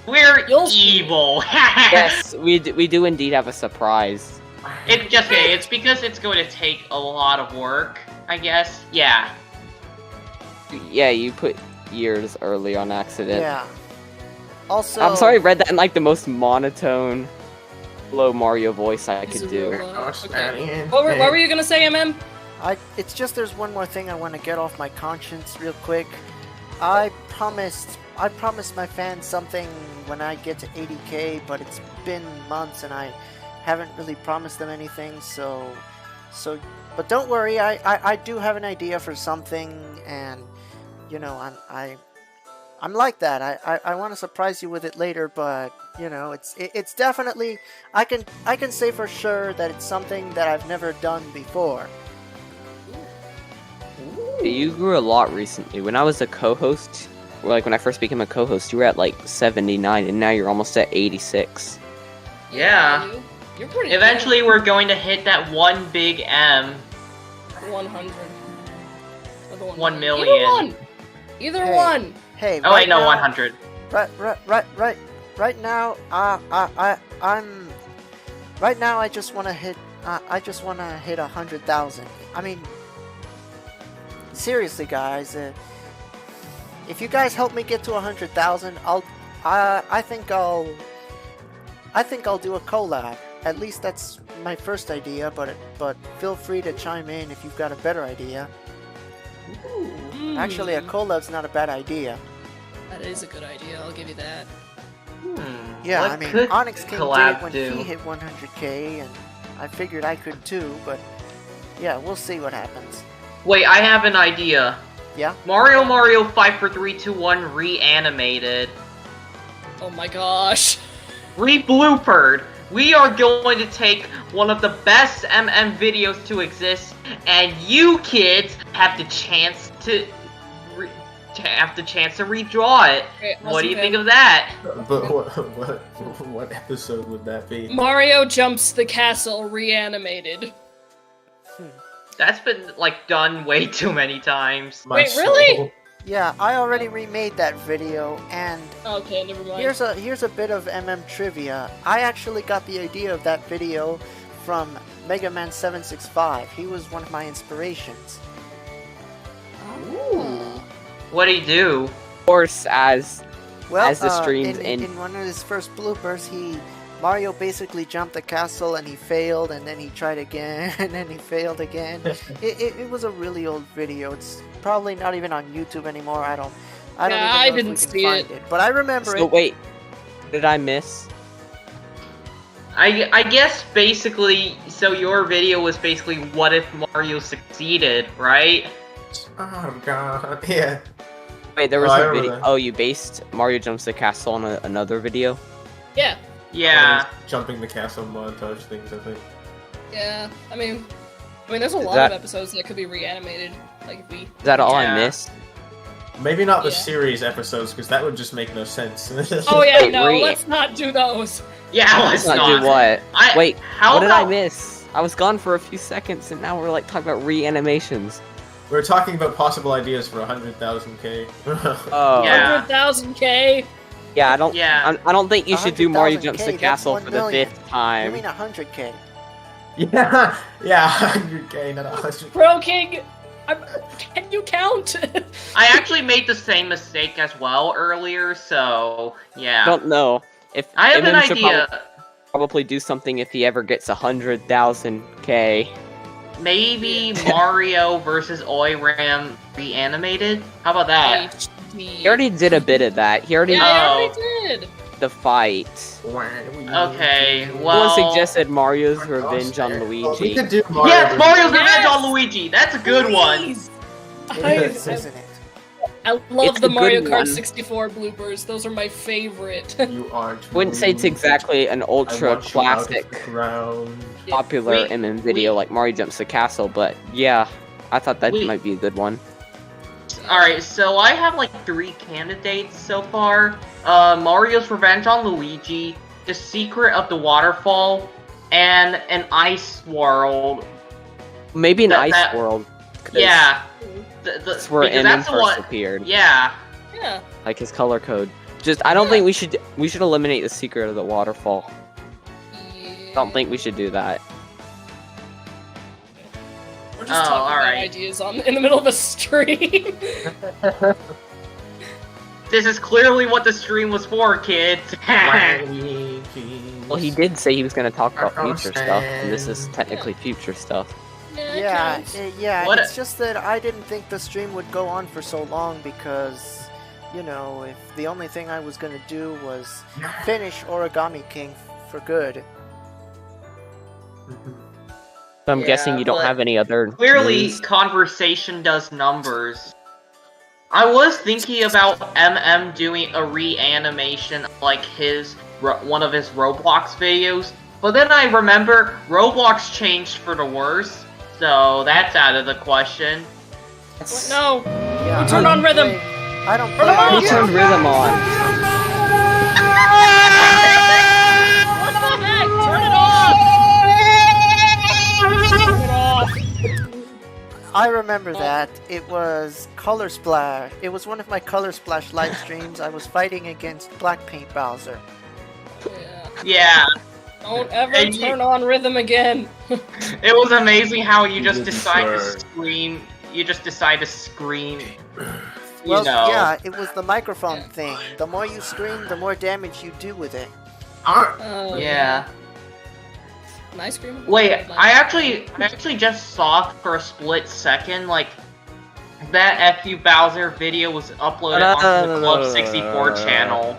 We're You'll- evil. Yes, we do indeed have a surprise. It's because it's going to take a lot of work, I guess. Yeah. Yeah, you put years early on accident. Yeah. Also, I'm sorry I read that in like the most monotone, low Mario voice I could do. Okay. What were you gonna say, MM? It's just there's one more thing I want to get off my conscience real quick. I promised my fans something when I get to 80K, but it's been months and I haven't really promised them anything. But don't worry, I do have an idea for something, and you know I'm like that. I want to surprise you with it later, but you know it's definitely I can say for sure that it's something that I've never done before. You grew a lot recently. When I was a co-host, like when I first became a co-host, you were at like 79, and now you're almost at 86. Yeah. You're pretty. Eventually, we're going to hit that one big M. 100. 1 million. Either Hey. one. Hey. Oh wait, no, 100. Right now, right now I just want to hit 100,000. I mean, seriously, guys, if you guys help me get to 100,000, I think I'll do a collab. At least that's my first idea, but feel free to chime in if you've got a better idea. Actually, a collab's not a bad idea. That is a good idea. I'll give you that. Yeah, What I mean, could Onyx King did collab it when do? he hit 100K, and I figured I could too, but yeah, we'll see what happens. Wait, I have an idea. Yeah? Mario 5 for 3, 2, 1 reanimated. Oh my gosh. Re-bloopered. We are going to take one of the best MM videos to exist, and you kids have the chance to redraw it. Okay, What do you awesome, think man. of that? But what episode would that be? Mario jumps the castle reanimated. That's been like done way too many times. My Wait, really? soul. Yeah, I already remade that video, and Okay, never mind. here's a bit of MM trivia. I actually got the idea of that video from Mega Man 765. He was one of my inspirations. What do you do? Of course, as Well, As the streams in end. one of his first bloopers, Mario basically jumped the castle and he failed, and then he tried again, and then he failed again. It was a really old video. It's probably not even on YouTube anymore. I don't Yeah, even know I if we didn't can see find it. But I remember so it. wait, what did I miss? I guess basically, so your video was basically what if Mario succeeded, right? Oh god, yeah. Wait, there was Oh, I a remember video. that. Oh, you based Mario Jumps the Castle on another video? Yeah, Yeah. Jumping the castle montage things, I think. yeah. I mean, there's a lot that- of episodes that could be reanimated. Like if we. Is that all Yeah. I missed? Maybe not the Yeah. series episodes, because that would just make no sense. Oh yeah, Wait, no, re- let's not do those. Yeah, let's Let's not not. do what? Wait, How what did I about- miss? I was gone for a few seconds, and now we're like talking about reanimations. We're talking about possible ideas for 100,000K. Oh, Yeah. 100,000K. yeah. I don't think you should do Mario 100,000K, Jumps the that's Castle 1 for the million. 5th You time. mean 100K? yeah, 100K, not 100. Bro King, can you count? I actually made the same mistake as well earlier, so yeah. Don't know if I have an MM should idea. Probably do something if he ever gets 100,000K. Maybe Mario versus Oiram reanimated? How about that? HD. He already did a bit of that. He already Yeah, I Oh. already did. the fight. Okay, Someone well... suggested Mario's Revenge on Well, we Luigi. could do Mario. Yes, Mario's Revenge Yes! on Luigi! That's a good one! Please. Yes, Isn't it? I love It's the a good Mario Kart one. 64 bloopers. Those are my favorite. You are. Wouldn't say it's exactly an I ultra want you out of classic, the ground. popular Wait, MM video like Mario Jumps the Castle, but yeah, I thought that Wait. might be a good one. Alright, so I have like 3 candidates so far. Mario's Revenge on Luigi, The Secret of the Waterfall, and an Ice World. Maybe an That- Ice World. 'cause Yeah. That's where because MM that's the first one. appeared. Yeah. Yeah. Like his color code. Just I don't think we should eliminate the secret of the waterfall. Yeah. Don't think we should do that. We're just talking about alright. ideas in the middle of a stream. This is clearly what the stream was for, kids. Well, he did say he was going to talk about future stuff, and this is technically future stuff. Yeah, yeah. What It's just that I didn't think the stream would go on for so long because, you know, if the only thing I was gonna do was finish Origami King for good. So I'm guessing you don't but have any other Clearly, news? conversation does numbers. I was thinking about MM doing a reanimation like one of his Roblox videos, but then I remember Roblox changed for the worse, so that's out of the question. What? No. Yeah, Who turned on rhythm? I don't Turn it on! He turned rhythm on. What the heck? Turn it off! Turn it off! I remember that. It was Color Splash. It was one of my Color Splash live streams. I was fighting against Black Paint Bowser. Yeah. Yeah, Don't ever And you- turn on rhythm again. it was amazing how you just Good decide to start. scream. You just decide to scream. You Well, know. yeah, it was the microphone thing. The more you scream, the more damage you do with it. Oh, Yeah. An ice cream? Wait, I actually just saw for a split second, like, that FU Bowser video was uploaded onto the Club 64 channel.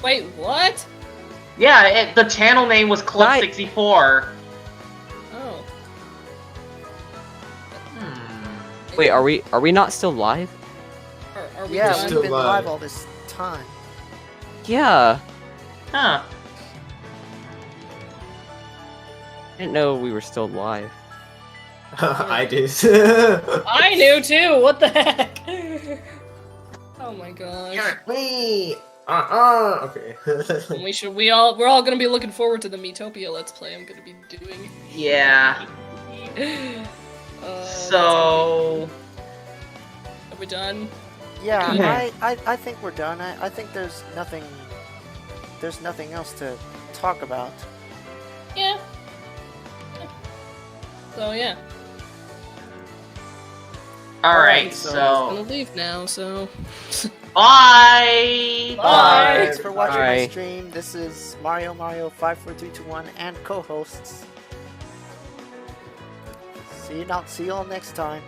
Wait, what? Yeah, the channel name was Club Right. 64. Oh. Wait, are we not still live? Are we Yeah, done? we've still been live. live all this time. Yeah. Huh. I didn't know we were still live. I did. I knew too. What the heck? Oh my gosh. Wait. Okay. We're all gonna be looking forward to the Metopia Let's Play I'm gonna be doing. Yeah. So... Are we done? Yeah, Yeah. I think we're done. I think there's nothing else to talk about. Yeah. So yeah. Alright, so- I'm so... gonna leave now, so Bye! Bye. Thanks for watching my Bye. stream. This is Mario 54321 and co-hosts. See you all next time.